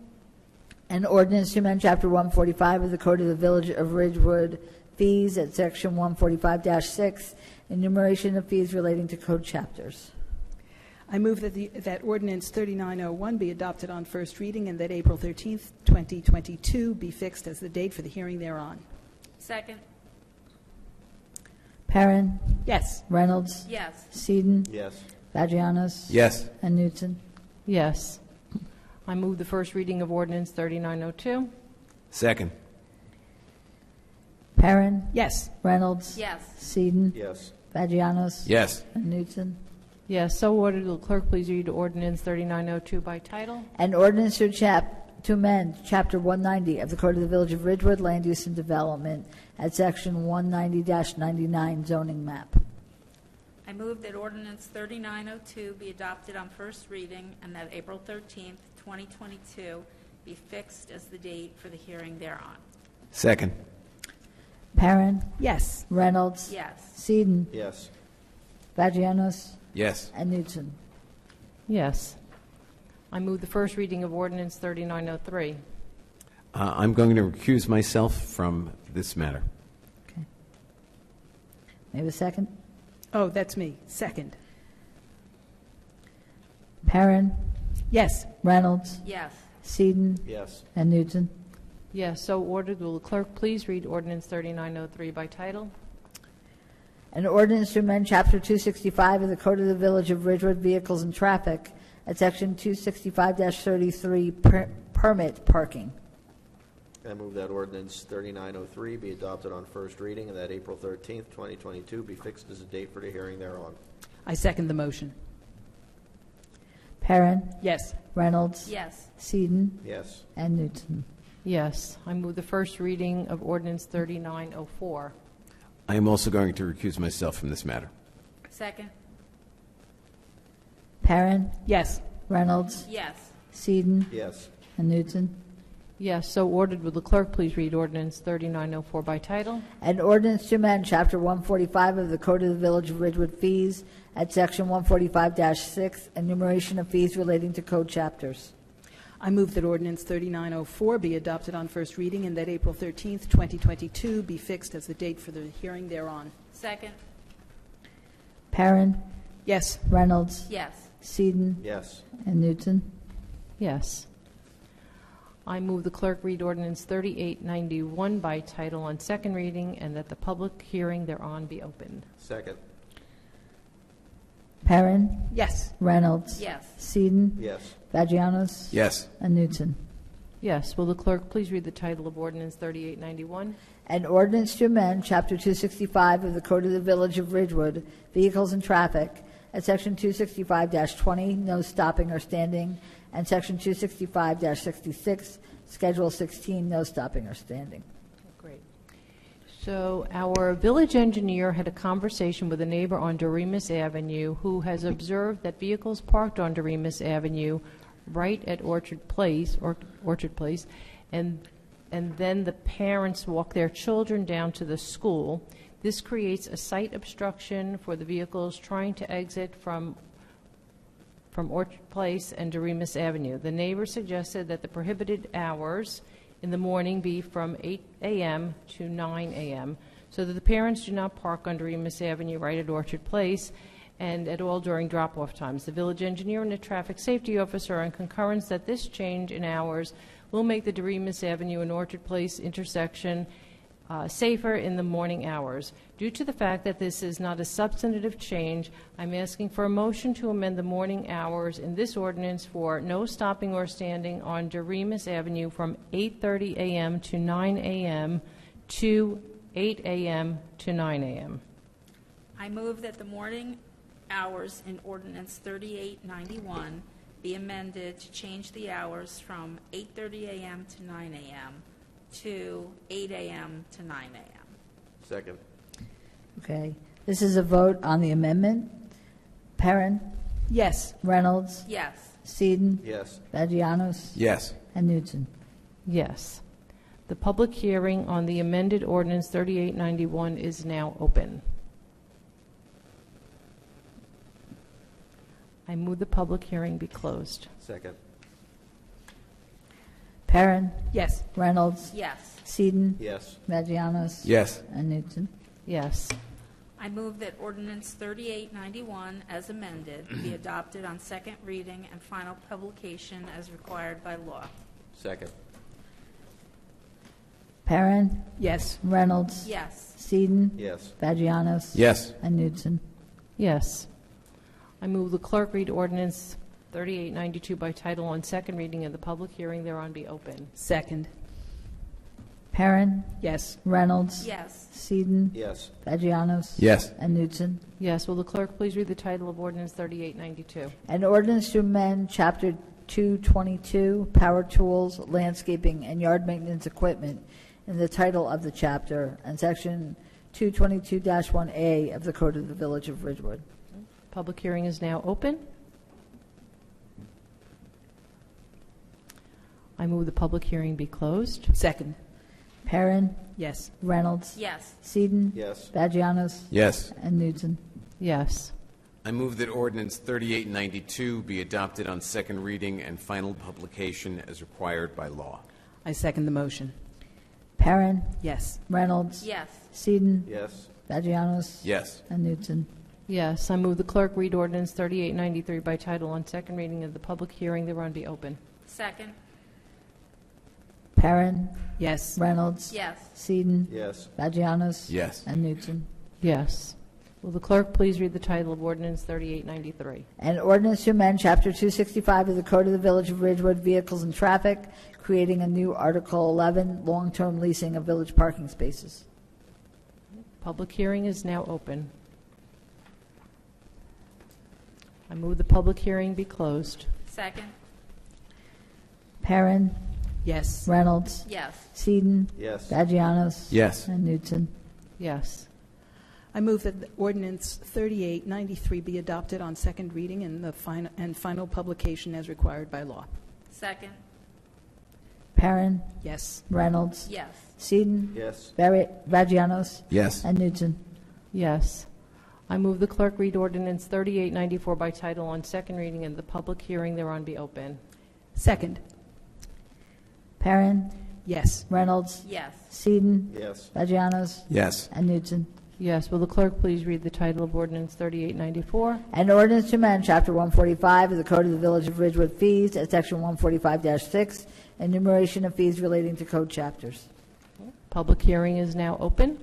An ordinance to amend Chapter 145 of the Code of the Village of Ridgewood, fees at Section 145-6, enumeration of fees relating to code chapters. I move that ordinance 3901 be adopted on first reading and that April 13th, 2022 be fixed as the date for the hearing thereon. Second. Perrin? Yes. Reynolds? Yes. Seaton? Yes. Vagianos? Yes. And Newton? Yes. I move the first reading of ordinance 3902. Second. Perrin? Yes. Reynolds? Yes. Seaton? Yes. Vagianos? Yes. And Newton? Yes, so ordered. Will the clerk please read ordinance 3902 by title? An ordinance to amend Chapter 190 of the Code of the Village of Ridgewood, Land Use and Development at Section 190-99 zoning map. I move that ordinance 3902 be adopted on first reading and that April 13th, 2022 be fixed as the date for the hearing thereon. Second. Perrin, Yes. Reynolds, Yes. Seaton, Yes. Vagianos, Yes. and Newton. Yes. I move the first reading of ordinance 3903. I'm going to recuse myself from this matter. May I have a second? Oh, that's me. Second. Perrin, Yes. Reynolds, Yes. Seaton, Yes. and Newton. Yes, so ordered. Will the clerk please read ordinance 3903 by title? An ordinance to amend Chapter 265 of the Code of the Village of Ridgewood Vehicles and Traffic at Section 265-33 permit parking. I move that ordinance 3903 be adopted on first reading and that April 13th, 2022 be fixed as a date for the hearing thereon. I second the motion. Perrin, Yes. Reynolds, Yes. Seaton, Yes. and Newton. Yes. I move the first reading of ordinance 3904. I am also going to recuse myself from this matter. Second. Perrin, Yes. Reynolds, Yes. Seaton, Yes. and Newton. Yes, so ordered. Will the clerk please read ordinance 3904 by title? An ordinance to amend Chapter 145 of the Code of the Village of Ridgewood fees at Section 145-6, enumeration of fees relating to code chapters. I move that ordinance 3904 be adopted on first reading and that April 13th, 2022 be fixed as the date for the hearing thereon. Second. Perrin, Yes. Reynolds, Yes. Seaton, Yes. and Newton. Yes. I move the clerk read ordinance 3891 by title on second reading and that the public hearing thereon be opened. Second. Perrin, Yes. Reynolds, Yes. Seaton, Yes. Vagianos, Yes. and Newton. Yes. Will the clerk please read the title of ordinance 3891? An ordinance to amend Chapter 265 of the Code of the Village of Ridgewood, Vehicles and Traffic, at Section 265-20, no stopping or standing, and Section 265-66, Schedule 16, no stopping or standing. Great. So our village engineer had a conversation with a neighbor on Doremus Avenue who has observed that vehicles parked on Doremus Avenue right at Orchard Place, and then the parents walk their children down to the school. This creates a site obstruction for the vehicles trying to exit from Orchard Place and Doremus Avenue. The neighbor suggested that the prohibited hours in the morning be from 8 a.m. to 9 a.m. so that the parents do not park on Doremus Avenue right at Orchard Place and at all during drop-off times. The village engineer and the traffic safety officer are in concurrence that this change in hours will make the Doremus Avenue and Orchard Place intersection safer in the morning hours. Due to the fact that this is not a substantive change, I'm asking for a motion to amend the morning hours in this ordinance for no stopping or standing on Doremus Avenue from 8:30 a.m. to 9 a.m. to 8 a.m. to 9 a.m. I move that the morning hours in ordinance 3891 be amended to change the hours from 8:30 a.m. to 9 a.m. to 8 a.m. to 9 a.m. Second. Okay. This is a vote on the amendment. Perrin, Yes. Reynolds, Yes. Seaton, Yes. Vagianos, Yes. and Newton. Yes. The public hearing on the amended ordinance 3891 is now open. I move the public hearing be closed. Second. Perrin, Yes. Reynolds, Yes. Seaton, Yes. Vagianos, Yes. and Newton. Yes. I move that ordinance 3891 as amended be adopted on second reading and final publication as required by law. Second. Perrin, Yes. Reynolds, Yes. Seaton, Yes. Vagianos, Yes. and Newton. Yes. I move the clerk read ordinance 3892 by title on second reading and the public hearing thereon be open. Second. Perrin, Yes. Reynolds, Yes. Seaton, Yes. Vagianos, Yes. and Newton. Yes. Will the clerk please read the title of ordinance 3892? An ordinance to amend Chapter 222, Power Tools, Landscaping, and Yard Maintenance Equipment in the title of the chapter and Section 222-1A of the Code of the Village of Ridgewood. Public hearing is now open. I move the public hearing be closed. Second. Perrin, Yes. Reynolds, Yes. Seaton, Yes. Vagianos, Yes. and Newton. Yes. I move that ordinance 3892 be adopted on second reading and final publication as required by law. I second the motion. Perrin, Yes. Reynolds, Yes. Seaton, Yes. Vagianos, Yes. and Newton. Yes. I move the clerk read ordinance 3893 by title on second reading of the public hearing thereon be open. Second. Perrin, Yes. Reynolds, Yes. Seaton, Yes. Vagianos, Yes. and Newton. Yes. Will the clerk please read the title of ordinance 3893? An ordinance to amend Chapter 265 of the Code of the Village of Ridgewood, Vehicles and Traffic, creating a new Article 11, long-term leasing of village parking spaces. Public hearing is now open. I move the public hearing be closed. Second. Perrin, Yes. Reynolds, Yes. Seaton, Yes. Vagianos, Yes. and Newton. Yes. I move that the ordinance 3893 be adopted on second reading and the final publication as required by law. Second. Perrin, Yes. Reynolds, Yes. Seaton, Yes. Vagianos, Yes. and Newton. Yes. I move the clerk read ordinance 3894 by title on second reading and the public hearing thereon be open. Second. Perrin, Yes. Reynolds, Yes. Seaton, Yes. Vagianos, Yes. and Newton. Yes. Will the clerk please read the title of ordinance 3894? An ordinance to amend Chapter 145 of the Code of the Village of Ridgewood fees at Section 145-6, enumeration of fees relating to code chapters. Public hearing is now open.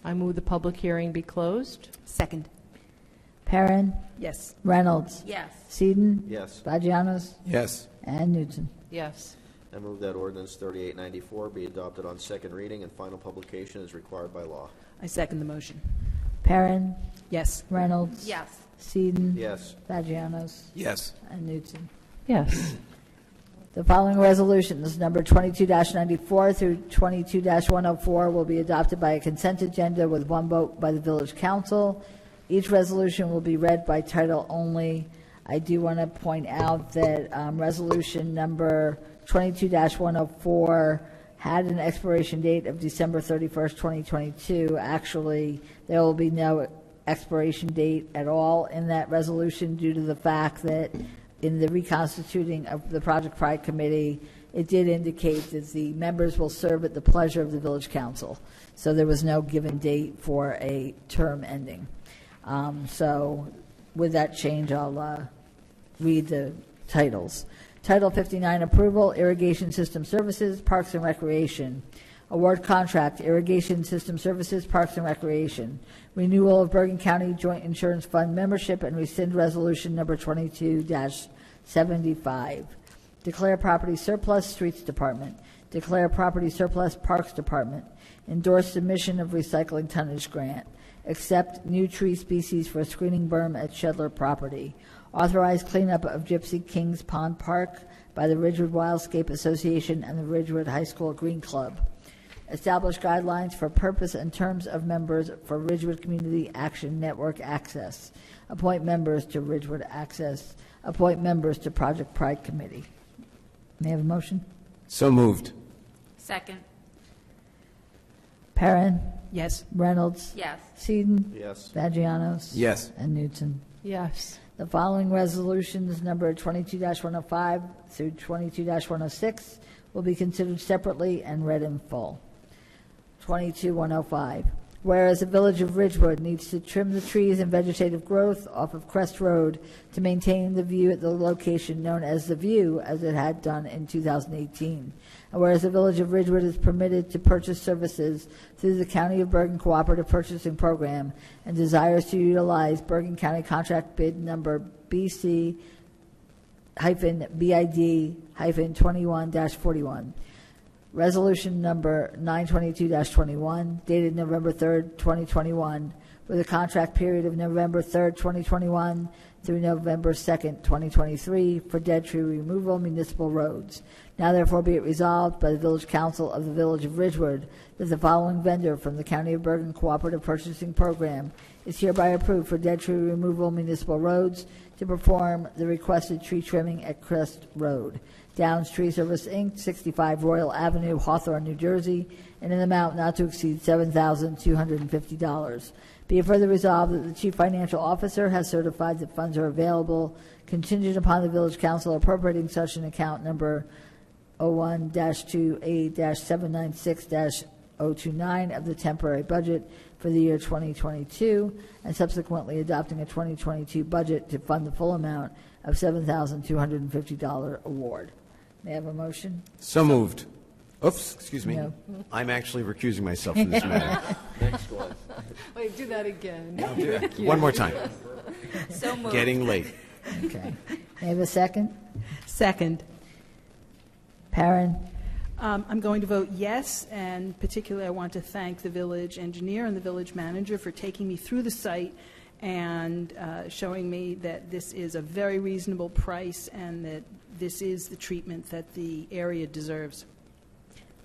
I move the public hearing be closed. Second. Perrin, Yes. Reynolds, Yes. Seaton, Yes. Vagianos, Yes. and Newton. Yes. I move that ordinance 3894 be adopted on second reading and final publication as required by law. I second the motion. Perrin, Yes. Reynolds, Yes. Seaton, Yes. Vagianos, Yes. and Newton. Yes. The following resolutions, number 22-94 through 22-104, will be adopted by a consent agenda with one vote by the village council. Each resolution will be read by title only. I do want to point out that resolution number 22-104 had an expiration date of December 31st, 2022. Actually, there will be no expiration date at all in that resolution due to the fact that in the reconstituting of the Project Pride Committee, it did indicate that the members will serve at the pleasure of the village council. So there was no given date for a term ending. So with that change, I'll read the titles. Title 59, Approval, Irrigation System Services, Parks and Recreation. Award Contract, Irrigation System Services, Parks and Recreation. Renewal of Bergen County Joint Insurance Fund membership and rescind resolution number 22-75. Declare property surplus, Streets Department. Declare property surplus, Parks Department. Endorse submission of recycling tonnage grant. Accept new tree species for screening berm at Shedler property. Authorize cleanup of Gypsy Kings Pond Park by the Ridgewood Wildscape Association and the Ridgewood High School Green Club. Establish guidelines for purpose and terms of members for Ridgewood Community Action Network Access. Appoint members to Ridgewood Access. Appoint members to Project Pride Committee. May I have a motion? So moved. Second. Perrin, Yes. Reynolds, Yes. Seaton, Yes. Vagianos, Yes. and Newton. Yes. The following resolutions, number 22-105 through 22-106, will be considered separately and read in full. 22-105. Whereas the Village of Ridgewood needs to trim the trees and vegetative growth off of Crest Road to maintain the view at the location known as The View, as it had done in 2018. And whereas the Village of Ridgewood is permitted to purchase services through the County of Bergen Cooperative Purchasing Program and desires to utilize Bergen County Contract Bid Number BC-BID-21-41. Resolution number 922-21, dated November 3rd, 2021, with a contract period of November 3rd, 2021 through November 2nd, 2023 for dead tree removal municipal roads. Now therefore be it resolved by the Village Council of the Village of Ridgewood that the following vendor from the County of Bergen Cooperative Purchasing Program is hereby approved for dead tree removal municipal roads to perform the requested tree trimming at Crest Road. Downs Tree Service, Inc., 65 Royal Avenue, Hawthorne, New Jersey, in an amount not to exceed $7,250. Be it further resolved that the Chief Financial Officer has certified that funds are available contingent upon the Village Council appropriating such an account number 01-28-796-029 of the temporary budget for the year 2022 and subsequently adopting a 2022 budget to fund the full amount of $7,250 award. May I have a motion? So moved. Oops, excuse me. No. I'm actually recusing myself from this matter. Next one. Wait, do that again. One more time. So moved. Getting late. Okay. May I have a second? Second. Perrin? I'm going to vote yes, and particularly I want to thank the village engineer and the village manager for taking me through the site and showing me that this is a very reasonable price and that this is the treatment that the area deserves.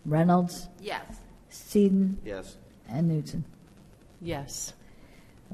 Reynolds? Yes. Seaton? Yes. And Newton? Yes.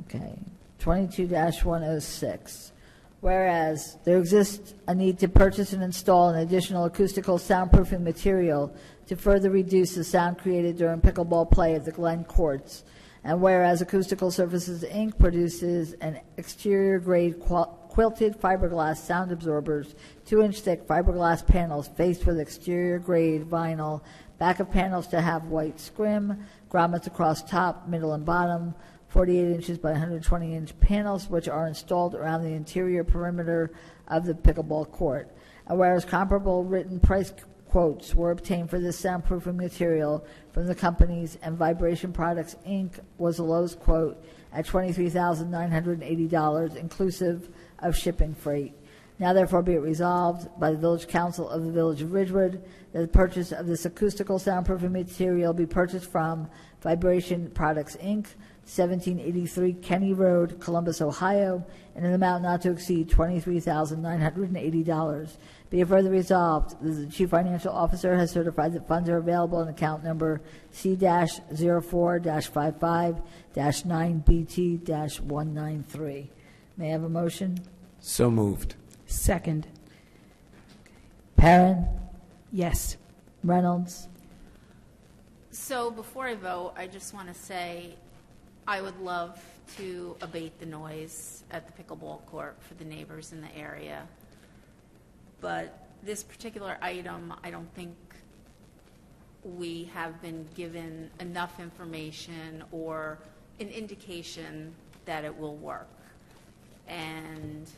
Okay. 22-106. Whereas there exists a need to purchase and install an additional acoustical soundproofing material to further reduce the sound created during pickleball play at the Glen Courts. And whereas Acoustical Surfaces, Inc. produces an exterior-grade quilted fiberglass sound absorbers, 2-inch thick fiberglass panels faced with exterior-grade vinyl, back of panels to have white scrim, grommets across top, middle, and bottom, 48 inches by 120-inch panels, which are installed around the interior perimeter of the pickleball court. And whereas comparable written price quotes were obtained for this soundproofing material from the companies, and Vibration Products, Inc. was the lowest quote at $23,980, inclusive of shipping freight. Now therefore be it resolved by the Village Council of the Village of Ridgewood that the purchase of this acoustical soundproofing material be purchased from Vibration Products, Inc., 1783 Kenny Road, Columbus, Ohio, in an amount not to exceed $23,980. Be it further resolved that the Chief Financial Officer has certified that funds are available on account number C-04-55-9BT-193. May I have a motion? So moved. Second. Perrin? Yes. Reynolds? So before I vote, I just want to say I would love to abate the noise at the pickleball court for the neighbors in the area. But this particular item, I don't think we have been given enough information or an indication that it will work. And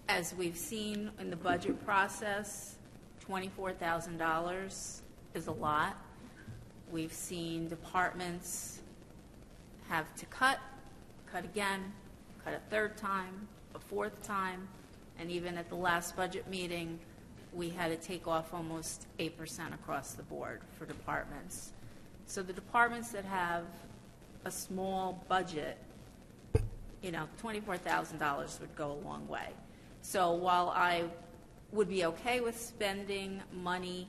as we've seen in the budget process, $24,000 is a lot. We've seen departments have to cut again, cut a third time, a fourth time, and even at the last budget meeting, we had to take off almost 8% across the board for departments. So the departments that have a small budget, $24,000 would go a long way. So while I would be okay with spending money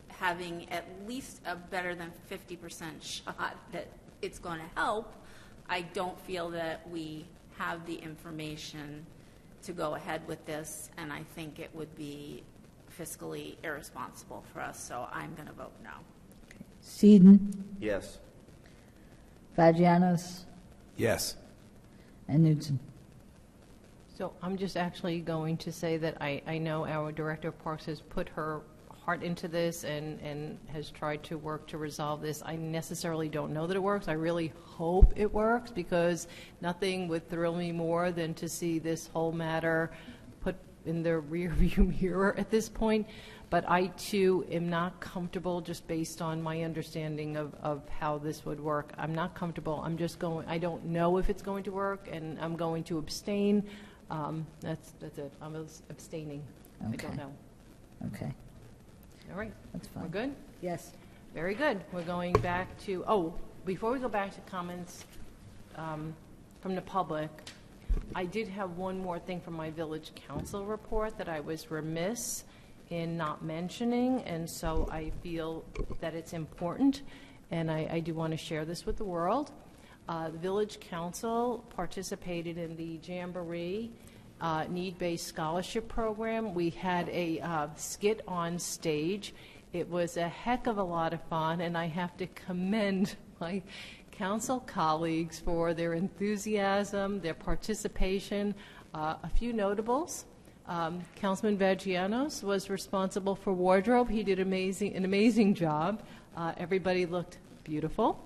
having at least a better than 50% shot that it's going to help, I don't feel that we have the information to go ahead with this, and I think it would be fiscally irresponsible for us, so I'm going to vote no. Seaton? Yes. Vagianos? Yes. And Newton? So I'm just actually going to say that I know our Director of Parks has put her heart into this and has tried to work to resolve this. I necessarily don't know that it works. I really hope it works, because nothing would thrill me more than to see this whole matter put in the rearview mirror at this point. But I, too, am not comfortable, just based on my understanding of how this would work. I'm not comfortable. I don't know if it's going to work, and I'm going to abstain. That's it. I'm abstaining. Okay. I don't know. Okay. All right. That's fine. We're good? Yes. Very good. We're going back to, Before we go back to comments from the public, I did have one more thing from my village council report that I was remiss in not mentioning, and so I feel that it's important, and I do want to share this with the world. The village council participated in the Jamboree need-based scholarship program. We had a skit on stage. It was a heck of a lot of fun, and I have to commend my council colleagues for their enthusiasm, their participation. A few notables. Councilman Vagianos was responsible for wardrobe. He did an amazing job. Everybody looked beautiful.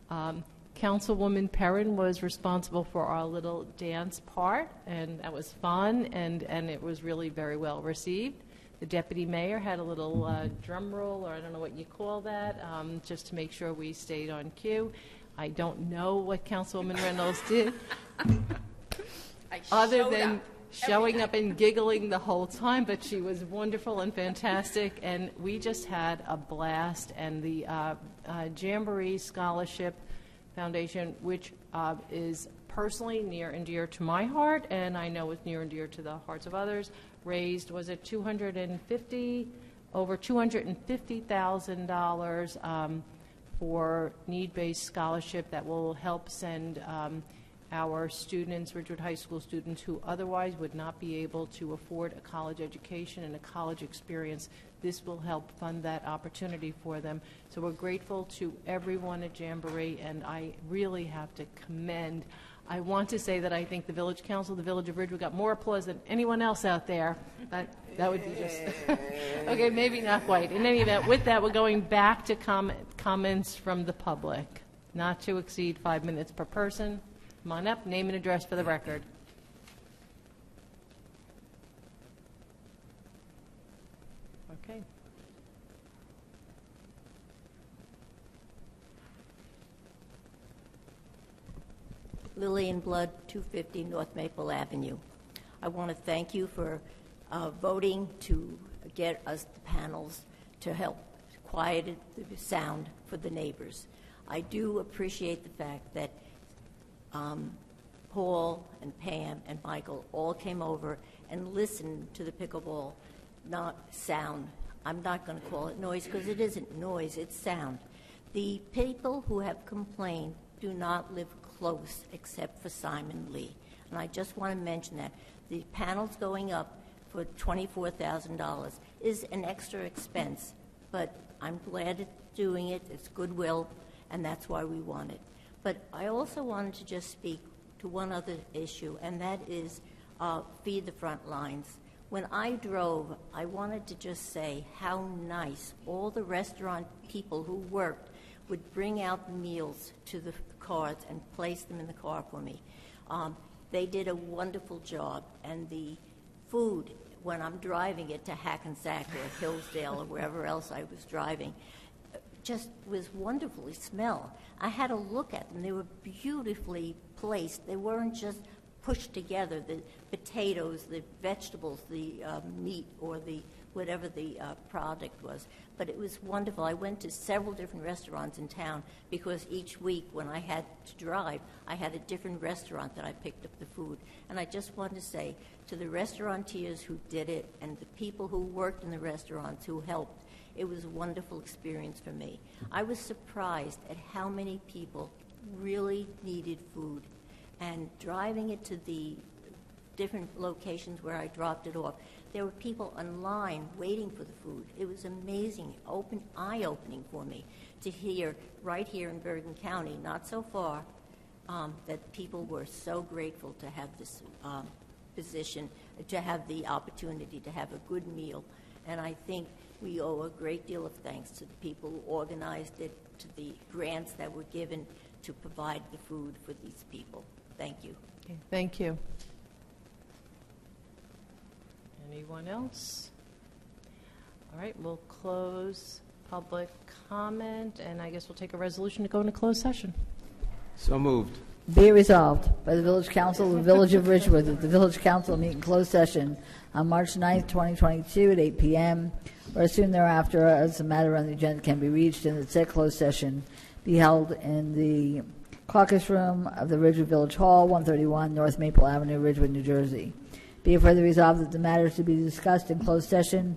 Councilwoman Perrin was responsible for our little dance part, and that was fun, and it was really very well received. The deputy mayor had a little drum roll, or I don't know what you call that, just to make sure we stayed on cue. I don't know what Councilwoman Reynolds did, other than showing up and giggling the whole time, but she was wonderful and fantastic, and we just had a blast. And the Jamboree Scholarship Foundation, which is personally near and dear to my heart, and I know it's near and dear to the hearts of others, raised, was it over $250,000 for need-based scholarship that will help send our students, Ridgewood High School students, who otherwise would not be able to afford a college education and a college experience. This will help fund that opportunity for them. So we're grateful to everyone at Jamboree, and I really have to commend. I want to say that I think the Village Council, the Village of Ridgewood, got more applause than anyone else out there. That would be just okay, maybe not quite. In any event, with that, we're going back to comments from the public, not to exceed 5 minutes per person. Come on up, name and address for the record. Okay. Lillian Blood, 250 North Maple Avenue. I want to thank you for voting to get us the panels to help quiet the sound for the neighbors. I do appreciate the fact that Paul and Pam and Michael all came over and listened to the pickleball, not sound. I'm not going to call it noise because it isn't noise, it's sound. The people who have complained do not live close except for Simon Lee. And I just want to mention that. The panels going up for $24,000 is an extra expense, but I'm glad it's doing it. It's goodwill, and that's why we want it. But I also wanted to just speak to one other issue, and that is Feed the Front Lines. When I drove, I wanted to just say how nice all the restaurant people who worked would bring out the meals to the cars and place them in the car for me. They did a wonderful job, and the food, when I'm driving it to Hackensack or Hillsdale or wherever else I was driving, just was wonderfully smell. I had a look at them. They were beautifully placed. They weren't just pushed together, the potatoes, the vegetables, the meat, or the whatever the product was. But it was wonderful. I went to several different restaurants in town because each week when I had to drive, I had a different restaurant that I picked up the food. And I just wanted to say to the restaurateurs who did it and the people who worked in the restaurants who helped, it was a wonderful experience for me. I was surprised at how many people really needed food. And driving it to the different locations where I dropped it off, there were people online waiting for the food. It was amazing, eye-opening for me to hear right here in Bergen County, not so far, that people were so grateful to have this position, to have the opportunity to have a good meal. And I think we owe a great deal of thanks to the people who organized it, to the grants that were given to provide the food for these people. Thank you. Okay, thank you. Anyone else? All right, we'll close public comment, and I guess we'll take a resolution to go into closed session. So moved. Be it resolved by the Village Council of the Village of Ridgewood that the Village Council meet in closed session on March 9th, 2022 at 8 p.m. or as soon thereafter as the matter on the agenda can be reached in the said closed session be held in the caucus room of the Ridgewood Village Hall, 131 North Maple Avenue, Ridgewood, New Jersey. Be it further resolved that the matters to be discussed in closed session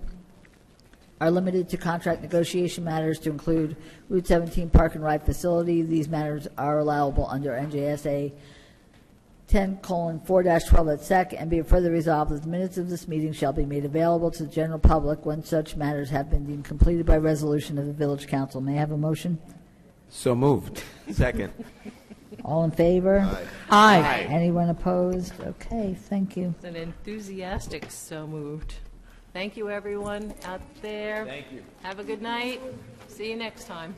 are limited to contract negotiation matters to include Route 17 Park and Ride Facility. These matters are allowable under NJSA 10:4-12 at sec, and be it further resolved that the minutes of this meeting shall be made available to the general public when such matters have been deemed completed by resolution of the Village Council. May I have a motion? So moved. Second. All in favor? Aye. Aye. Anyone opposed? Okay, thank you. It's an enthusiastic so moved. Thank you, everyone out there. Thank you. Have a good night. See you next time.